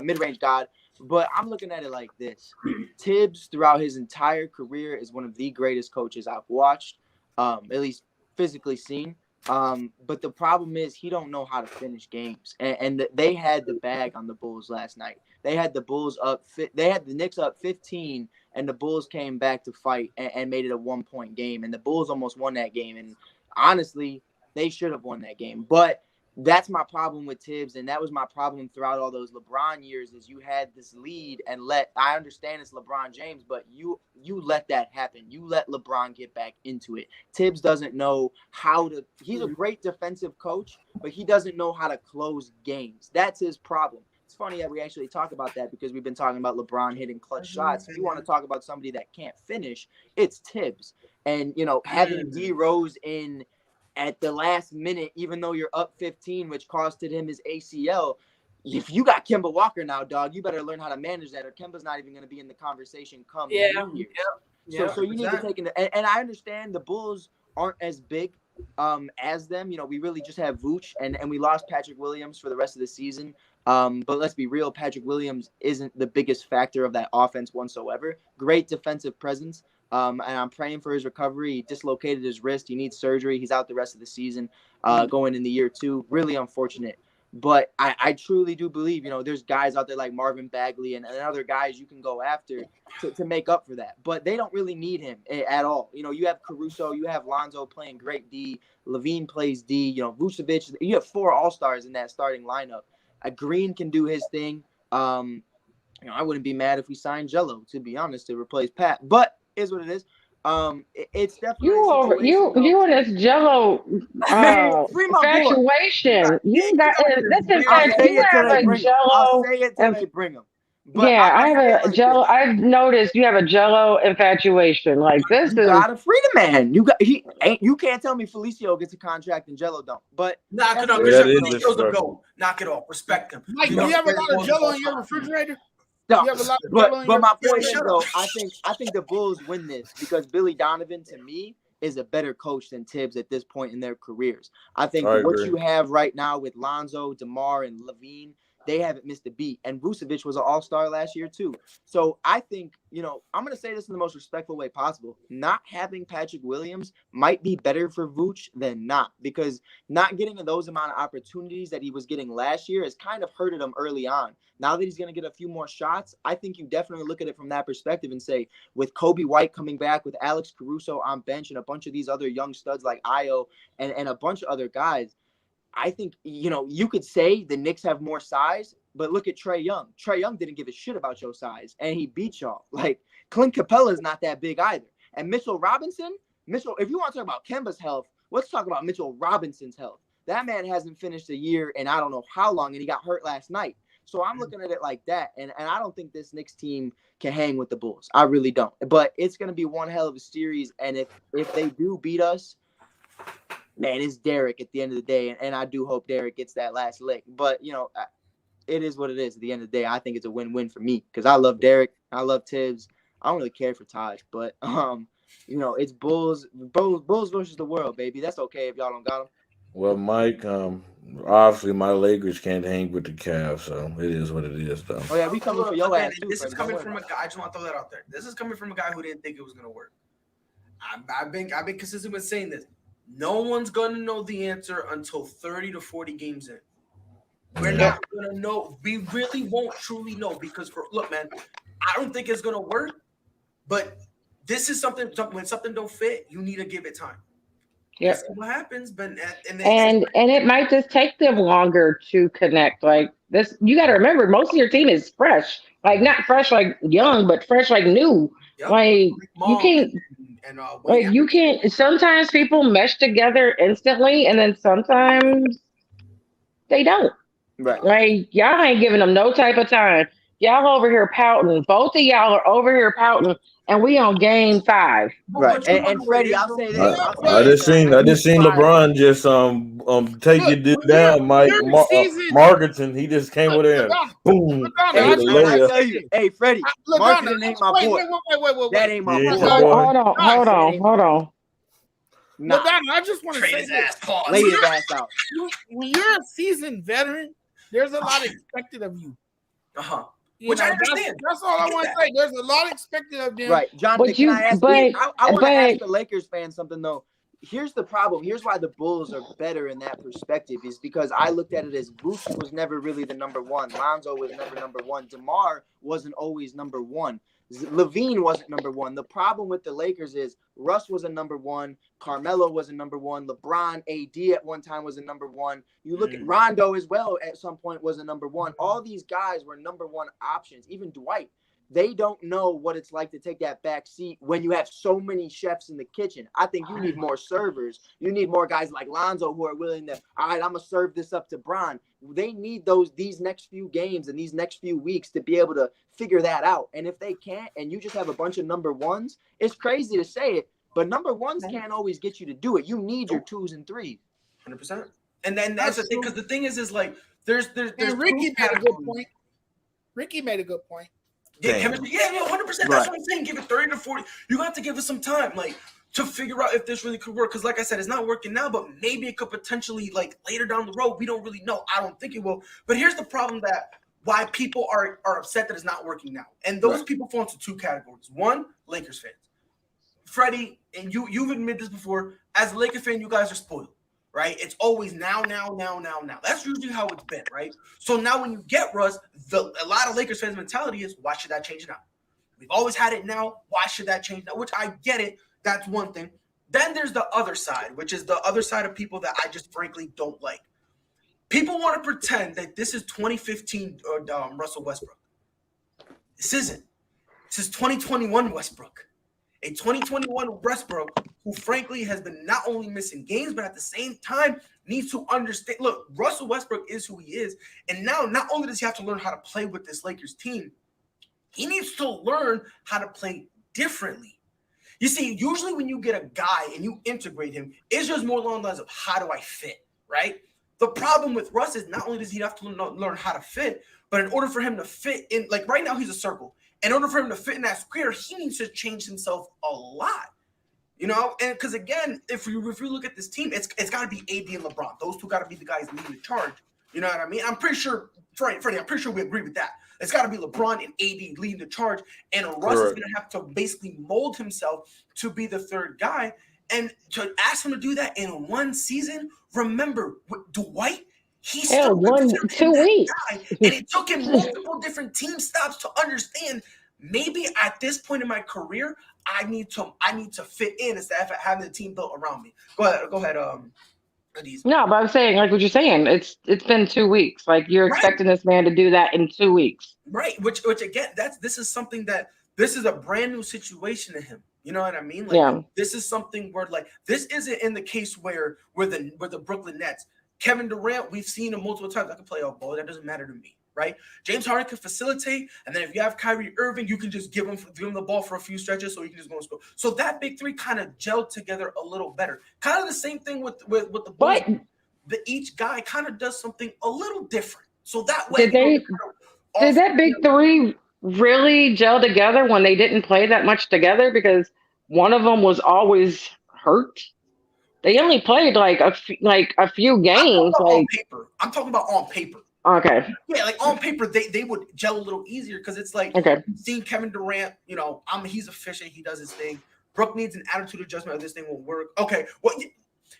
S11: Mid-range god. But I'm looking at it like this. Tibbs, throughout his entire career, is one of the greatest coaches I've watched, at least physically seen. But the problem is he don't know how to finish games. And they had the bag on the Bulls last night. They had the Bulls up. They had the Knicks up 15, and the Bulls came back to fight and made it a 1-point game. And the Bulls almost won that game. And honestly, they should have won that game. But that's my problem with Tibbs, and that was my problem throughout all those LeBron years. Is you had this lead and I understand it's LeBron James, but you let that happen. You let LeBron get back into it. Tibbs doesn't know how to. He's a great defensive coach, but he doesn't know how to close games. That's his problem. It's funny that we actually talk about that because we've been talking about LeBron hitting clutch shots. If you want to talk about somebody that can't finish, it's Tibbs. And, having D Rose in at the last minute, even though you're up 15, which costed him his ACL, if you got Kemba Walker now, dog, you better learn how to manage that or Kemba's not even going to be in the conversation come New Year's. So you need to take into and I understand the Bulls aren't as big as them. You know, we really just have Vooch and we lost Patrick Williams for the rest of the season. But let's be real, Patrick Williams isn't the biggest factor of that offense whatsoever. Great defensive presence. And I'm praying for his recovery. He dislocated his wrist. He needs surgery. He's out the rest of the season, going in the year 2. Really unfortunate. But I truly do believe, you know, there's guys out there like Marvin Bagley and other guys you can go after to make up for that. But they don't really need him at all. You know, you have Caruso, you have Lonzo playing great D. Levine plays D. You know, Vucevic. You have 4 All-Stars in that starting lineup. Green can do his thing. You know, I wouldn't be mad if we signed Jello, to be honest, to replace Pat. But is what it is. It's definitely
S3: you and this Jello infatuation. You got this infatuation. You have a Jello.
S11: I'll say it till they bring him.
S3: But yeah, I have a Jello. I've noticed you have a Jello infatuation. Like this is
S11: gotta free the man. You can't tell me Felicio gets a contract and Jello don't. But
S8: knock it off. Felicio's a goat. Knock it off. Respect him.
S6: Mike, do you have a lot of Jello in your refrigerator?
S11: No, but my point is though, I think the Bulls win this because Billy Donovan to me is a better coach than Tibbs at this point in their careers. I think what you have right now with Lonzo, DeMar, and Levine, they haven't missed a beat. And Vucevic was an all-star last year too. So I think, you know, I'm going to say this in the most respectful way possible. Not having Patrick Williams might be better for Vooch than not, because not getting those amount of opportunities that he was getting last year has kind of hurted him early on. Now that he's going to get a few more shots, I think you definitely look at it from that perspective and say, with Kobe White coming back, with Alex Caruso on bench and a bunch of these other young studs like Ayo and a bunch of other guys, I think, you know, you could say the Knicks have more size, but look at Trae Young. Trae Young didn't give a shit about your size, and he beat y'all. Like, Clint Capella is not that big either. And Mitchell Robinson, if you want to talk about Kemba's health, let's talk about Mitchell Robinson's health. That man hasn't finished a year in I don't know how long, and he got hurt last night. So I'm looking at it like that, and I don't think this Knicks team can hang with the Bulls. I really don't. But it's going to be one hell of a series, and if they do beat us, man, it's Derek at the end of the day, and I do hope Derek gets that last lick. But, you know, it is what it is. At the end of the day, I think it's a win-win for me because I love Derek. I love Tibbs. I don't really care for Taj, but, you know, it's Bulls versus the world, baby. That's okay if y'all don't got them.
S5: Well, Mike, obviously my Lakers can't hang with the Cavs, so it is what it is, though.
S11: Oh, yeah, we coming for your ass, too.
S8: This is coming from a guy. I just want to throw that out there. This is coming from a guy who didn't think it was going to work. I've been consistent with saying this. No one's going to know the answer until 30 to 40 games in. We're not going to know. We really won't truly know because, look, man, I don't think it's going to work, but this is something when something don't fit, you need to give it time.
S3: Yeah.
S8: That's what happens, but and
S3: it might just take them longer to connect. Like this, you got to remember, most of your team is fresh, like not fresh like young, but fresh like new. Yep. Like you can't. Like you can't. Sometimes people mesh together instantly, and then sometimes they don't.
S11: Right.
S3: Like y'all ain't giving them no type of time. Y'all over here pouting. Both of y'all are over here pouting, and we on game 5.
S11: Right. And Freddie, I'll say this.
S5: I just seen LeBron just take your dude down, Mike Marketing. He just came with it. Boom.
S11: Hey, Freddie, Marketing ain't my boy.
S6: Wait.
S11: That ain't my boy.
S3: Hold on.
S6: Nah. I just want to say this.
S11: Lay his ass out.
S6: When you're a seasoned veteran, there's a lot expected of you.
S8: Which I understand.
S6: That's all I want to say. There's a lot expected of them.
S11: Right. Jonathan, can I ask you? I want to ask the Lakers fans something, though. Here's the problem. Here's why the Bulls are better in that perspective is because I looked at it as Vooch was never really the number one. Lonzo was never number one. DeMar wasn't always number one. Levine wasn't number one. The problem with the Lakers is Russ was a number one. Carmelo was a number one. LeBron, AD at one time was a number one. You look at Rondo as well at some point was a number one. All these guys were number one options. Even Dwight. They don't know what it's like to take that back seat when you have so many chefs in the kitchen. I think you need more servers. You need more guys like Lonzo who are willing to, all right, I'm going to serve this up to Bron. They need these next few games and these next few weeks to be able to figure that out. And if they can't, and you just have a bunch of number ones, it's crazy to say it, but number ones can't always get you to do it. You need your 2s and 3s.
S8: 100%. And then that's the thing, because the thing is like there's
S6: Ricky made a good point.
S8: Yeah, chemistry. Yeah, 100%. That's what I'm saying. Give it 30 to 40. You got to give it some time, like, to figure out if this really could work. Because, like I said, it's not working now, but maybe it could potentially, like, later down the road. We don't really know. I don't think it will. But here's the problem why people are upset that it's not working now. And those people fall into two categories. One, Lakers fans. Freddie, and you've admitted this before, as a Lakers fan, you guys are spoiled, right? It's always now. That's usually how it's been, right? So now when you get Russ, a lot of Lakers fans' mentality is, why should that change now? We've always had it now. Why should that change now? Which I get it. That's one thing. Then there's the other side, which is the other side of people that I just frankly don't like. People want to pretend that this is 2015 Russell Westbrook. This isn't. This is 2021 Westbrook. A 2021 Westbrook who, frankly, has been not only missing games, but at the same time needs to understand. Look, Russell Westbrook is who he is. And now not only does he have to learn how to play with this Lakers team, he needs to learn how to play differently. You see, usually when you get a guy and you integrate him, it's just more along the lines of how do I fit, right? The problem with Russ is not only does he have to learn how to fit, but in order for him to fit in, like right now he's a circle. In order for him to fit in that square, he needs to change himself a lot. You know, and because again, if you look at this team, it's got to be AD and LeBron. Those two got to be the guys leading the charge. You know what I mean? I'm pretty sure, Freddie, I'm pretty sure we agree with that. It's got to be LeBron and AD leading the charge, and Russ is going to have to basically mold himself to be the third guy. And to ask him to do that in one season, remember, Dwight, he still
S3: won 2 weeks.
S8: And it took him multiple different team stops to understand maybe at this point in my career, I need to fit in instead of having the team built around me. Go ahead.
S3: No, but I'm saying, like what you're saying, it's been 2 weeks. Like you're expecting this man to do that in 2 weeks.
S8: Right. Which again, this is a brand new situation to him. You know what I mean? Like this is something where like this isn't in the case where the Brooklyn Nets. Kevin Durant, we've seen him multiple times. I can play off ball. That doesn't matter to me, right? James Harden can facilitate, and then if you have Kyrie Irving, you can just give him the ball for a few stretches so he can just go and score. So that big three kind of gelled together a little better. Kind of the same thing with the Bulls. Each guy kind of does something a little different. So that way,
S3: did that big three really gel together when they didn't play that much together? Because one of them was always hurt. They only played like a few games.
S8: On paper. I'm talking about on paper.
S3: Okay.
S8: Yeah, like on paper, they would gel a little easier because it's like seeing Kevin Durant, you know, he's efficient, he does his thing. Brooke needs an attitude adjustment or this thing won't work. Okay, well,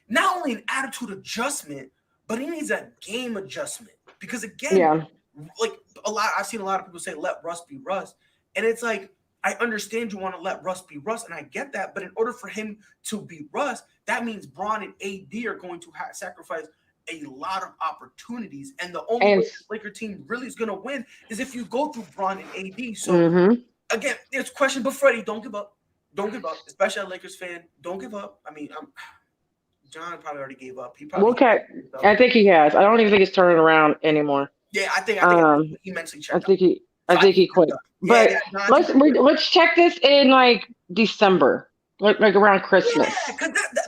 S8: not only an attitude adjustment, but he needs a game adjustment. Because again, like I've seen a lot of people say, let Russ be Russ. And it's like, I understand you want to let Russ be Russ, and I get that. But in order for him to be Russ, that means Bron and AD are going to sacrifice a lot of opportunities. And the only way the Lakers team really is going to win is if you go through Bron and AD. So, again, it's a question. But, Freddie, don't give up. Don't give up, especially a Lakers fan. Don't give up. I mean, John probably already gave up.
S3: I think he has. I don't even think he's turning around anymore.
S8: Yeah, I think he mentally checked out.
S3: I think he quit. But let's check this in like December, like around Christmas.
S8: Yeah,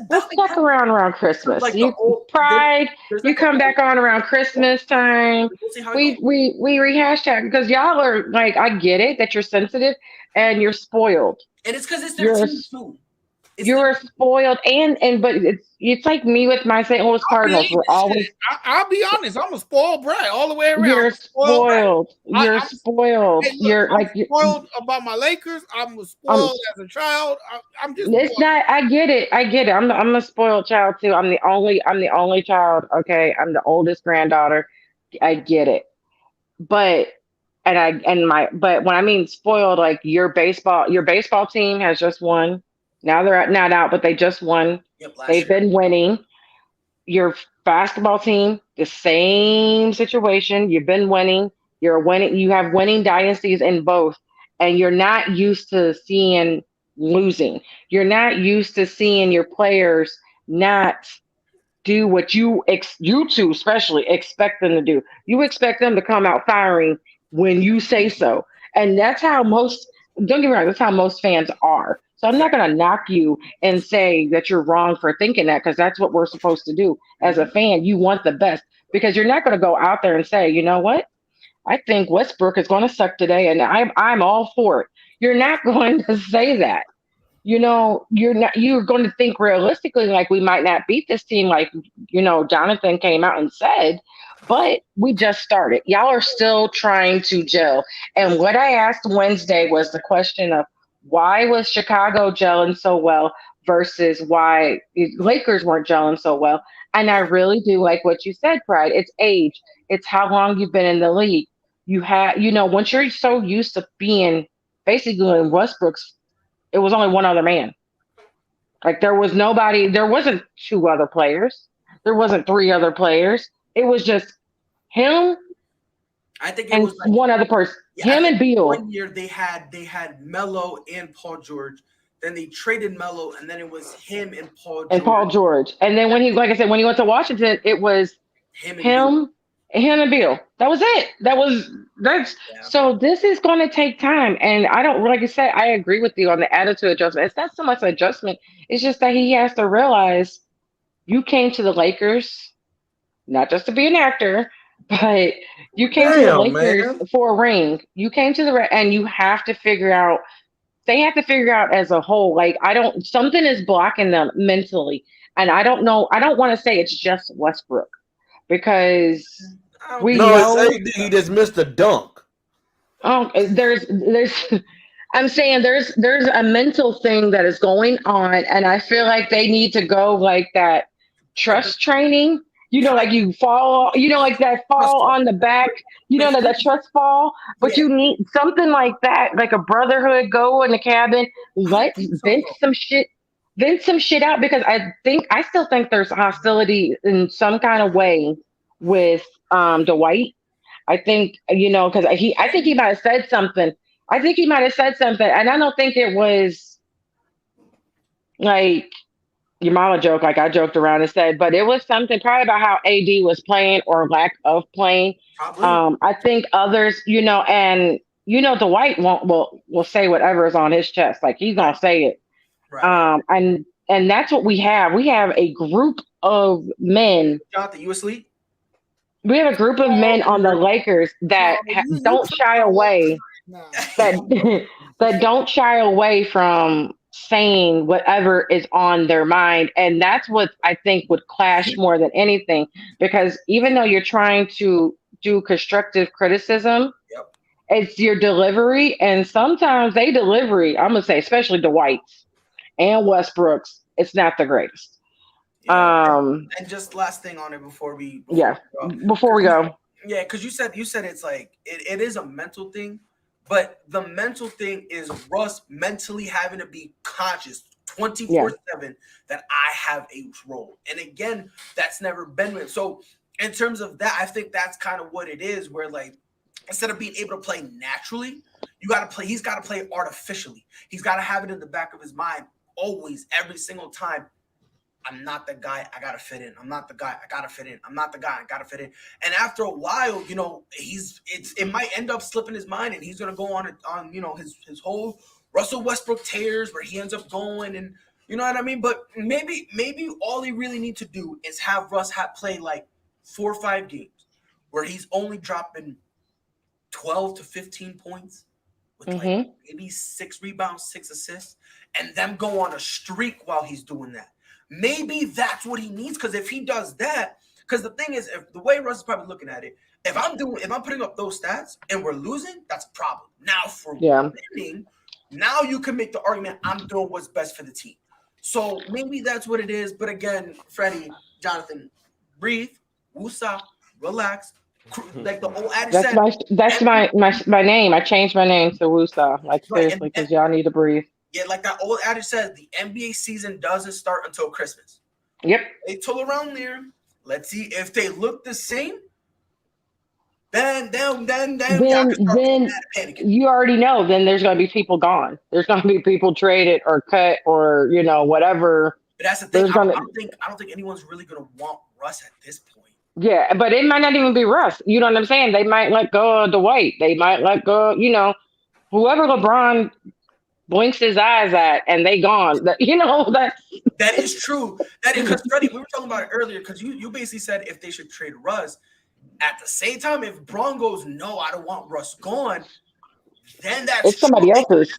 S3: let's check around Christmas. Like you come back on around Christmas time. We rehash that because y'all are like, I get it that you're sensitive and you're spoiled.
S8: And it's because it's their team too.
S3: You're spoiled, but it's like me with my St. Louis Cardinals. We're always.
S6: I'll be honest. I'm a spoiled brat all the way around.
S3: You're spoiled. You're spoiled.
S6: Hey, look,
S3: you're
S6: I'm spoiled about my Lakers. I'm spoiled as a child. I'm just.
S3: It's not. I get it. I'm a spoiled child too. I'm the only child. Okay, I'm the oldest granddaughter. I get it, but when I mean spoiled, like your baseball team has just won. Now they're not out, but they just won. They've been winning. Your basketball team, the same situation. You've been winning. You're winning. You have winning dynasties in both, and you're not used to seeing losing. You're not used to seeing your players not do what you two especially expect them to do. You expect them to come out firing when you say so, and that's how most. Don't get me wrong. That's how most fans are. So I'm not going to knock you and say that you're wrong for thinking that, because that's what we're supposed to do. As a fan, you want the best, because you're not going to go out there and say, you know what? I think Westbrook is going to suck today, and I'm all for it. You're not going to say that. You're going to think realistically, like, we might not beat this team, like, Jonathan came out and said, but we just started. Y'all are still trying to gel. And what I asked Wednesday was the question of why was Chicago gelling so well versus why Lakers weren't gelling so well. And I really do like what you said, Pride. It's age. It's how long you've been in the league. Once you're so used to being basically in Westbrook's, it was only one other man. Like, there wasn't two other players. There wasn't three other players. It was just him.
S8: I think
S3: it was like one other person. Him and Beal.
S8: One year they had Melo and Paul George. Then they traded Melo, and then it was him and Paul George.
S3: And then when he went to Washington, it was him and Beal. That was it. So this is going to take time. And like I said, I agree with you on the attitude adjustment. It's not so much adjustment. It's just that he has to realize you came to the Lakers, not just to be an actor, but you came to the Lakers for a ring. You came to and you have to figure out, they have to figure out as a whole, like, something is blocking them mentally. And I don't know. I don't want to say it's just Westbrook, because he
S12: just missed a dunk.
S3: Oh, there's I'm saying there's a mental thing that is going on, and I feel like they need to go like that trust training. Like you fall, like that fall on the back, that trust fall. But you need something like that, like a brotherhood. Go in the cabin, vent some shit out, because I still think there's hostility in some kind of way with Dwight. I think, because I think he might have said something. And I don't think it was like your mama joke, like I joked around and said, but it was something probably about how AD was playing or lack of playing. I think others, and Dwight will say whatever is on his chest. Like, he's gonna say it. Right. And that's what we have. We have a group of men.
S8: Jonathan, you asleep?
S3: We have a group of men on the Lakers that don't shy away. That don't shy away from saying whatever is on their mind. And that's what I think would clash more than anything, because even though you're trying to do constructive criticism, it's your delivery. And sometimes they delivery, I'm going to say, especially Dwight's and Westbrook's, it's not the greatest.
S8: And just last thing on it before we
S3: go.
S8: Yeah, because you said it's like it is a mental thing. But the mental thing is Russ mentally having to be conscious 24/7 that I have a role. And again, that's never been. So in terms of that, I think that's kind of what it is, where, like, instead of being able to play naturally, he's got to play artificially. He's got to have it in the back of his mind always, every single time. I'm not the guy, I gotta fit in. I'm not the guy, I gotta fit in. I'm not the guy, I gotta fit in. And after a while, it might end up slipping his mind, and he's gonna go on his whole Russell Westbrook tears where he ends up going, and you know what I mean. But maybe all he really needs to do is have Russ play like 4 or 5 games where he's only dropping 12 to 15 points with like maybe 6 rebounds, 6 assists, and them go on a streak while he's doing that. Maybe that's what he needs, because if he does that, because the thing is, if the way Russ is probably looking at it, if I'm putting up those stats and we're losing, that's a problem. Now for winning, now you can make the argument I'm doing what's best for the team. So maybe that's what it is. But again, Freddie, Jonathan, breathe, woosah, relax. Like the old adage said.
S3: That's my name. I changed my name to woosah. Like, seriously, because y'all need to breathe.
S8: Yeah, like that old adage says, the NBA season doesn't start until Christmas.
S3: Yep.
S8: They till around there. Let's see if they look the same. Then
S3: you already know. Then there's going to be people gone. There's going to be people traded or cut or whatever.
S8: But that's the thing. I don't think anyone's really going to want Russ at this point.
S3: Yeah, but it might not even be Russ. You know what I'm saying? They might let go of Dwight. They might let go. Whoever LeBron blinks his eyes at, and they gone. That
S8: is true. That is, because Freddie, we were talking about it earlier, because you basically said if they should trade Russ, At the same time, if Braun goes, no, I don't want Russ gone, then that's
S3: it's somebody else's.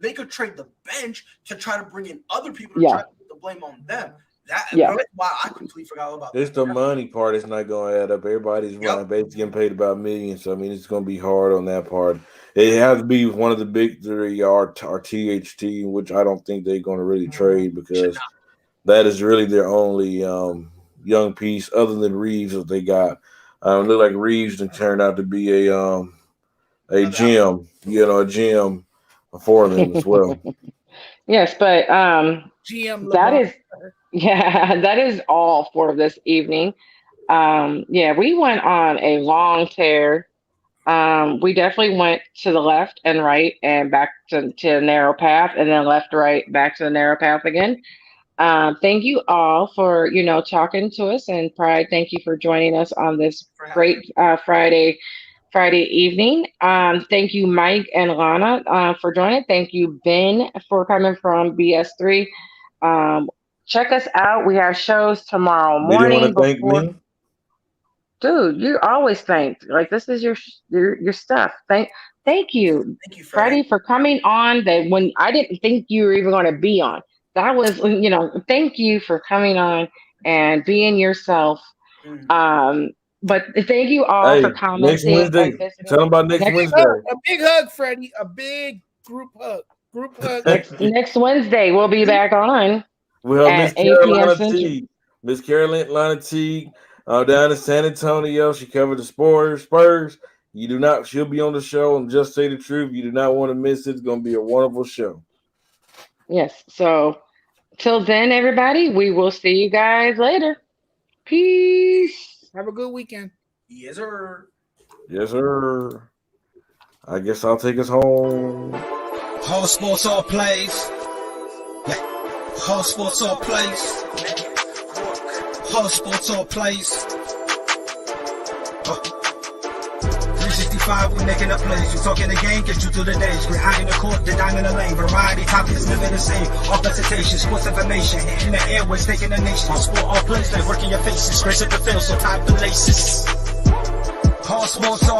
S8: They could trade the bench to try to bring in other people to try to put the blame on them. That's why I completely forgot about that.
S5: It's the money part. It's not going to add up. Everybody's basically getting paid about millions. So I mean, it's going to be hard on that part. It has to be one of the big three, or THT, which I don't think they're going to really trade because that is really their only young piece other than Reeves that they got. Look like Reeves turned out to be a gym, a gym for them as well.
S3: Yes, but
S6: GM
S3: that is all for this evening. We went on a long tear. We definitely went to the left and right and back to the narrow path, and then left, right, back to the narrow path again. Thank you all for, talking to us, and Pride, thank you for joining us on this great Friday evening. Thank you, Mike and Lana, for joining. Thank you, Ben, for coming from BS3. Check us out. We have shows tomorrow morning.
S5: You want to thank me?
S3: Dude, you're always thanked. Like, this is your stuff. Thank you, Freddie, for coming on. That when I didn't think you were even going to be on. That was, thank you for coming on and being yourself. But thank you all for commenting.
S5: Next Wednesday. Tell them about next Wednesday.
S6: A big hug, Freddie. A big group hug.
S3: Next Wednesday, we'll be back on.
S5: We'll have Miss Carolina Teague down in San Antonio. She covered the Spurs. She'll be on the show and Just Say the Truth. You do not want to miss it. It's going to be a wonderful show.
S3: Yes. So till then, everybody, we will see you guys later. Peace.
S6: Have a good weekend.
S8: Yes, sir.
S5: Yes, sir. I guess I'll take us home.
S1: Whole sports all plays. Whole sports all plays. Whole sports all plays. 365, we making up plays. You talking the game, get you through the days. We're high in the court, the dime in the lane. Variety topics, living the same. All presentation, sports information. In the airways, taking the nation. All sport, all plays, they working your faces. Grace at the field, so tie the laces. All sports all